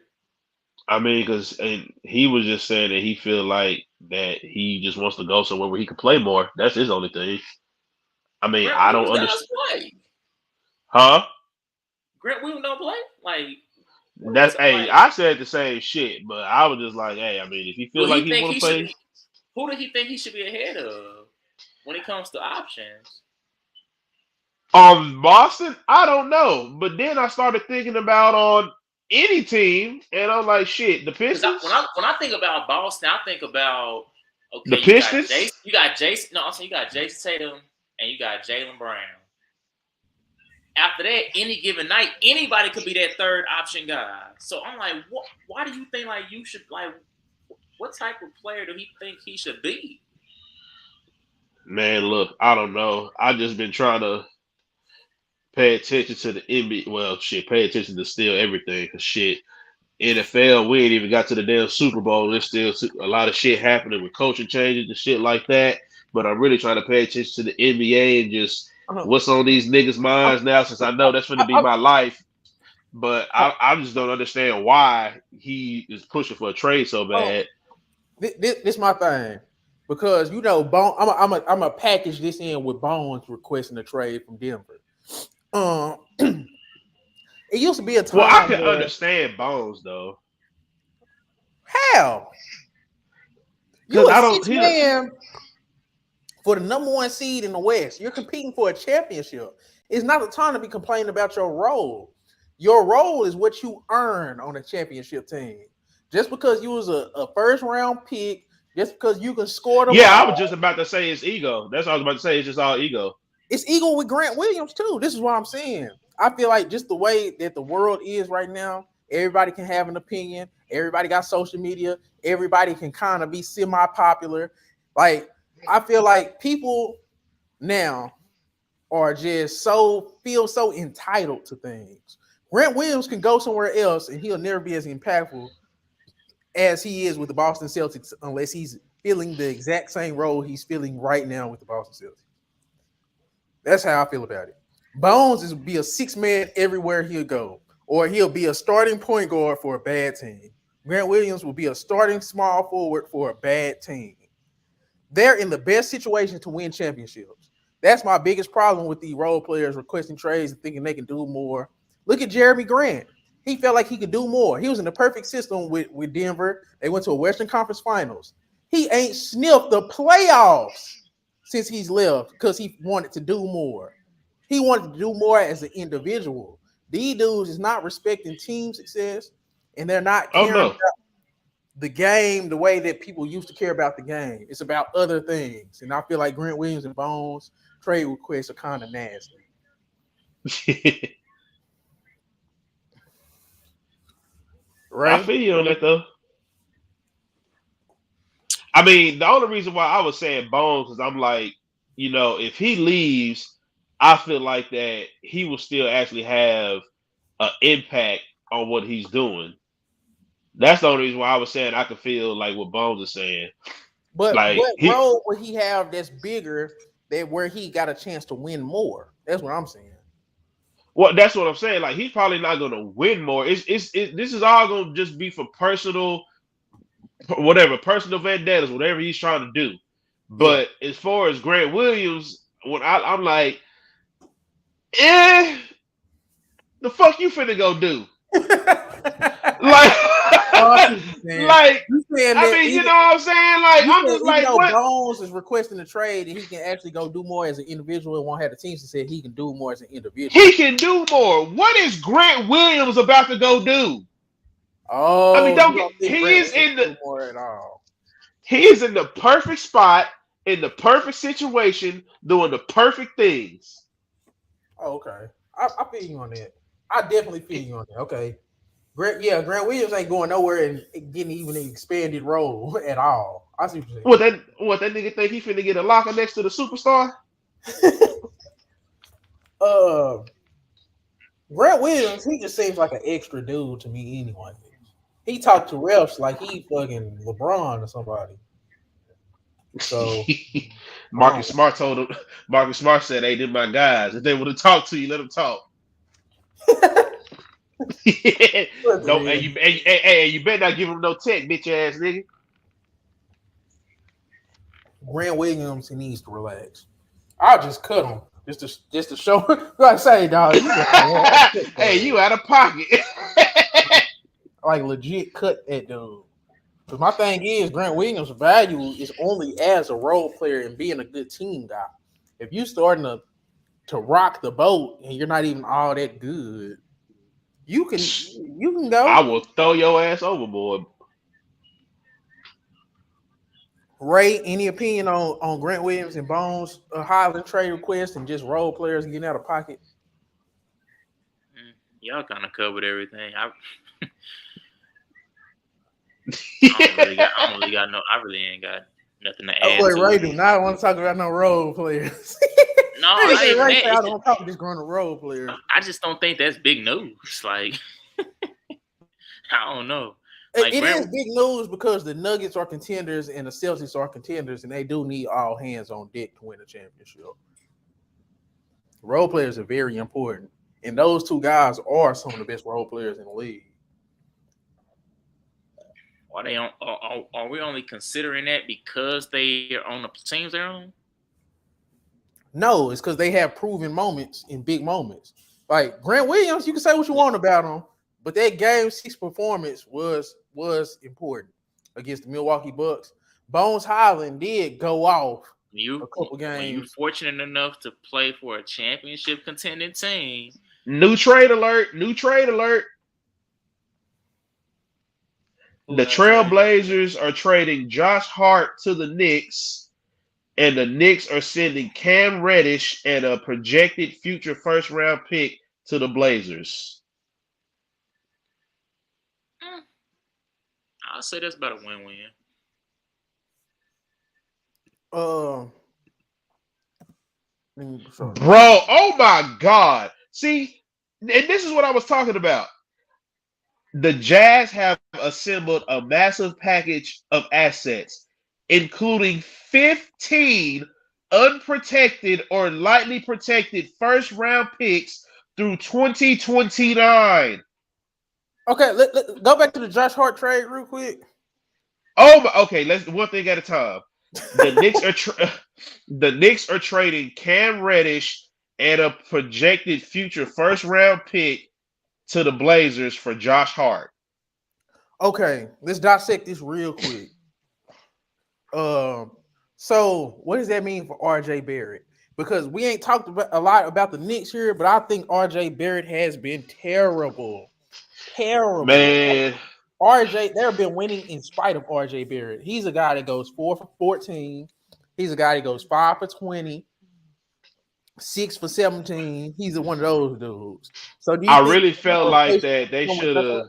I mean, because he was just saying that he feel like that he just wants to go somewhere where he can play more. That's his only thing. I mean, Grant I don't Williams understand. does play. Huh? Grant Williams don't play. Like That's what's hey, like? I said the same shit, but I was just like, hey, I mean, if he Do feel like he he think want he to should play, be? Who do he think he should be ahead of when it comes to options? Boston, I don't know. But then I started thinking about on any team, and I'm like, shit, the Because Pistons, when I think about Boston, I think about the okay, Pistons. You got Jason. No, I'm saying you got Jason Tatum and you got Jalen Brown. After that, any given night, anybody could be that third option guy. So I'm like, what? Why do you think like you should like? What type of player do he think he should be? Man, look, I don't know. I just been trying to pay attention to the NBA. Well, shit, pay attention to still everything. Cause shit, NFL, we ain't even got to the damn Super Bowl. There's still a lot of shit happening with coaching changes and shit like that. But I'm really trying to pay attention to the NBA and just Uh, what's on these niggas' I, minds now, since I know that's going to be I, my life. But I, I just don't understand why he is pushing for a trade so oh, bad. this my thing because you know, I'm a package this in with Bones requesting a trade from Denver. It used to be a Well, I time can where understand Bones though, how because you a I don't. six He man for the number one seed in the West. You're competing for a championship. It's not the time to be complaining about your role. Your role is what you earn on a championship team. Just because you was a first round pick, just because you can score the Yeah, I was ball, just about to say it's ego. That's what I was about to say. It's just all ego. it's equal with Grant Williams too. This is what I'm saying. I feel like just the way that the world is right now, everybody can have an opinion. Everybody got social media. Everybody can kind of be semi-popular. Like I feel like people now are just feel so entitled to things. Grant Williams can go somewhere else and he'll never be as impactful as he is with the Boston Celtics unless he's filling the exact same role he's filling right now with the Boston Celtics. That's how I feel about it. Bones is be a six man everywhere he'll go, or he'll be a starting point guard for a bad team. Grant Williams will be a starting small forward for a bad team. They're in the best situation to win championships. That's my biggest problem with the role players requesting trades and thinking they can do more. Look at Jeremy Grant. He felt like he could do more. He was in the perfect system with Denver. They went to a Western Conference Finals. He ain't sniffed the playoffs since he's left because he wanted to do more. He wanted to do more as an individual. These dudes is not respecting team success, and they're not Oh caring no, about the game the way that people used to care about the game. It's about other things. And I feel like Grant Williams and Bones trade requests are kind of nasty. I Right? feel you on that though. I mean, the only reason why I was saying Bones is I'm like, if he leaves, I feel like that he will still actually have an impact on what he's doing. That's the only reason why I was saying I could feel like what Bones is saying. But Like what role would he have that's bigger that where he got a chance to win more? That's what I'm saying. well, that's what I'm saying. Like he's probably not going to win more. This is all going to just be for personal, whatever, personal vendettas, whatever he's trying to do. Yeah. But as far as Grant Williams, I'm like, eh, the fuck you finna go do? Like, Oh, I see what you're saying. like, You saying I that mean, you even know what I'm saying? Like, you I'm said just even like, though what? Bones is requesting a trade and he can actually go do more as an individual and won't have the team to say he can do more as an individual. He can do more. What is Grant Williams about to go do? I mean, Oh, don't you get. don't think Grant Williams can do more at all? He is in the perfect spot, in the perfect situation, doing the perfect things. Oh, okay. I feel you on that. I definitely feel you on that. Okay. Grant Williams ain't going nowhere and getting even an expanded role at all. I see what you're What that nigga think he finna get a locker next to the superstar? saying. uh Grant Williams, he just seems like an extra dude to me anyway. He talked to refs like he fucking LeBron or somebody. So I Marcus Smart told him. Marcus Smart said, "Hey, they're my guys. If they want to talk to you, let them talk." don't. What Don't. the Hey, hell? you better not give him no tech, bitch ass nigga. Grant Williams, he needs to relax. I'll just cut him just to show. Like I say, dog, you Hey, you out of pocket. like legit cut that dude. Because my thing is, Grant Williams' value is only as a role player and being a good team guy. If you starting to rock the boat and you're not even all that good, you can I go. will throw your ass overboard. Ray, any opinion on Grant Williams and Bones Highland trade request and just role players getting out of pocket? Y'all kind of covered everything. I really ain't got nothing to Oh, add boy, to Ray it. do not want to talk about no role players. No, Nigga not say even Ray that. say I don't talk about just growing a role players. I just don't think that's big news. Like, I don't know. Like It is Grant, big news because the Nuggets are contenders and the Celtics are contenders, and they do need all hands on deck to win a championship. Role players are very important, and those two guys are some of the best role players in the league. are they on? Are we only considering that because they are on the teams they're on? No, it's because they have proven moments in big moments. Like Grant Williams, you can say what you want about him, but that game six performance was important against the Milwaukee Bucks. Bones Highland did go off a You couple when you games. fortunate enough to play for a championship contending team, New trade alert. New trade alert. who The got traded? Trailblazers are trading Josh Hart to the Knicks, and the Knicks are sending Cam Reddish and a projected future first round pick to the Blazers. Mm, I'll say that's about a win-win. Uh, sorry. Bro, oh my God. See, and this is what I was talking about. The Jazz have assembled a massive package of assets, including 15 unprotected or lightly protected first round picks through 2029. Okay, go back to the Josh Hart trade real quick. Oh my, okay, let's one thing at a time. The Knicks are the Knicks are trading Cam Reddish and a projected future first round pick to the Blazers for Josh Hart. Okay, let's dissect this real quick. So what does that mean for RJ Barrett? Because we ain't talked about a lot about the Knicks here, but I think RJ Barrett has been terrible. Terrible. Man, RJ, they've been winning in spite of RJ Barrett. He's a guy that goes 4 for 14. He's a guy that goes 5 for 20, 6 for 17. He's one of those dudes. So do you I think really felt like that they someone should touch on have.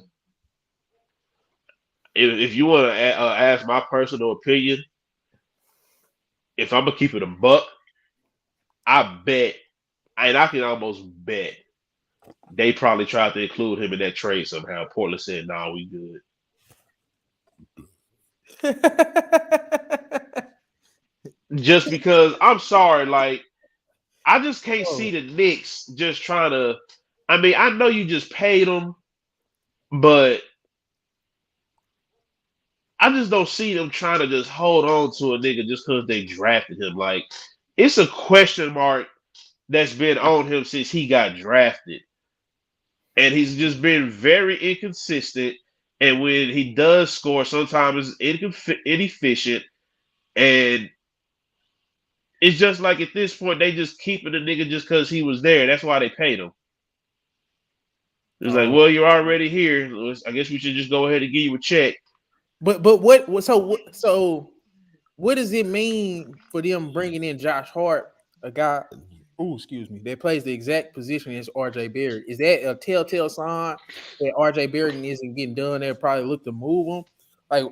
If you want to ask my personal opinion, if I'm gonna keep it a buck, I bet, and I can almost bet they probably tried to include him in that trade somehow. Portland said, "Nah, we good." it? Just because I'm sorry, like I just can't see Oh, the Knicks just trying to. I mean, I know you just paid them, but I just don't see them trying to just hold on to a nigga just because they drafted him. Like it's a question mark that's been on him since he got drafted, and he's just been very inconsistent. And when he does score, sometimes it's inefficient, and it's just like at this point they just keeping the nigga just because he was there. That's why they paid him. It's like, oh. well, you're already here. I guess we should just go ahead and give you a check. But so what does it mean for them bringing in Josh Hart, a guy? Oh, excuse me. That plays the exact position as RJ Barrett. Is that a telltale sign that RJ Barrett isn't getting done? They probably look to move him. Like,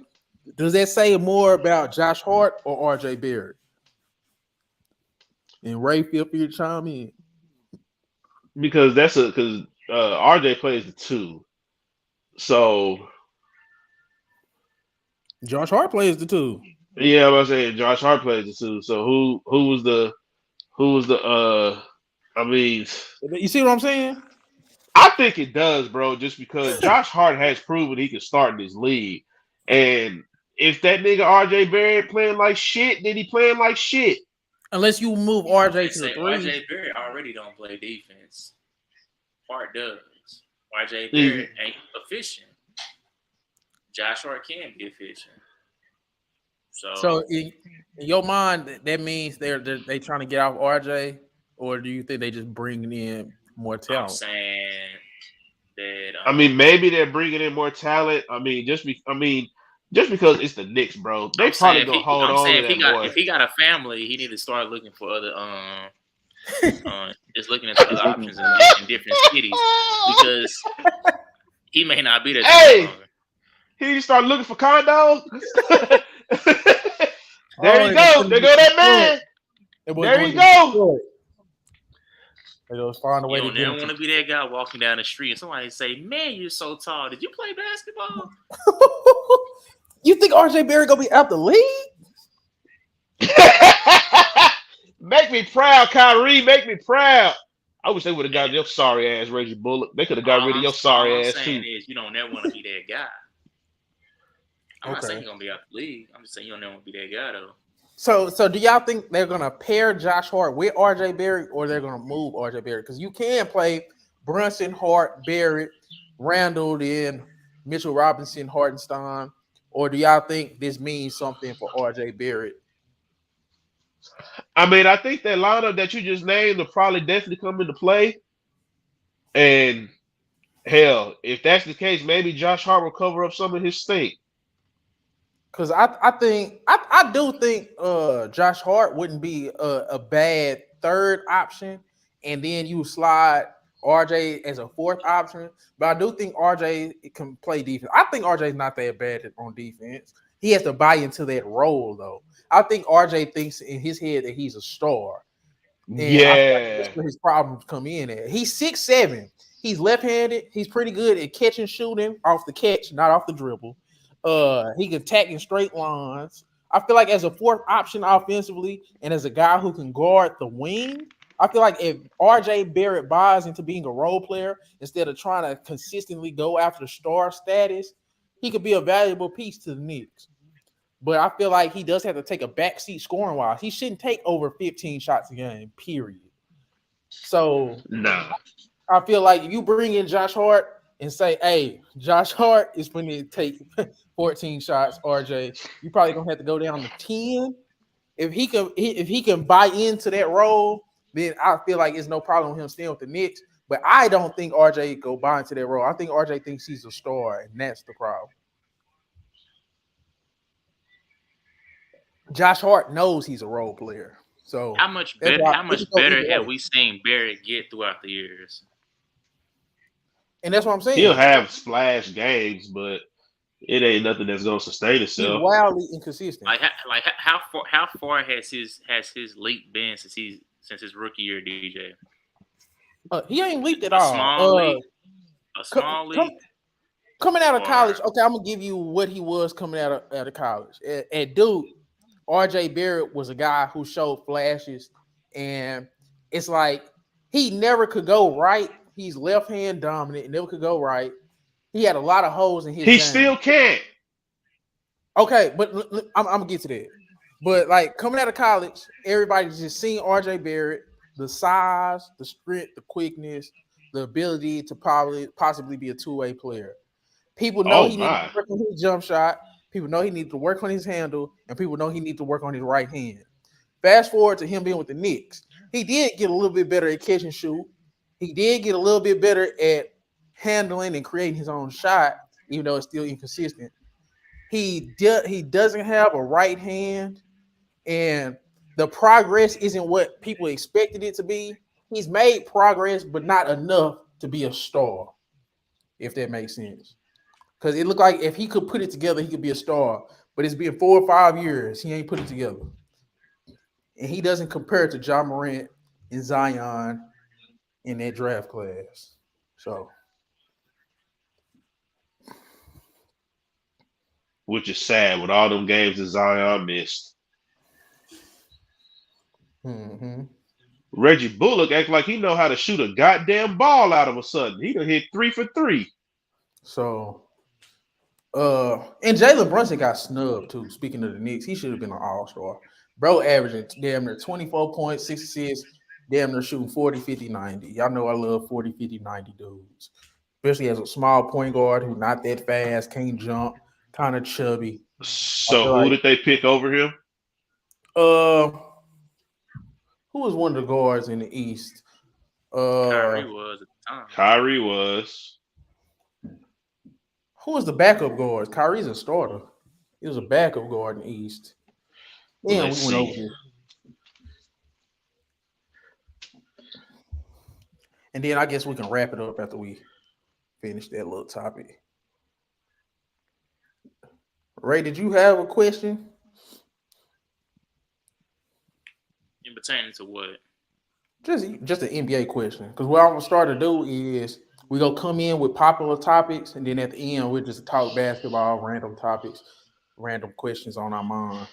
does that say more about Josh Hart or RJ Barrett? And Ray, feel free to chime in. Because RJ plays the two. So Josh Hart plays the two. Yeah, I was saying Josh Hart plays it too. So who was the I mean You see what I'm saying? I think it does, bro, just because Josh Hart has proven he can start in this league. And if that nigga RJ Barrett playing like shit, then he playing like shit. Unless you move They RJ to the say three. RJ Barrett already don't play defense. Hart does. RJ Mhm. Barrett ain't efficient. Josh Hart can be efficient. So So in your mind, that means they trying to get off RJ, or do you think they just bringing in more I'm talent? saying that I mean, maybe they're bringing in more talent. Just because it's the Knicks, bro, they probably gonna hold I'm on saying to that boy. if he got a family, he need to start looking for other just looking into other options in different cities because he may not be there too much Hey, longer. he need to start looking for condos. There Oh, you they're gonna go. send him There to go that Detroit. man. That boy There going you to go. Detroit. They gonna find a You way to don't get him never want to be that guy walking down the street and somebody say, "Man, you're so tall. Did you play basketball?" to. You think RJ Barrett gonna be out the league? Make me proud, Kyrie. Make me proud. I wish they would have And got your sorry ass, Reggie Bullock. They could have got rid of your all I'm sorry ass saying too. is you don't never want to be that guy. I'm not saying Okay. he's gonna be out the league. I'm just saying you don't never want to be that guy though. So do y'all think they're gonna pair Josh Hart with RJ Barrett, or they're gonna move RJ Barrett? Because you can play Brunson, Hart, Barrett, Randall, then Mitchell Robinson, Hartenstein, or do y'all think this means something for RJ Barrett? I mean, I think that lineup that you just named will probably definitely come into play. And hell, if that's the case, maybe Josh Hart will cover up some of his stink. Because I do think Josh Hart wouldn't be a bad third option, and then you slide RJ as a fourth option. But I do think RJ can play defense. I think RJ is not that bad on defense. He has to buy into that role though. I think RJ thinks in his head that he's a star. And I feel like that's Yeah. where his problems come in at. He's 6'7". He's left-handed. He's pretty good at catching, shooting off the catch, not off the dribble. He can attack in straight lines. I feel like as a fourth option offensively, and as a guy who can guard the wing, I feel like if RJ Barrett buys into being a role player instead of trying to consistently go after star status, he could be a valuable piece to the Knicks. But I feel like he does have to take a backseat scoring wise. He shouldn't take over 15 shots a game, period. So Nah. I feel like if you bring in Josh Hart and say, hey, Josh Hart is going to take 14 shots, RJ, you probably gonna have to go down to 10. If he can buy into that role, then I feel like it's no problem with him staying with the Knicks. But I don't think RJ go buy into that role. I think RJ thinks he's a star, and that's the problem. Josh Hart knows he's a role player. So that's why How it can much go better either have way. we seen Barrett get throughout the years? And that's what I'm He'll saying. have splash games, but it ain't nothing that's gonna sustain He's itself. wildly inconsistent. How far has his leap been since his rookie year, DJ? He ain't leaped at A all. small leap, a Co- small come, leap, coming out of college, or okay, I'm gonna give you what he was coming out of college. At Duke, RJ Barrett was a guy who showed flashes, and it's like he never could go right. He's left hand dominant, never could go right. He had a lot of holes in his He game. still can't. Okay, but I'm gonna get to that. But like coming out of college, everybody's just seeing RJ Barrett, the size, the strength, the quickness, the ability to probably possibly be a two-way player. People know Oh he needs to my. work on his jump shot. People know he needs to work on his handle, and people know he needs to work on his right hand. Fast forward to him being with the Knicks, he did get a little bit better at catch and shoot. He did get a little bit better at handling and creating his own shot, even though it's still inconsistent. He doesn't have a right hand, and the progress isn't what people expected it to be. He's made progress, but not enough to be a star, if that makes sense. Because it looked like if he could put it together, he could be a star. But it's been 4 or 5 years. He ain't put it together. And he doesn't compare to John Morant and Zion in that draft class. So which is sad with all them games that Zion missed. Mm-hmm. Reggie Bullock act like he know how to shoot a goddamn ball out of a sudden. He done hit 3 for 3. So, and Jalen Brunson got snubbed too. Speaking of the Knicks, he should have been an all-star. Bro averaging damn near 24 points, 6 assists, damn near shooting 40, 50, 90. Y'all know I love 40, 50, 90 dudes. Especially as a small point guard who not that fast, can't jump, kind of chubby. I So feel who like did they pick over him? uh who was one of the guards in the East? Kyrie was at the time. Kyrie was. Who was the backup guards? Kyrie's a starter. He was a backup guard in the East. Yeah, Let's we went over see. this. And then I guess we can wrap it up after we finish that little topic. Ray, did you have a question? In pertaining to what? Just an NBA question. Because what I'm gonna start to do is we gonna come in with popular topics, and then at the end we'll just talk basketball, random topics, random questions on our mind.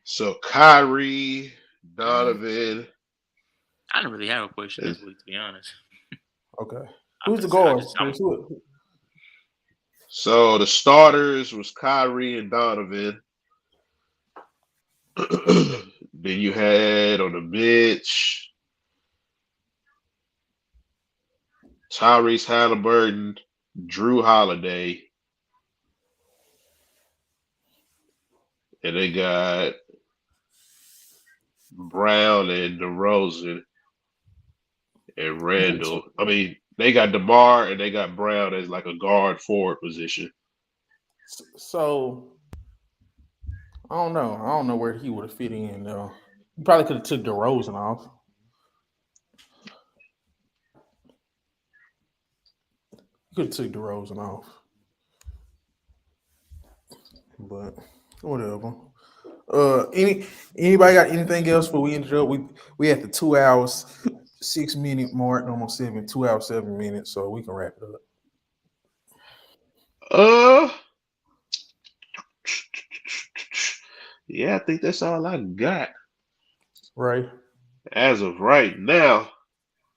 So Kyrie, Donovan. I didn't really have a question this week, to be honest. Okay. I'm Who's the just- I guards? just- I'm- So the starters was Kyrie and Donovan. Then you had on the bench Tyrese Halliburton, Drew Holiday, and they got Brown and DeRozan and Randall. I mean, they got DeMar and they got Brown as like a guard forward position. So I don't know. I don't know where he would have fit in though. You probably could have took DeRozan off. You could have took DeRozan off. But whatever. Anybody got anything else before we ended up? We at the 2 hours, 6 minute mark, almost 2 hours, 7 minutes, so we can wrap it up. Yeah, I think that's all I got Right. as of right now.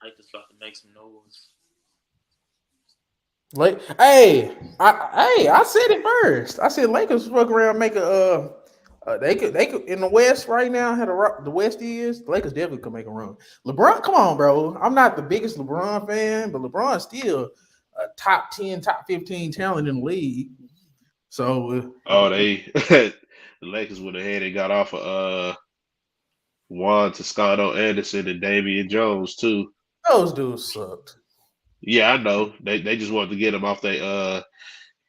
I just about to make some noise. Like, I said it first. I said Lakers fuck around, make a they could in the West right now. How the West is, the Lakers definitely could make a run. LeBron, come on, bro. I'm not the biggest LeBron fan, but LeBron's still a top 10, top 15 talent in the league. So, they the Lakers went ahead and got off of Juan Toscano Anderson and Damian Jones too. those dudes sucked. Yeah, I know. They just wanted to get them off their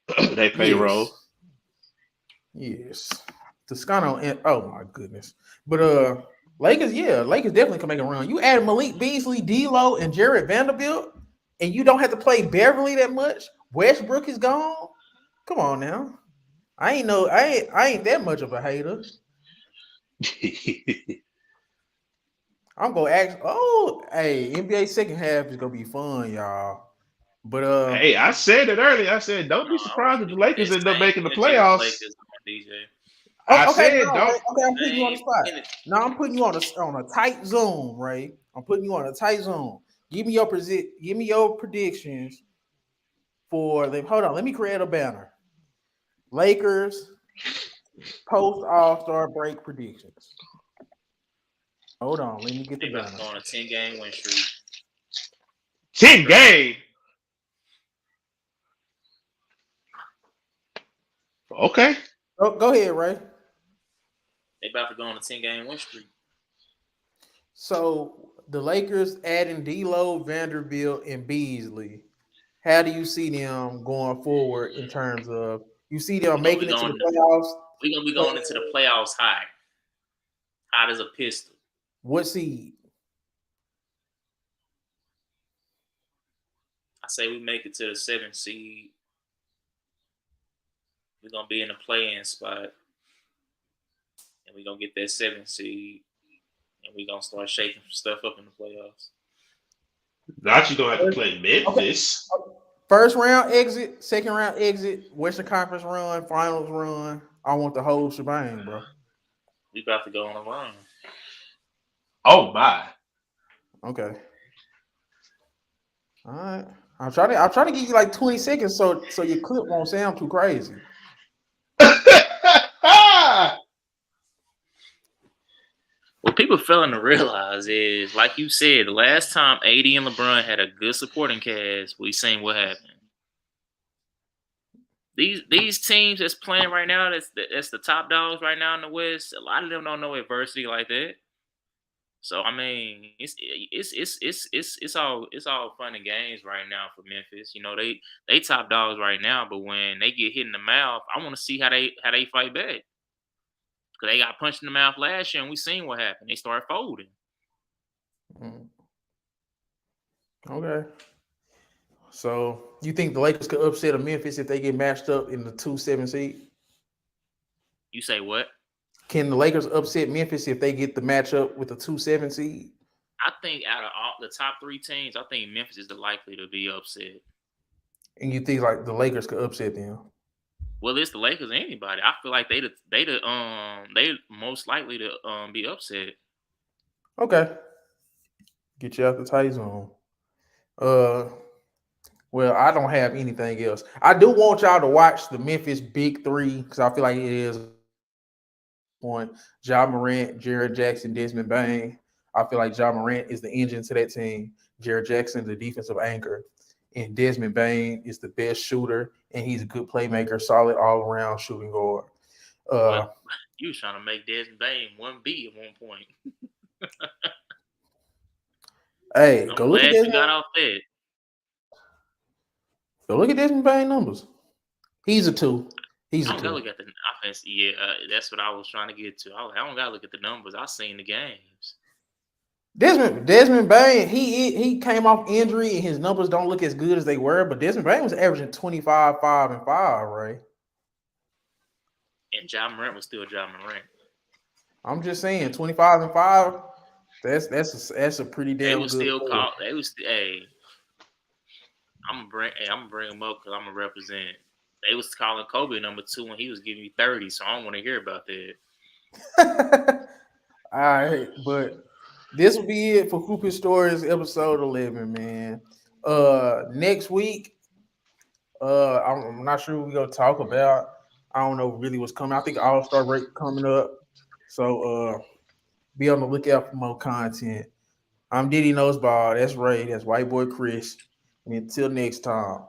payroll. Yes. Toscano and oh my goodness. But Lakers definitely can make a run. You add Malik Beasley, D'Lo, and Jared Vanderbilt, and you don't have to play Beverly that much. Westbrook is gone. Come on now. I ain't that much of a hater. I'm gonna ask. Oh, hey, NBA second half is gonna be fun, y'all. But Hey, I said it earlier. I said don't be surprised if the Lakers end up making the playoffs. DJ. I okay, said no, don't. okay, I'm putting you on the spot. No, I'm putting you on a tight zone, Ray. I'm putting you on a tight zone. Give me your predictions for them. Hold on, let me create a banner. Lakers post All-Star break predictions. Hold on, let me get the They about to banner. go on a 10-game win streak. 10 game. Okay. Go ahead, Ray. They about to go on a 10-game win streak. So the Lakers adding D'Lo, Vanderbilt, and Beasley. How do you see them going forward in terms of you see them making it to the playoffs? We're gonna be going into the playoffs hot. Hot as a pistol. What seed? I say we make it to the 7th seed. We're gonna be in the play-in spot. And we're gonna get that 7th seed. And we're gonna start shaking some stuff up in the playoffs. Not you gonna have to play Memphis. First round exit, second round exit, Western Conference run, finals run. I want the whole shebang, bro. We about to go on a run. Oh my. Okay. All right. I'm trying to give you like 20 seconds so your clip won't sound too crazy. What people failing to realize is, like you said, the last time AD and LeBron had a good supporting cast, we seen what happened. These teams that's playing right now, that's the top dogs right now in the West. A lot of them don't know adversity like that. So I mean, it's all fun and games right now for Memphis. You know, they top dogs right now, but when they get hit in the mouth, I want to see how they fight back. Cause they got punched in the mouth last year, and we seen what happened. They started folding. Mm. Okay. So you think the Lakers could upset a Memphis if they get matched up in the 2-7 seed? You say what? Can the Lakers upset Memphis if they get the matchup with the 2-7 seed? I think out of all the top three teams, I think Memphis is the likely to be upset. And you think like the Lakers could upset them? Well, it's the Lakers or anybody. I feel like they most likely to be upset. Okay. Get you out the tight zone. Well, I don't have anything else. I do want y'all to watch the Memphis Big Three because I feel like it is on Ja Morant, Jared Jackson, Desmond Bain. I feel like Ja Morant is the engine to that team. Jared Jackson, the defensive anchor, and Desmond Bain is the best shooter, and he's a good playmaker, solid all-around shooting guard. Well, you was trying to make Desmond Bain 1B at one point. Hey, I'm go look at glad you Desmond. got off that. Go look at Desmond Bain numbers. He's a 2. He's I a don't gotta 2. look at the offense. Yeah, that's what I was trying to get to. I don't gotta look at the numbers. I seen the games. Desmond Bain, he came off injury and his numbers don't look as good as they were, but Desmond Bain was averaging 25, 5, and 5, right? And Ja Morant was still Ja Morant. I'm just saying, 25 and 5, that's a pretty They damn was good still player. called. They was hey. I'm gonna bring him up because I'm gonna represent. They was calling Kobe number 2 when he was giving me 30, so I don't want to hear about that. All right, but this will be it for Hooping Stories episode 11, man. Next week, I'm not sure what we're gonna talk about. I don't know really what's coming. I think All-Star break coming up. So be on the lookout for more content. I'm Diddy Noseball. That's Ray. That's White Boy Chris. And until next time.